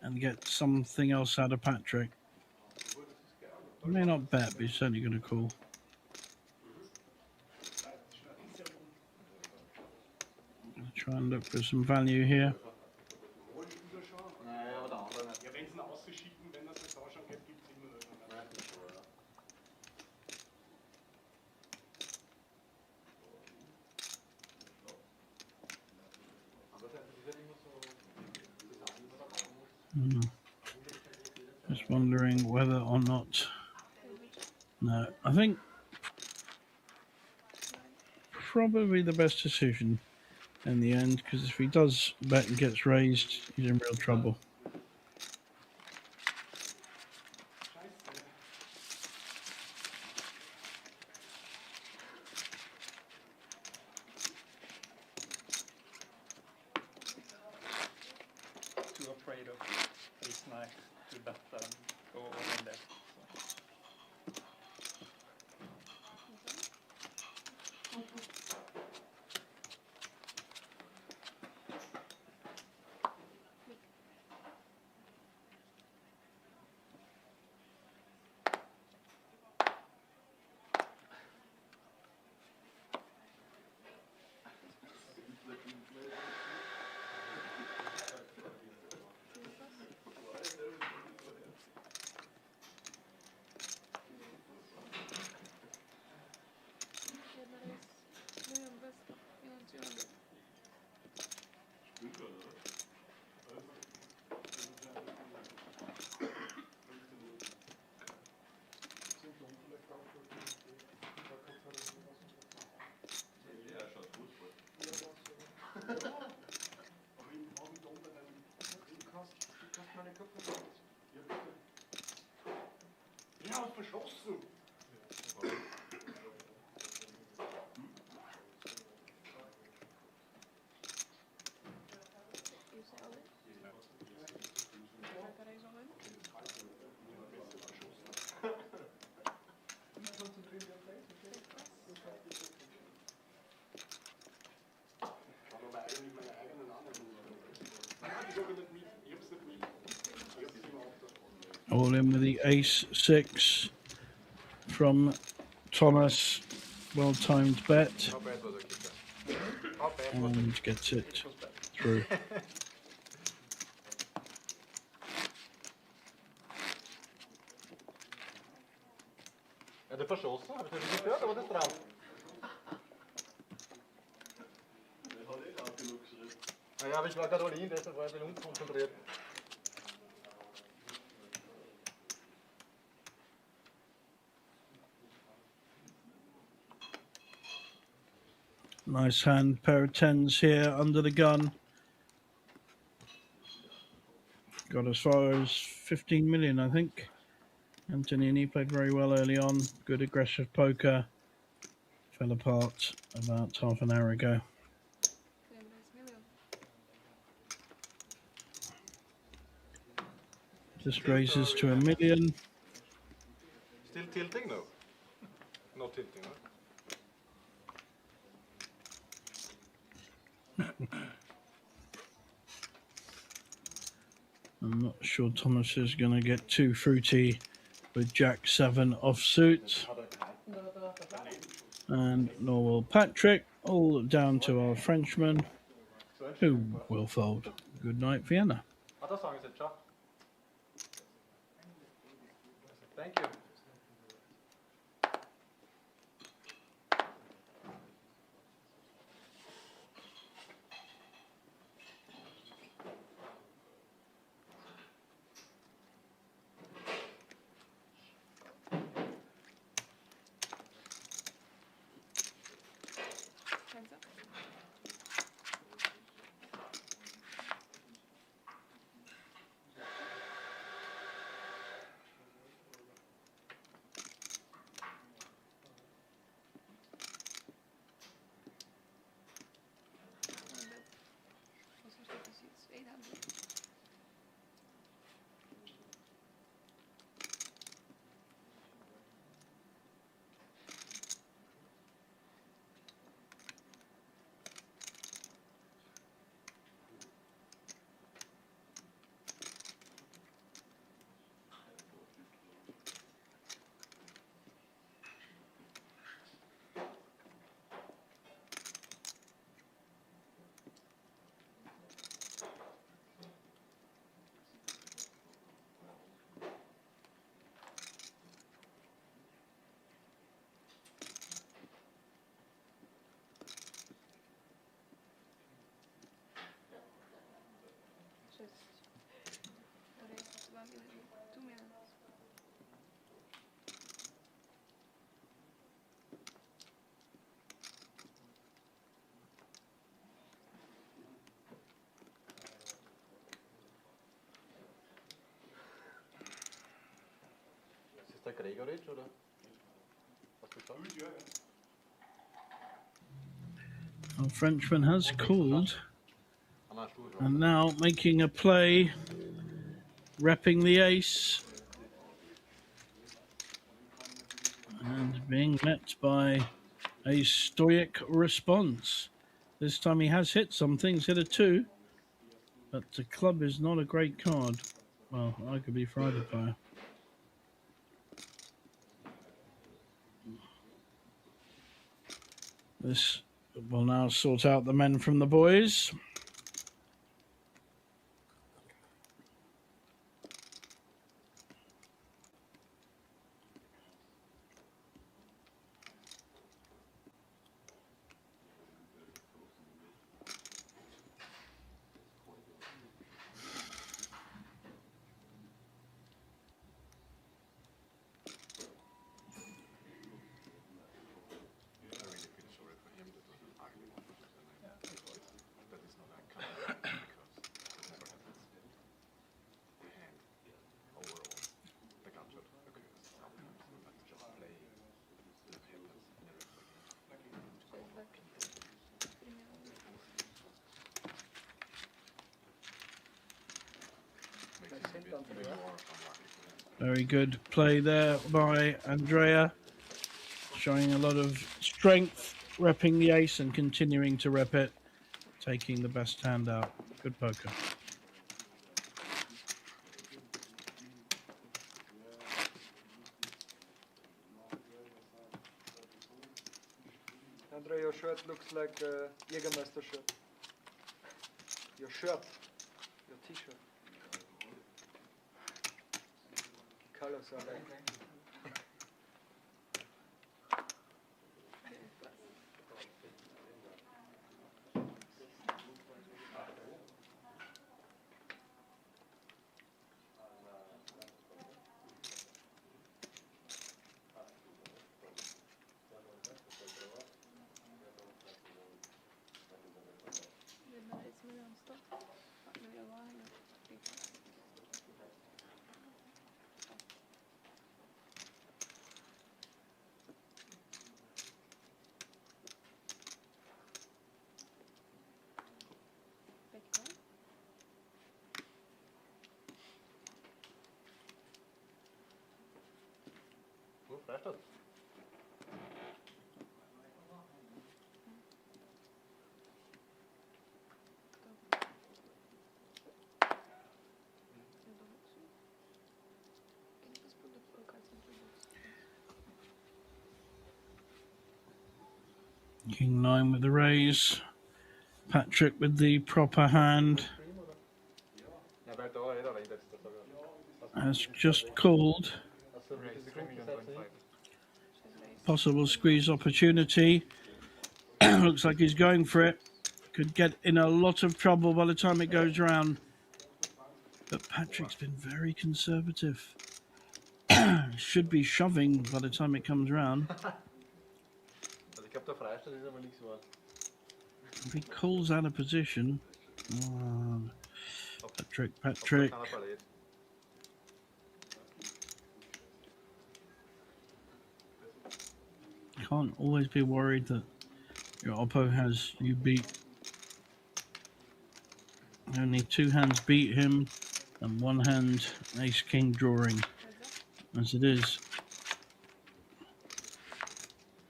and get something else out of Patrick. He may not bet, but he's certainly going to call. Gonna try and look for some value here. Just wondering whether or not. No, I think probably the best decision in the end, because if he does bet and gets raised, he's in real trouble. Too afraid of ace nine to bet and go all in there. Is hij al in? Welke race al in? All in with the ace 6 from Thomas. Well timed bet. How bad was the kicker? How bad was And gets it through. Ja, det förstås. Det betyder inte det var det straff. Ja, jag vill slagga dåligt in det så var jag lugnt koncentrerad. Nice hand, pair of 10s here under the gun. Got as far as 15 million, I think. Antonini played very well early on. Good aggressive poker. Fell apart about half an hour ago. 10 million. Just raises to $1 million. Still tilting though? Not tilting, huh? I'm not sure Thomas is going to get too fruity with Jack 7 offsuit. And nor will Patrick. All down to our Frenchman, who will fold. Good night, Vienna. Thank you. Hands up. What's your status? It's 800. What is 1 million? 2 million. Sista Gregoritsch oder? Was du sagst? Our Frenchman has called. And now making a play. Repping the ace. And being met by a stoic response. This time he has hit something. He's hit a 2. But the club is not a great card. Well, I could be frightened by. This will now sort out the men from the boys. Very good play there by Andrea, showing a lot of strength, repping the ace and continuing to rep it, taking the best hand out. Good poker. Andre, your shirt looks like a Jägermeister shirt. Your shirt, your t-shirt. Colors are like. King 9 with the raise. Patrick with the proper hand has just called. Possible squeeze opportunity. Looks like he's going for it. Could get in a lot of trouble by the time it goes round. But Patrick's been very conservative. Should be shoving by the time it comes round. If he calls out of position. Patrick. Can't always be worried that your oppo has you beat. Only 2 hands beat him and 1 hand ace king drawing as it is.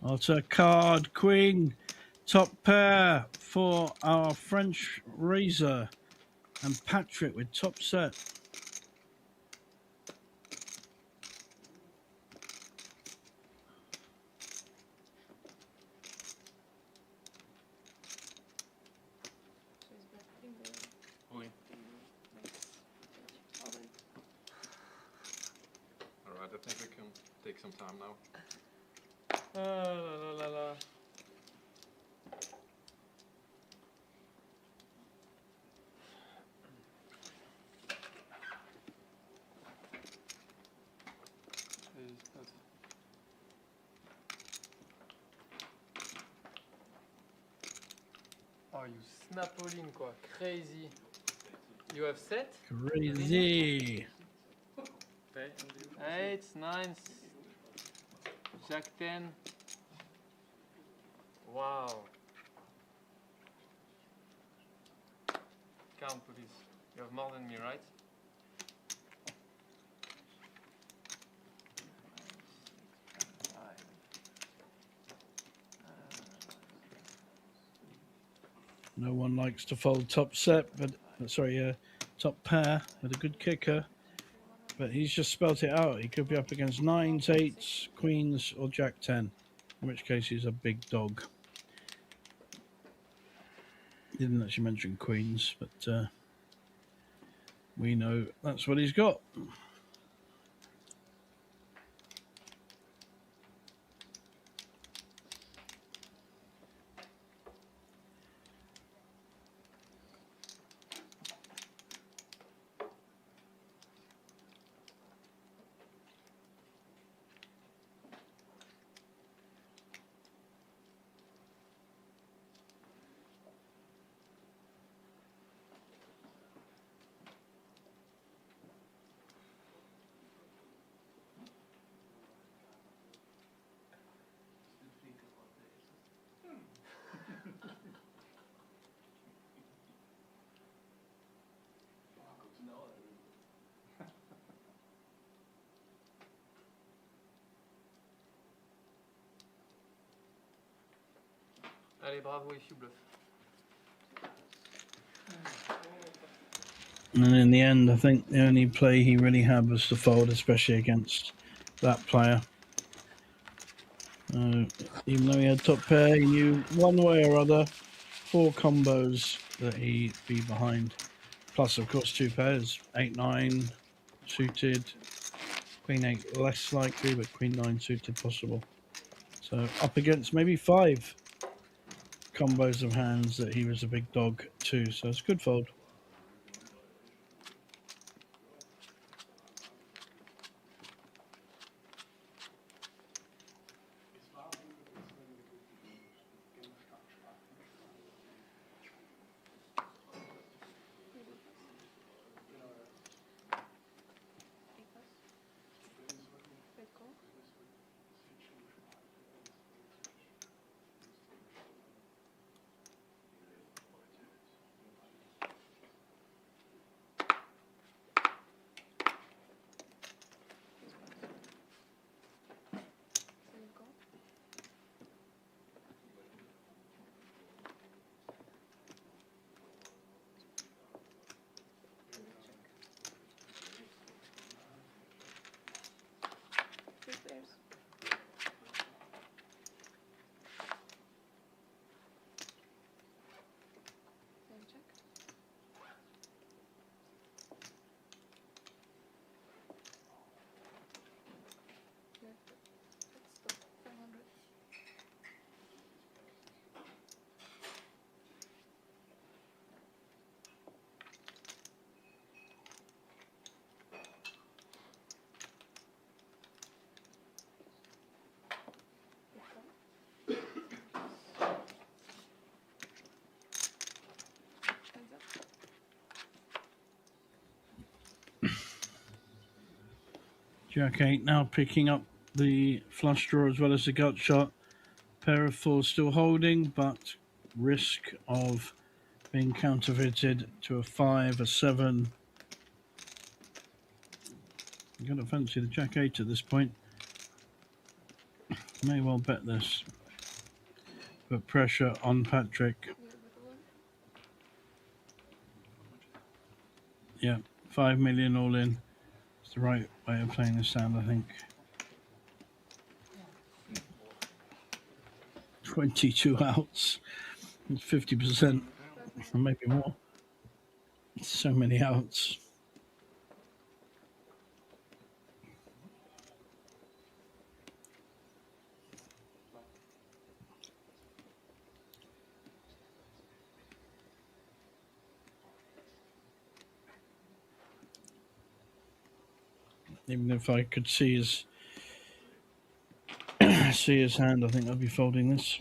What a card, queen, top pair for our French Razor and Patrick with top set. Alright, I think we can take some time now. Oh, you snap all in, quoi. Crazy. You have set? Crazy. 8, 9, Jack 10. Wow. Count, please. You have more than me, right? No one likes to fold top set, but sorry, top pair with a good kicker. But he's just spelt it out. He could be up against 9s, 8s, queens, or Jack 10, in which case he's a big dog. He didn't actually mention queens, but we know that's what he's got. Allez, bravo et bluff. And in the end, I think the only play he really had was to fold, especially against that player. Even though he had top pair, he knew one way or other 4 combos that he'd be behind. Plus, of course, 2 pairs, 8-9 suited, Queen 8 less likely, but Queen 9 suited possible. So up against maybe 5 combos of hands that he was a big dog too. So it's a good fold. Jack 8 now picking up the flush draw as well as the gut shot. Pair of 4 still holding, but risk of being counterfeited to a 5, a 7. You've got to fancy the Jack 8 at this point. May well bet this. Put pressure on Patrick. Yeah, 5 million all in. It's the right way of playing this hand, I think. 22 outs. It's 50%, or maybe more. So many outs. Even if I could see his hand, I think I'd be folding this.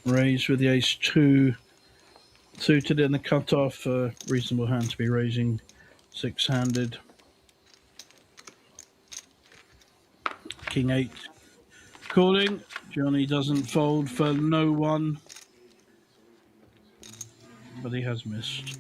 Raise with the ace-2 suited in the cutoff. Reasonable hand to be raising 6-handed. King 8 calling. Johnny doesn't fold for no one. but he has missed.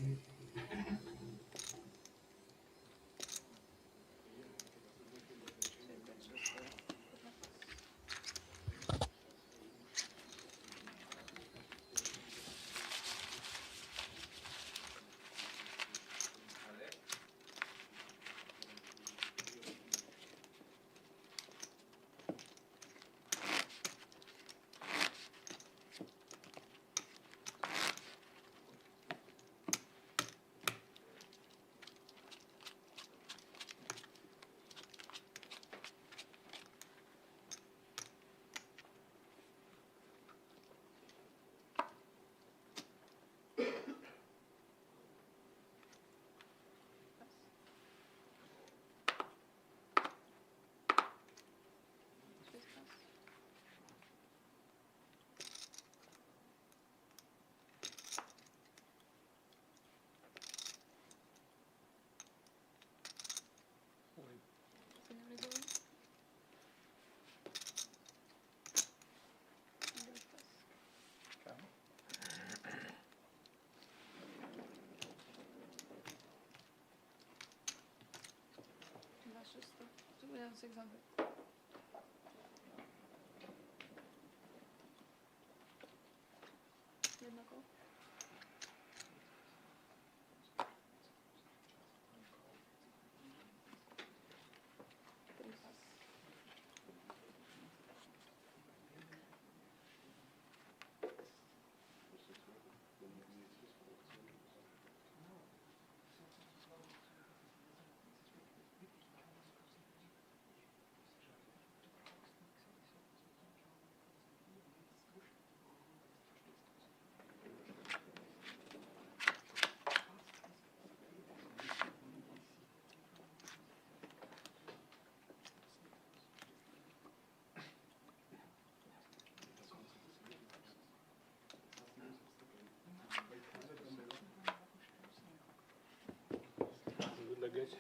That's just the 2,600. Jedna kolo. Good luggage.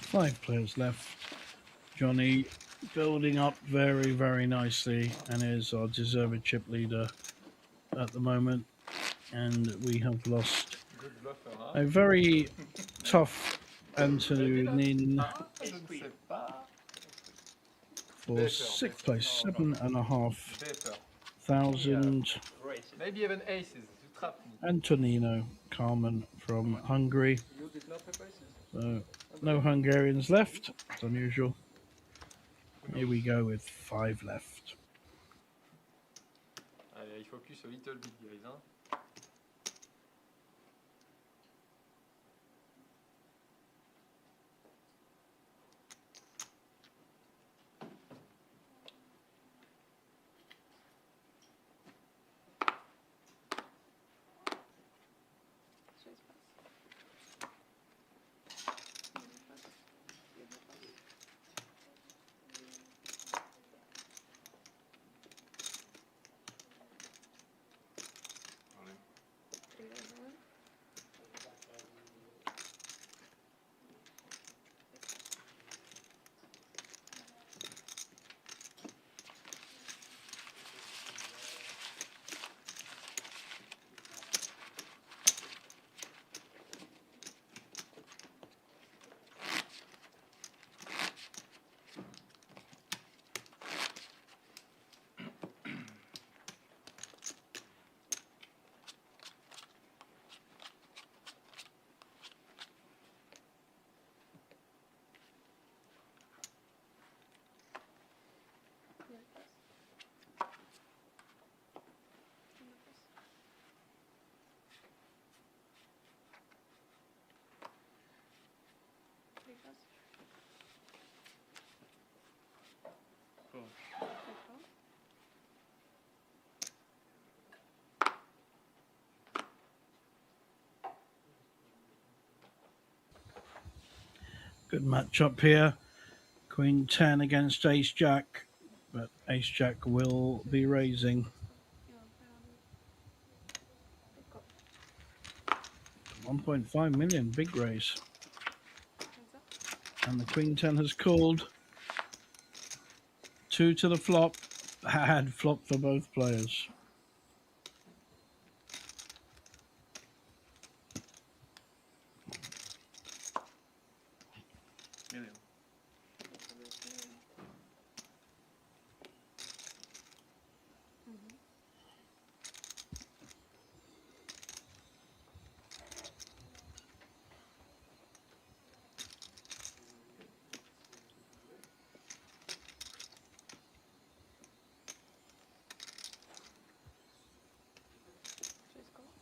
Five players left. Johnny building up very, very nicely and is our deserved chip leader at the moment. And we have lost a very tough Antonin for sixth place, 7,500. Maybe even aces. You trapped me. Antonino Carmen from Hungary. You did not have aces? So no Hungarians left. It's unusual. Here we go with 5 left. Allez, il focus a little bit, guys. Hein? Good match up here. Queen 10 against Ace Jack, but Ace Jack will be raising. 1.5 million, big raise. And the Queen 10 has called. 2 to the flop. Bad flop for both players. Million.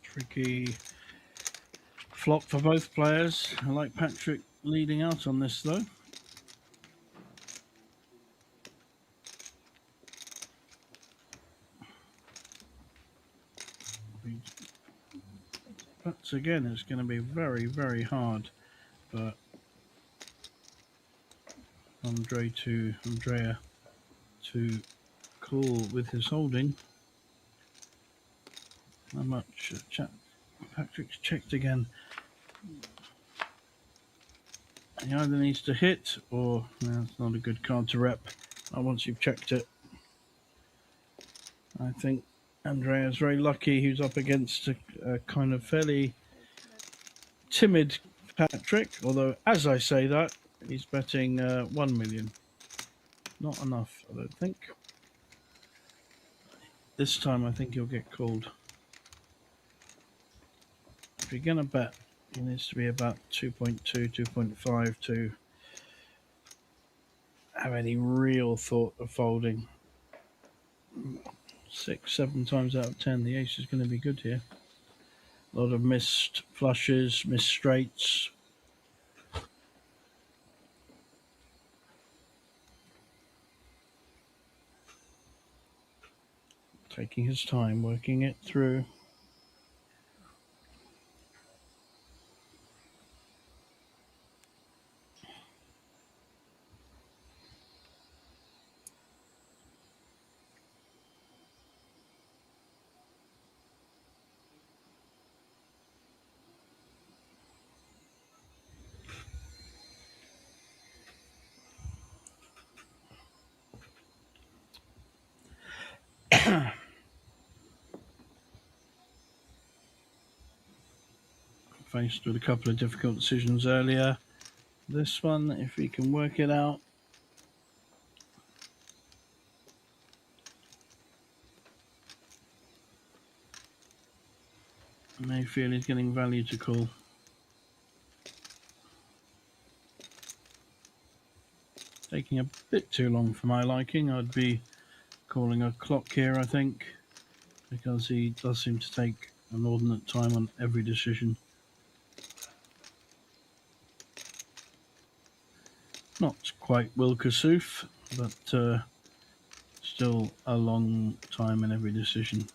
Tricky flop for both players. I like Patrick leading out on this though. But again, it's going to be very, very hard. But Andrea to call with his holding. How much? Patrick's checked again. He either needs to hit or it's not a good card to rep. Once you've checked it. I think Andrea's very lucky. He's up against a kind of fairly timid Patrick. Although, as I say that, he's betting 1 million. Not enough, I don't think. This time, I think he'll get called. If you're going to bet, it needs to be about 2.2, 2.5 to have any real thought of folding. 6, 7 times out of 10, the ace is going to be good here. A lot of missed flushes, missed straights. Taking his time, working it through. Faced with a couple of difficult decisions earlier. This one, if he can work it out. I may feel he's getting value to call. Taking a bit too long for my liking. I'd be calling a clock here, I think, because he does seem to take an inordinate time on every decision. Not quite Wilkersoof, but still a long time in every decision.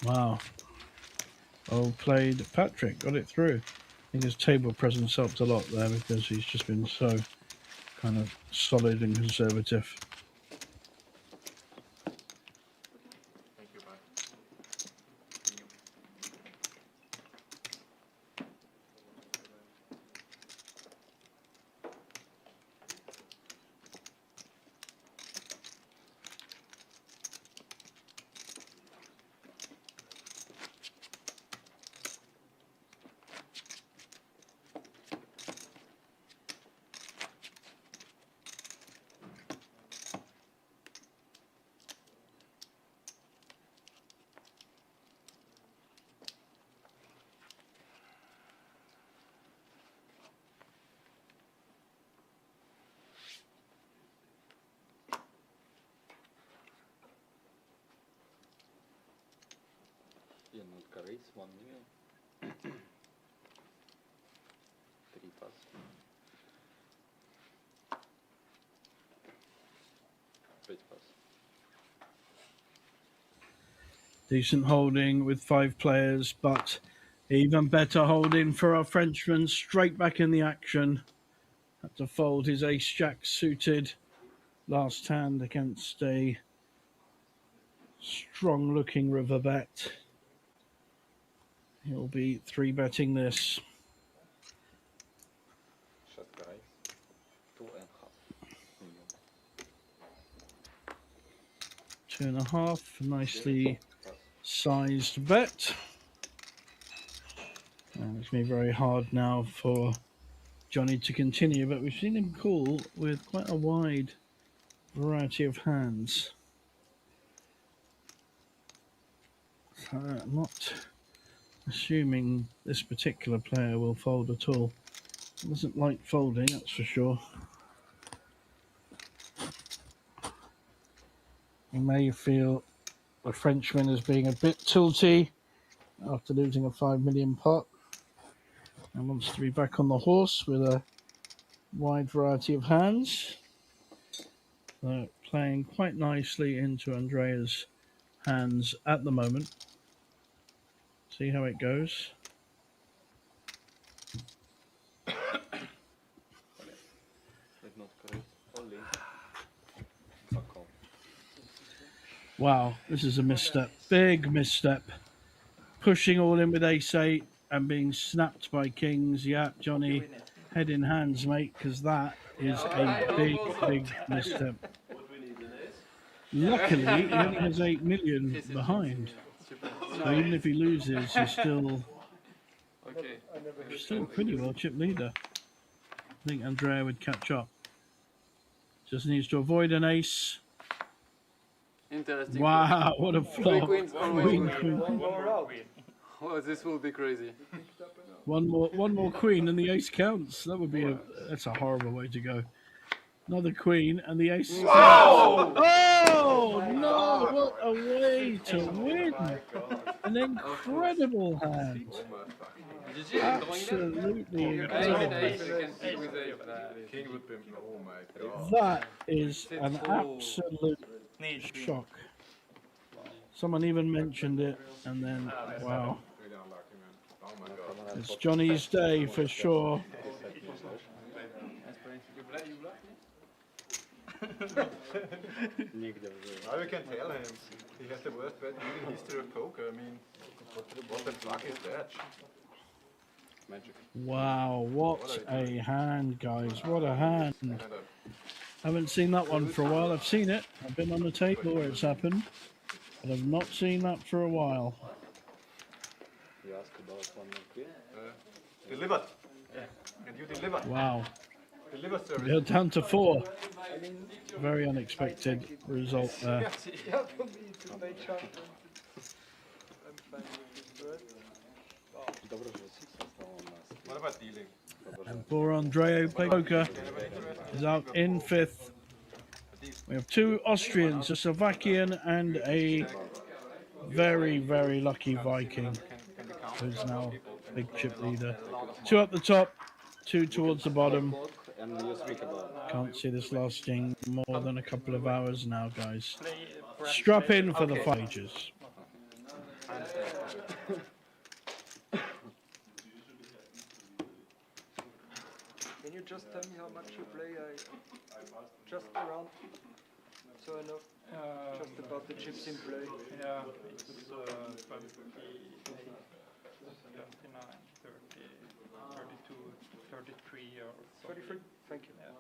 Wow. Well played, Patrick. Got it through. I think his table presence helped a lot there because he's just been so kind of solid and conservative. Thank you, bye. Yeah, not carries 1 million. 3 pass. Straight pass. Decent holding with 5 players, but Even better holding for our Frenchman, straight back in the action. Had to fold his ace-jack suited last hand against a strong-looking river bet. He'll be 3-betting this. Shut guys. 2.5 million. 2.5, nicely sized bet. It's going to be very hard now for Johnny to continue, but we've seen him call with quite a wide variety of hands. So I'm not assuming this particular player will fold at all. He doesn't like folding, that's for sure. He may feel the Frenchman as being a bit tilty after losing a 5 million pot and wants to be back on the horse with a wide variety of hands. So playing quite nicely into Andrea's hands at the moment. See how it goes. Wow, this is a misstep. Big misstep. Pushing all in with ace-8 and being snapped by kings. Yeah, Johnny, head in hands, mate, because that is a big misstep. Luckily, he only has 8 million behind. So even if he loses, he's still pretty well chip leader. I think Andrea would catch up. Just needs to avoid an ace. Interesting. Wow, what a flop. Queen. More Oh, this will be crazy. One more queen and the ace counts. That would be that's a horrible way to go. Another queen and the ace. Wow! Oh no! What a way to win! An incredible hand. Absolutely incredible. That is an absolute shock. Someone even mentioned it, and then wow. It's Johnny's day for sure. Now you can tell him he has the worst bet in history of poker. I mean, what the fuck is that? Magic. Wow, what a hand, guys. What a hand. Haven't seen that one for a while. I've seen it. I've been on the table where it's happened. But I've not seen that for a while. You asked about one more queen? Delivered. And you delivered. Wow. Deliver service. They're down to 4. Very unexpected result there. Yeah, for me to play chart. I'm fine with this, What about dealing? And poor Andrea, who played poker, is out in 5th. We have 2 Austrians, a Slovakian and a very lucky Viking, who's now big chip leader. 2 at the top, 2 towards the bottom. Can't see this lasting more than a couple of hours now, guys. Strap in for the pages. Can you just tell me how much you play? Just around, so I know just about the chips in play. Yeah, it's 20, 29, 30, 32, 33 or so. 33, thank you. Yeah.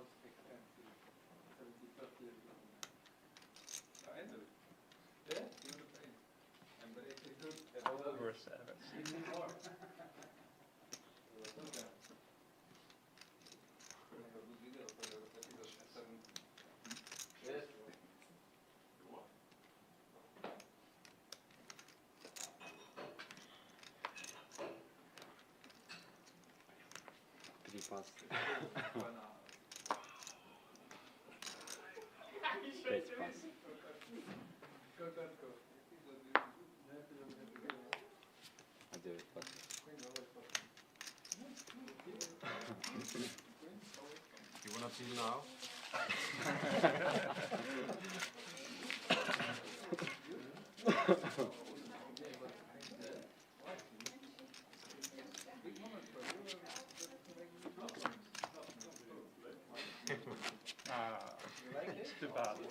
You wanna deal now?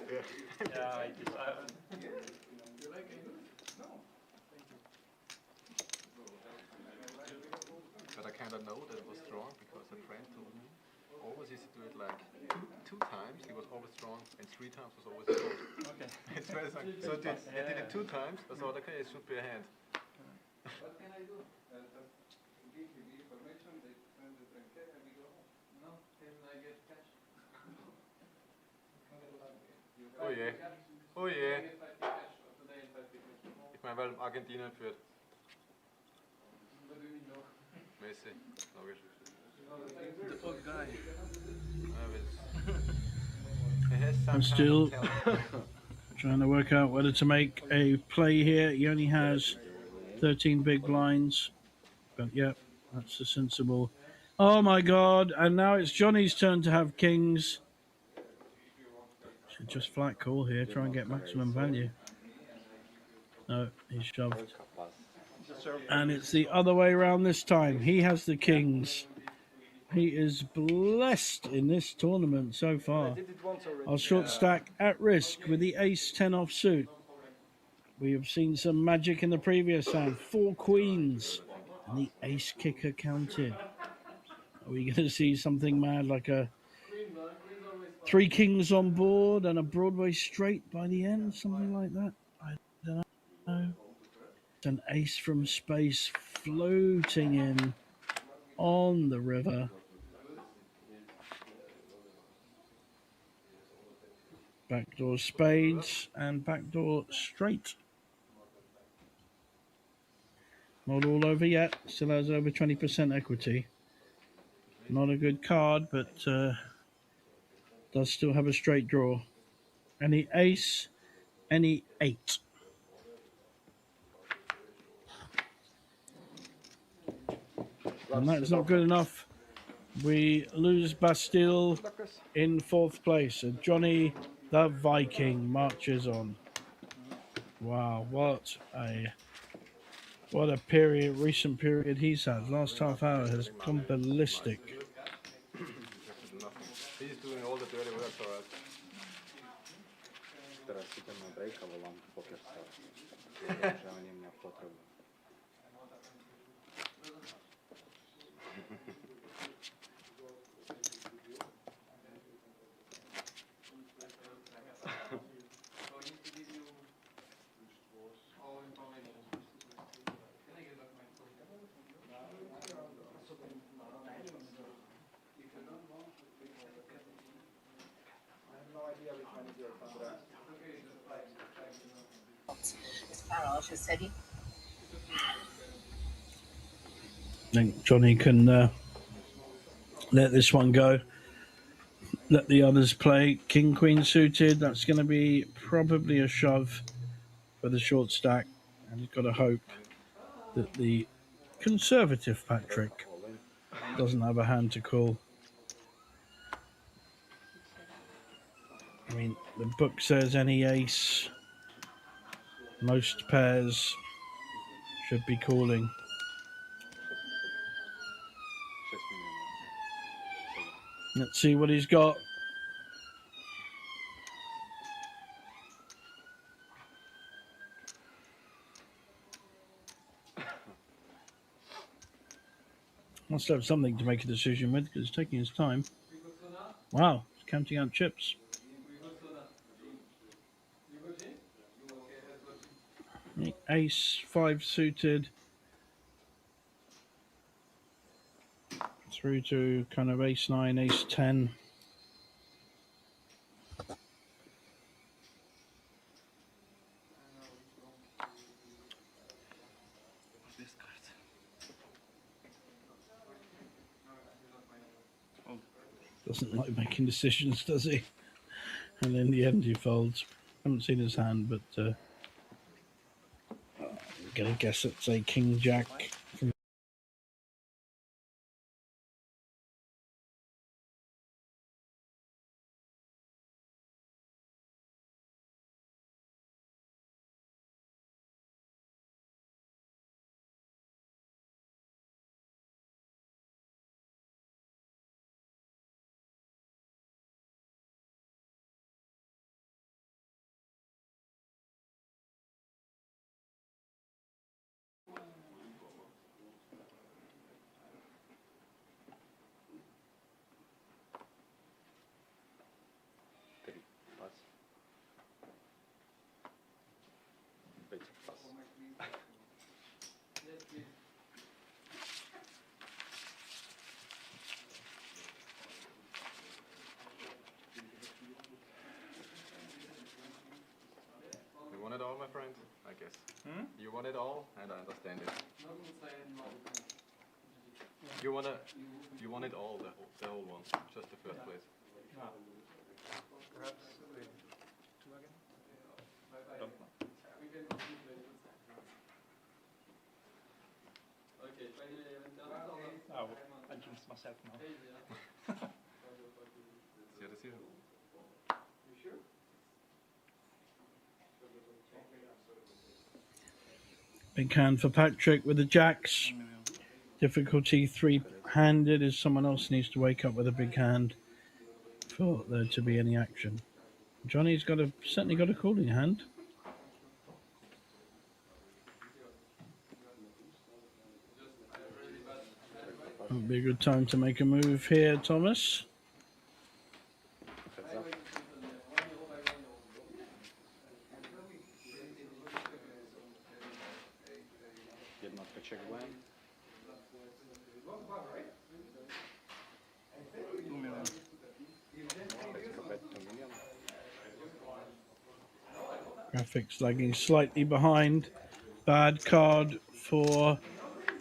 Yeah, it is. But I kind of know that it was strong because a friend told me always used to do it like two times. He was always strong, and 3 times was always a goal. Okay. It's very strong. So I did it 2 times. I thought, okay, it should be a hand. What can I do? Give you the information, they send the trinket and we go home. No, can I get cash? Oh je. Oh je. Today in 5 cash. Ich meine, weil Argentinien führt. What do you know? Messi, logisch. The old guy. I'm still trying to work out whether to make a play here. He only has 13 big blinds. But yeah, that's a sensible. Oh my god, and now it's Johnny's turn to have kings. Should just flat call here, try and get maximum value. No, he's shoved. And it's the other way around this time. He has the kings. He is blessed in this tournament so far. Our short stack at risk with the ace-10 offsuit. We have seen some magic in the previous hand. 4 queens and the ace kicker counted. Are we going to see something mad like a 3 kings on board and a Broadway straight by the end? Something like that? I don't know. It's an ace from space floating in on the river. Backdoor spades and backdoor straight. Not all over yet. Still has over 20% equity. Not a good card, but does still have a straight draw. Any ace, any 8. And that's not good enough. We lose Bastille in 4th place. And Johnny the Viking marches on. Wow, what a period, recent period he's had. Last half hour has gone ballistic. He's doing all the dirty work for us. Teraz idem na break a volám PokerStar. Že oni mňa potrebujú. I think Johnny can let this one go. Let the others play. King, queen suited. That's going to be probably a shove for the short stack. And you've got to hope that the conservative Patrick doesn't have a hand to call. I mean, the book says any ace, most pairs should be calling. Let's see what he's got. Must have something to make a decision with because it's taking his time. Wow, he's counting out chips. Ace 5 suited through to kind of ace 9, ace 10. Doesn't like making decisions, does he? And in the end, he folds. Haven't seen his hand, but I'm gonna guess it's a king jack from guess. Hmm? You want it all, and I understand it. You want it all, the whole one, just the first place. No. Perhaps with 2 again? Don't know. Oh, I jinxed myself now. Zero, zero. Big hand for Patrick with the jacks. Difficulty 3-handed as someone else needs to wake up with a big hand for there to be any action. Johnny's certainly got a cooling hand. Would be a good time to make a move here, Thomas. Heads up. Jednotka check when. 2 million. Let's bet 2 million. Graphics lagging slightly behind. Bad card for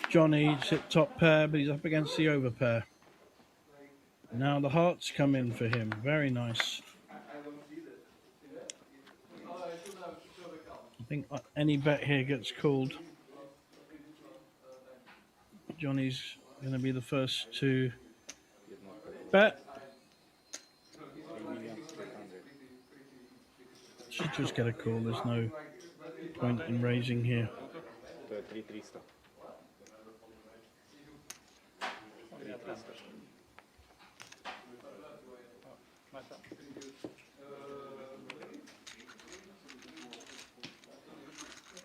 Johnny. Sit top pair, but he's up against the over pair. Now the hearts come in for him. Very nice. I think any bet here gets called. Johnny's going to be the first to bet. 3,300,000. Should just get a call. There's no point in raising here. 3,300. 3,300.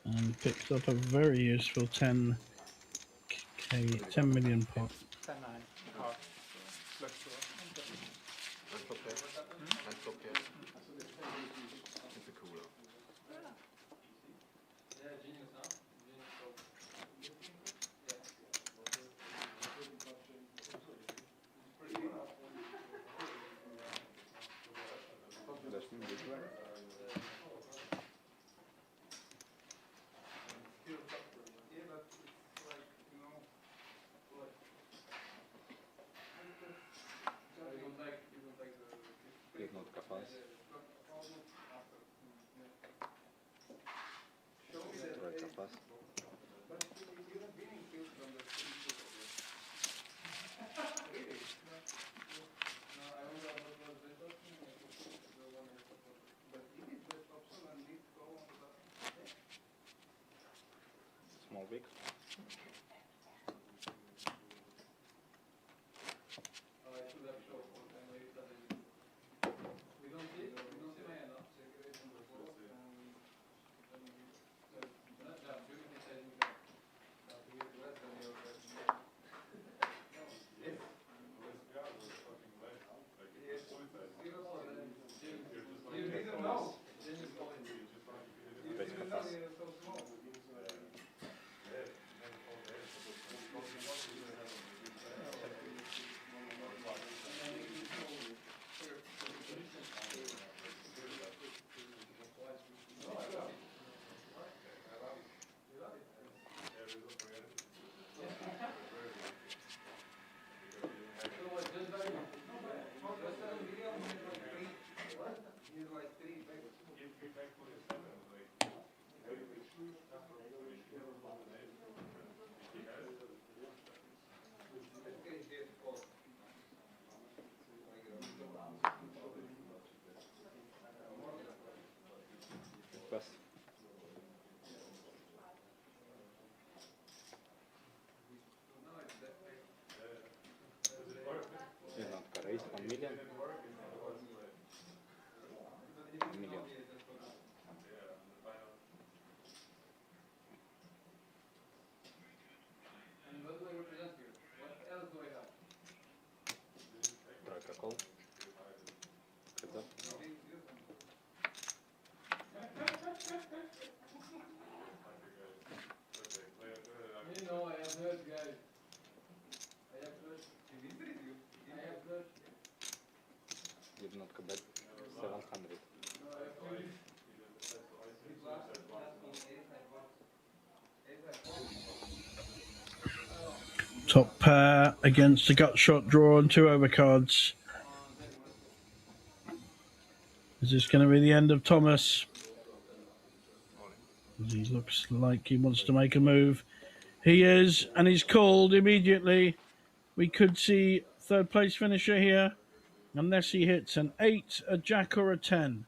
And picked up a very useful 10 million pot. 10-9. Half. Flush draw. And stop there. And stop there. It's a cooler. Daš mi big blind? Jednotka pas. Trojka pas. Small big. Peťka pas. Pas. Jednotka raise 1 million. 1 million. Trojka call. Heads up. Jednotka bet 700. Top pair against a gut shot draw and 2 overcards. Is this going to be the end of Thomas? He looks like he wants to make a move. He is, and he's called immediately. We could see third place finisher here, unless he hits an 8, a jack, or a 10.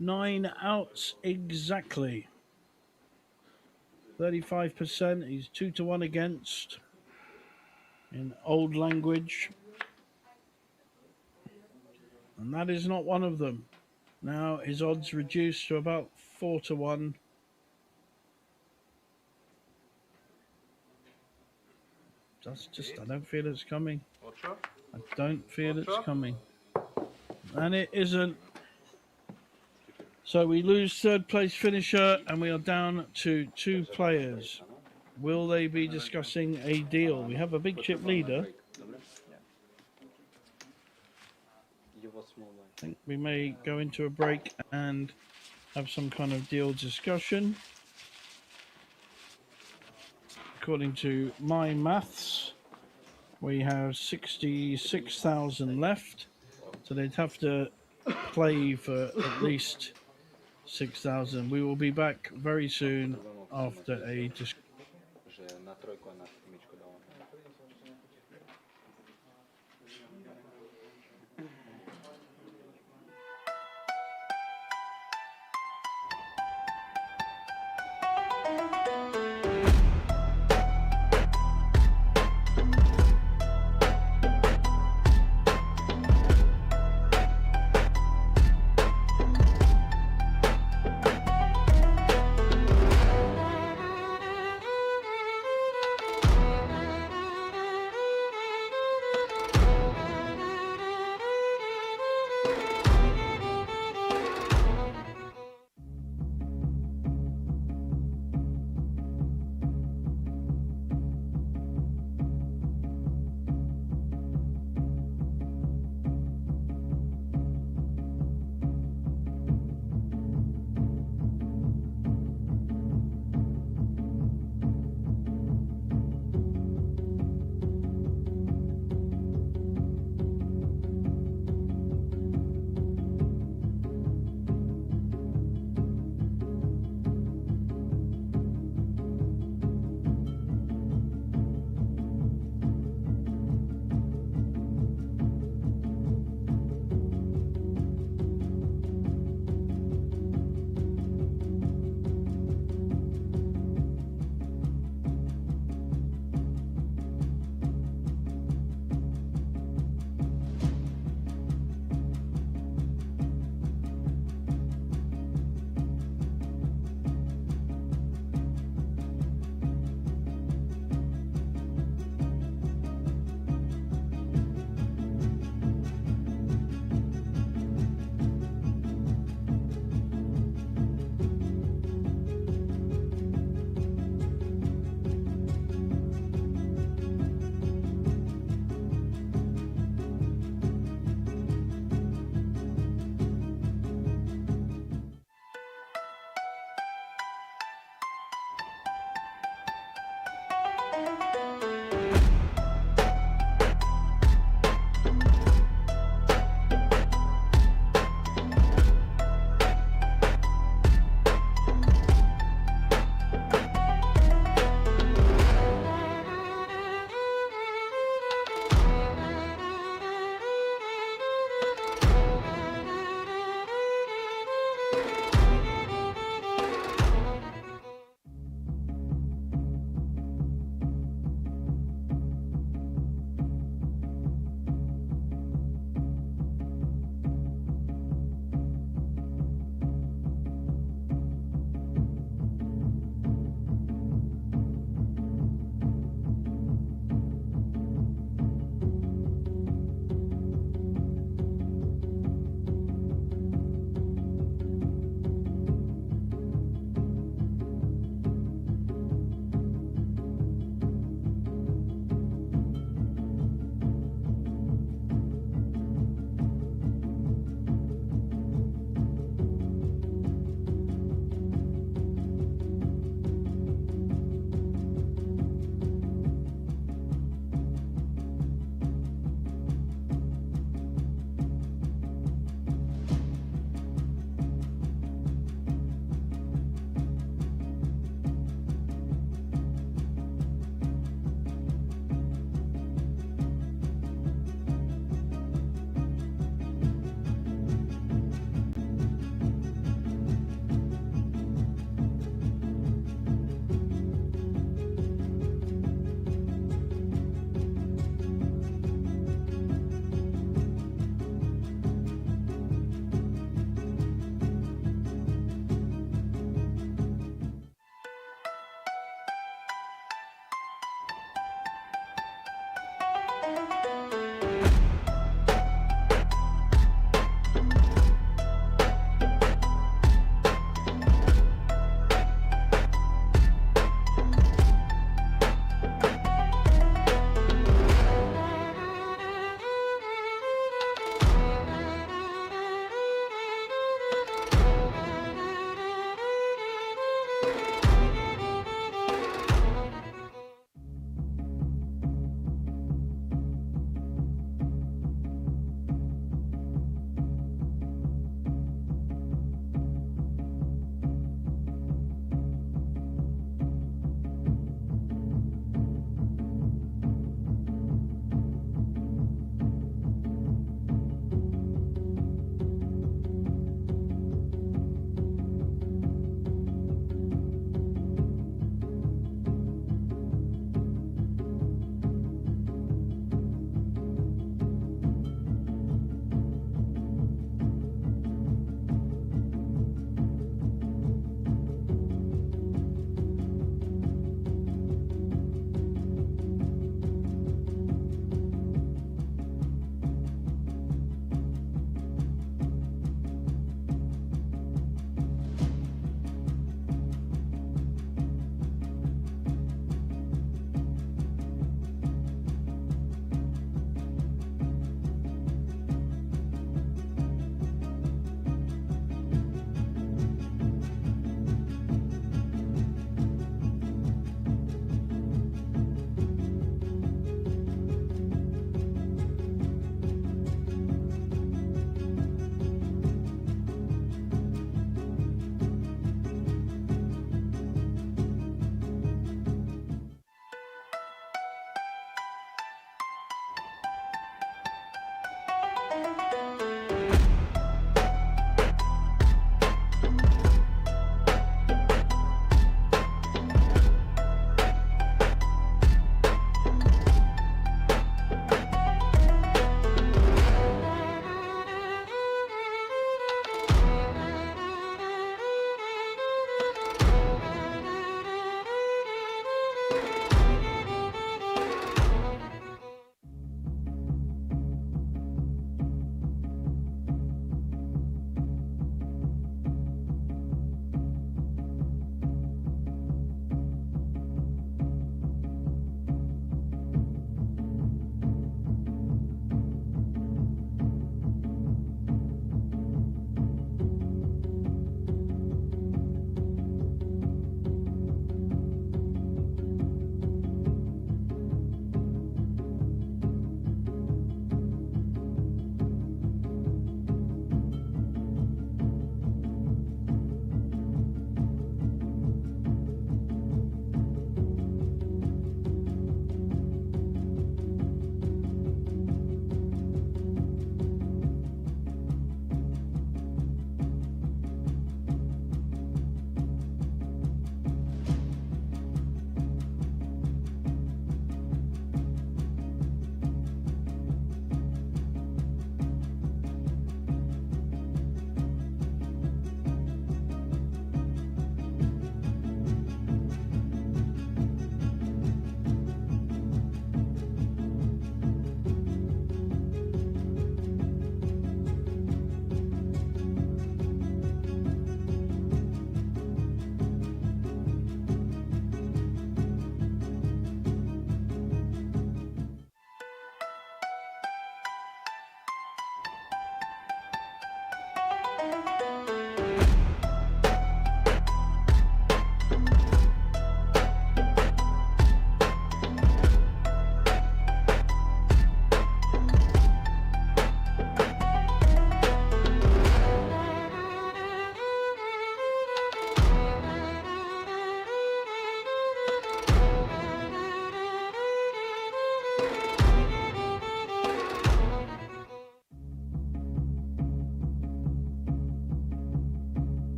9 outs exactly. 35%. He's 2-1 against in old language. And that is not one of them. Now his odds reduced to about 4-1. I don't feel it's coming. I don't feel it's coming. And it isn't. So we lose third place finisher and we are down to 2 players. Will they be discussing a deal? We have a big chip leader. I think we may go into a break and have some kind of deal discussion. According to my maths, we have 66,000 left, so they'd have to play for at least 6,000. We will be back very soon after a discussion.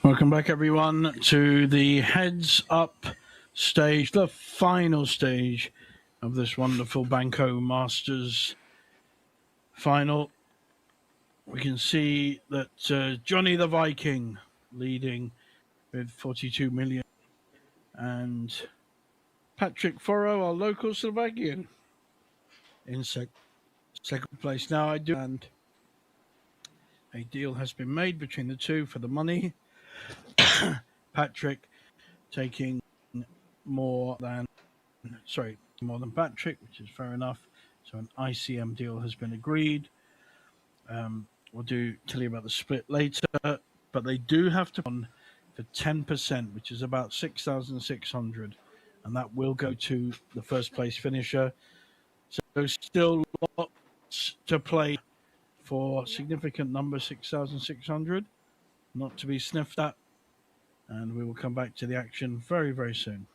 Welcome back, everyone, to the heads up stage, the final stage of this wonderful Banco Masters final. We can see that Johnny the Viking leading with 42 million, and Patrick Foro, our local Slovakian, in second place. Now, I do, and a deal has been made between the two for the money. Patrick taking more than Patrick, which is fair enough. So an ICM deal has been agreed. We'll tell you about the split later, but they do have to run for 10%, which is about 6,600, and that will go to the first place finisher. So still lots to play for significant number 6,600, not to be sniffed at, and we will come back to the action very, very soon.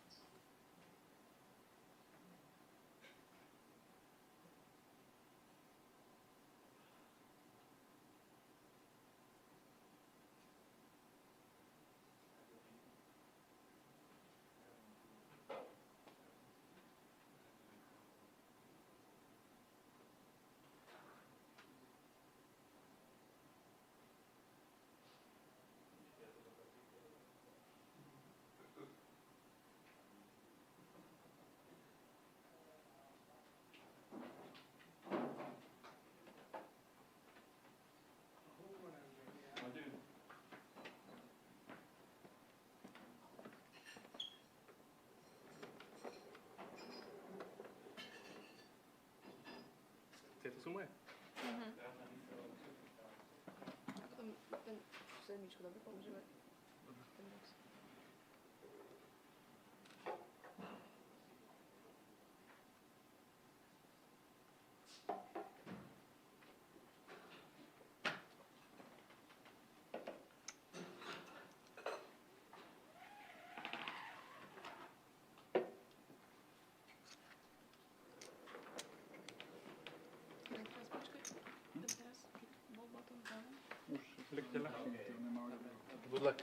Chcete sumuje? A potom ten sedmičku tam používať. Ten box. Good luck.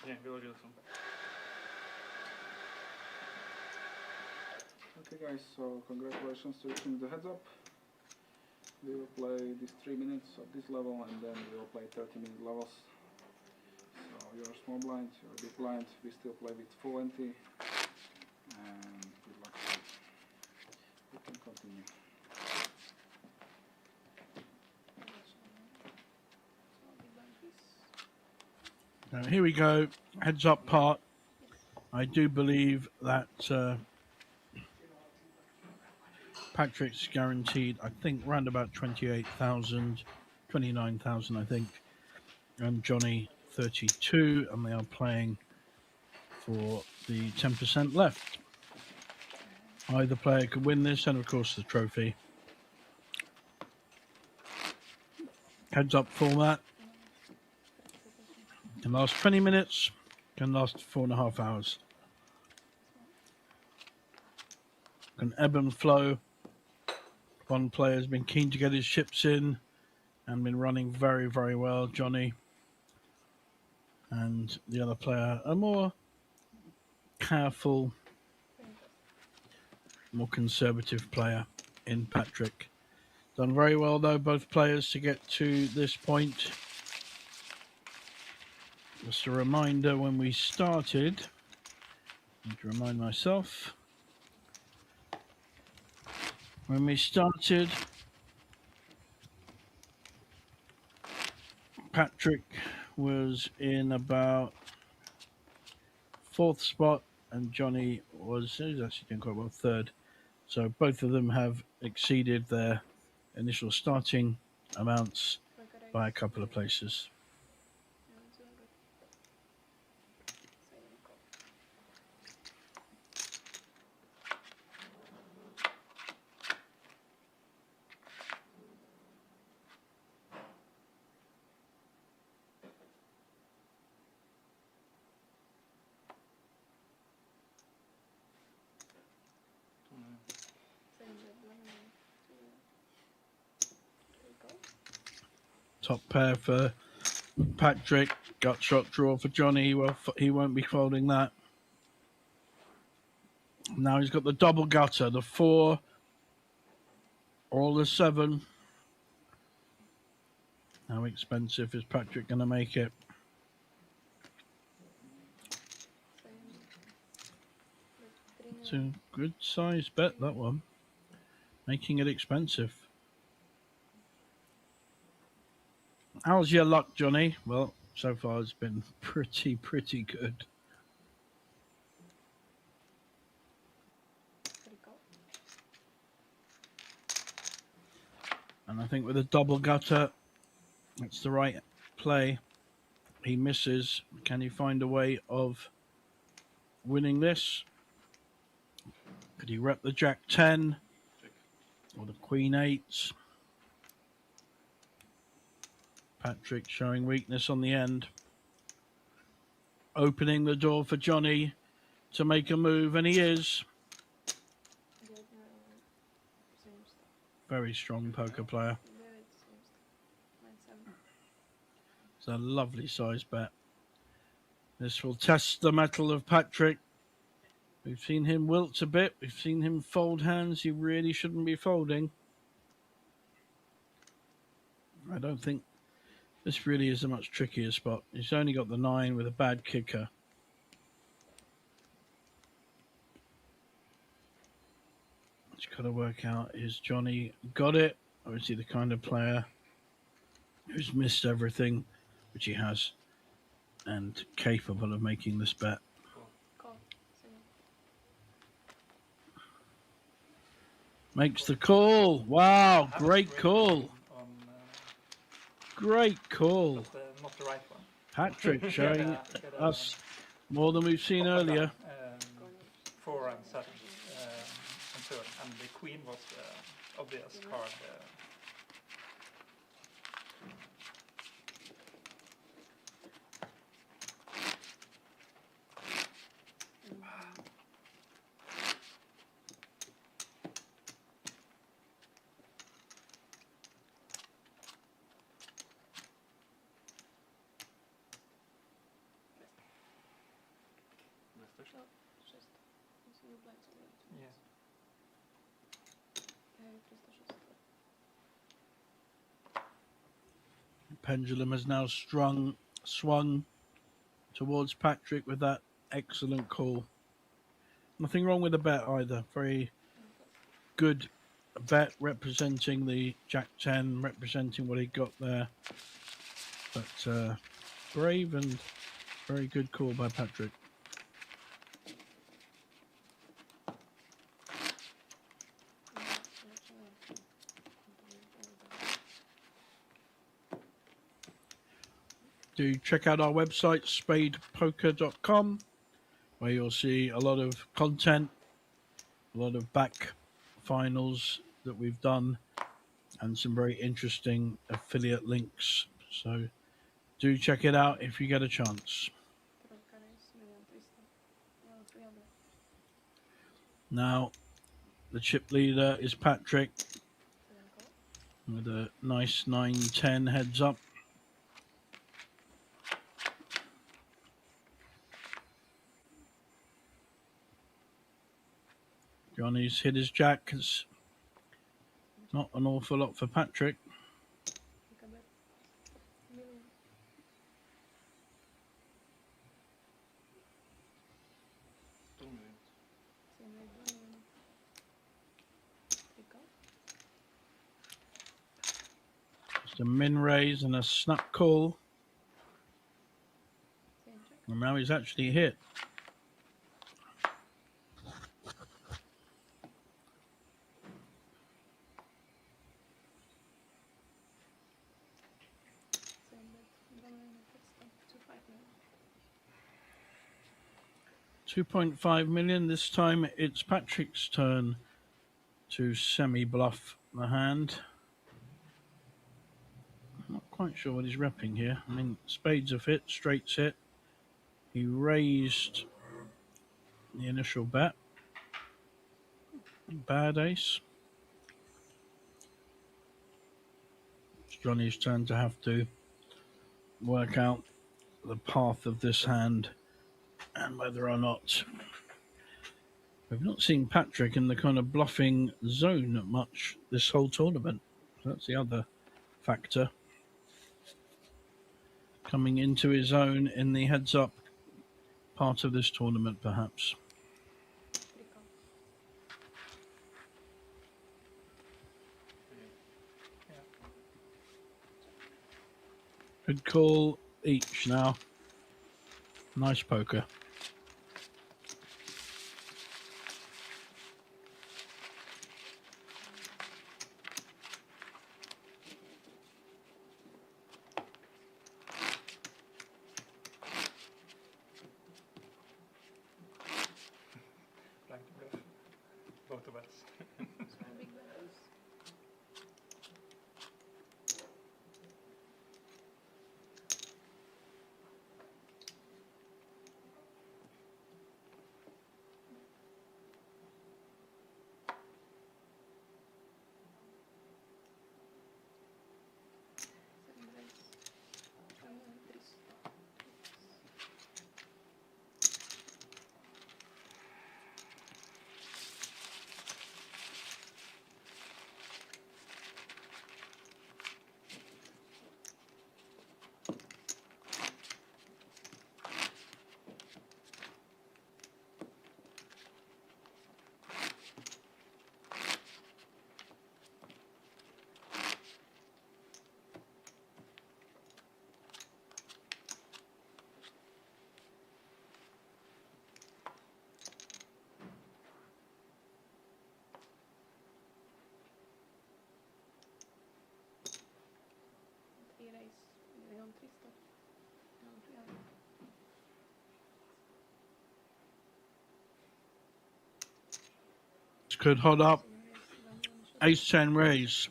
Nie, vyložil som. Okay guys, so congratulations to reaching the heads up. We will play these 3 minutes of this level and then we will play 30-minute levels. So you're small blind, you're big blind, we still play with full ante. And good luck. We can continue. Now here we go, heads up part. I do believe that Patrick's guaranteed, I think, around about 28,000, 29,000, I think, and Johnny 32, and they are playing for the 10% left. Either player could win this, and of course the trophy. Heads up format. Can last 20 minutes, can last 4.5 hours. Can ebb and flow. One player has been keen to get his chips in and been running very, very well, Johnny. And the other player, a more careful, more conservative player in Patrick. Done very well, though, both players to get to this point. Just a reminder, when we started, I need to remind myself. When we started, Patrick was in about 4th spot, and Johnny was actually doing quite well, 3rd. So both of them have exceeded their initial starting amounts by a couple of places. Top pair for Patrick. Gut shot draw for Johnny. Well, he won't be folding that. Now he's got the double gutter, the 4 or the 7. How expensive is Patrick going to make it? It's a good size bet, that one. Making it expensive. How's your luck, Johnny? Well, so far it's been pretty good. And I think with a double gutter, it's the right play. He misses. Can he find a way of winning this? Could he rep the Jack 10 or the Queen 8? Patrick showing weakness on the end. Opening the door for Johnny to make a move, and he is. Very strong poker player. It's a lovely size bet. This will test the mettle of Patrick. We've seen him wilt a bit. We've seen him fold hands he really shouldn't be folding. I don't think this really is a much trickier spot. He's only got the 9 with a bad kicker. He's got to work out, is Johnny got it? Or is he the kind of player who's missed everything, which he has, and capable of making this bet? Makes the call. Wow, great call. Great call. Not the right one. Patrick showing us more than we've seen earlier. 4 and 7 and turn, and the Queen was the obvious card. Pendulum has now swung towards Patrick with that excellent call. Nothing wrong with the bet either. Very good bet representing the Jack 10, representing what he got there. But brave and very good call by Patrick. Do check out our website, spadepoker.com, where you'll see a lot of content, a lot of back finals that we've done, and some very interesting affiliate links. So do check it out if you get a chance. Now, the chip leader is Patrick with a nice 9-10 heads up. Johnny's hit his jack. It's not an awful lot for Patrick. Just a min raise and a snap call. And now he's actually hit. $2.5 million. This time it's Patrick's turn to semi-bluff the hand. I'm not quite sure what he's repping here. I mean, spades have hit, straights hit. He raised the initial bet. Bad ace. Johnny's turn to have to work out the path of this hand and whether or not. We've not seen Patrick in the kind of bluffing zone much this whole tournament. So that's the other factor. Coming into his own in the heads-up part of this tournament, perhaps. Good call each now. Nice poker. Blank bluff. Both of us. Could hold up. Ace-10 raise.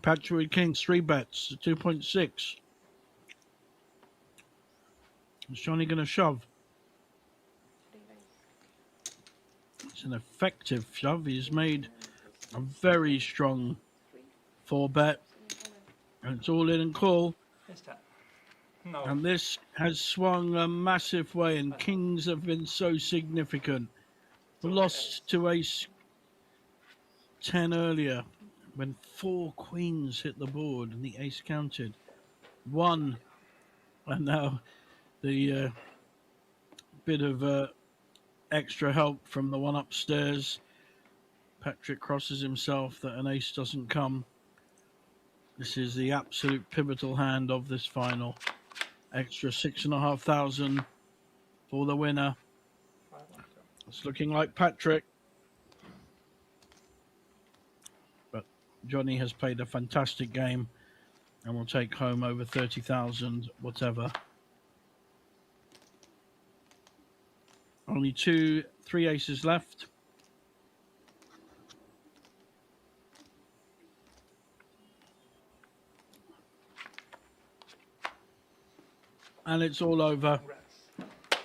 Patrick Kings, 3 bets, 2.6. Is Johnny going to shove? It's an effective shove. He's made a very strong 4-bet. And it's all in and call. No. And this has swung a massive way, and kings have been so significant. We lost to ace-10 earlier when 4 queens hit the board and the ace counted. 1, and now the bit of extra help from the one upstairs. Patrick crosses himself that an ace doesn't come. This is the absolute pivotal hand of this final. Extra 6,500 for the winner. It's looking like Patrick. But Johnny has played a fantastic game and will take home over 30,000, whatever. Only 3 aces left. And it's all over.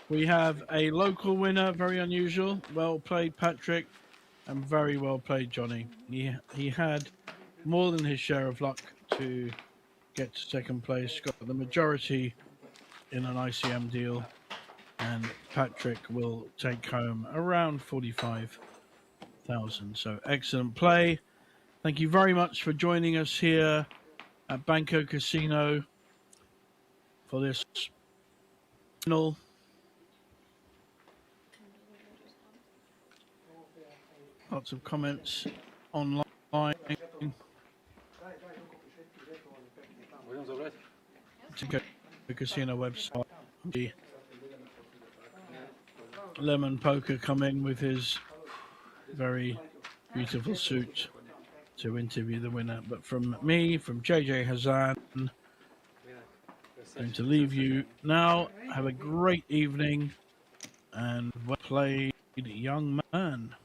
We have a local winner, very unusual. Well played, Patrick, and very well played, Johnny. He had more than his share of luck to get to second place. Got the majority in an ICM deal, and Patrick will take home around 45,000. So excellent play. Thank you very much for joining us here at Banco Casino for this final. Lots of comments online. The casino website. The Lemon Poker coming with his very beautiful suit to interview the winner. But from me, from JJ Hazan, going to leave you now. Have a great evening and well played, young man.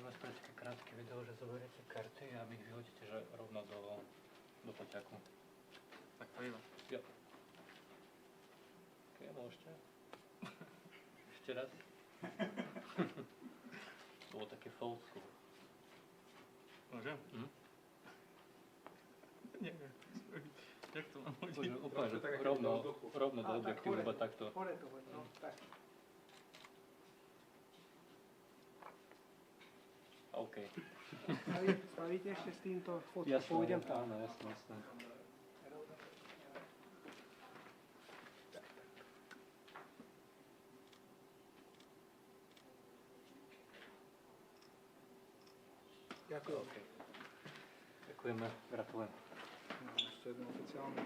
Môžeme spraviť také krátke video, že zoberiete karty a vy ich vyhodíte že rovno do poťaku. Tak to iba. Jo. Ok, môžete. Ešte raz. To bolo také false school. Môžem? Neviem. Jak to mám hodit? Úplne, že rovno do objektívu, iba takto. Hore to hoď, no, tak. OK. Spravíte ešte s týmto fotku? Jasné, Pôjdem tam. áno, jasné. Ďakujem. Ďakujeme, gratulujem. Ešte jeden oficiálny.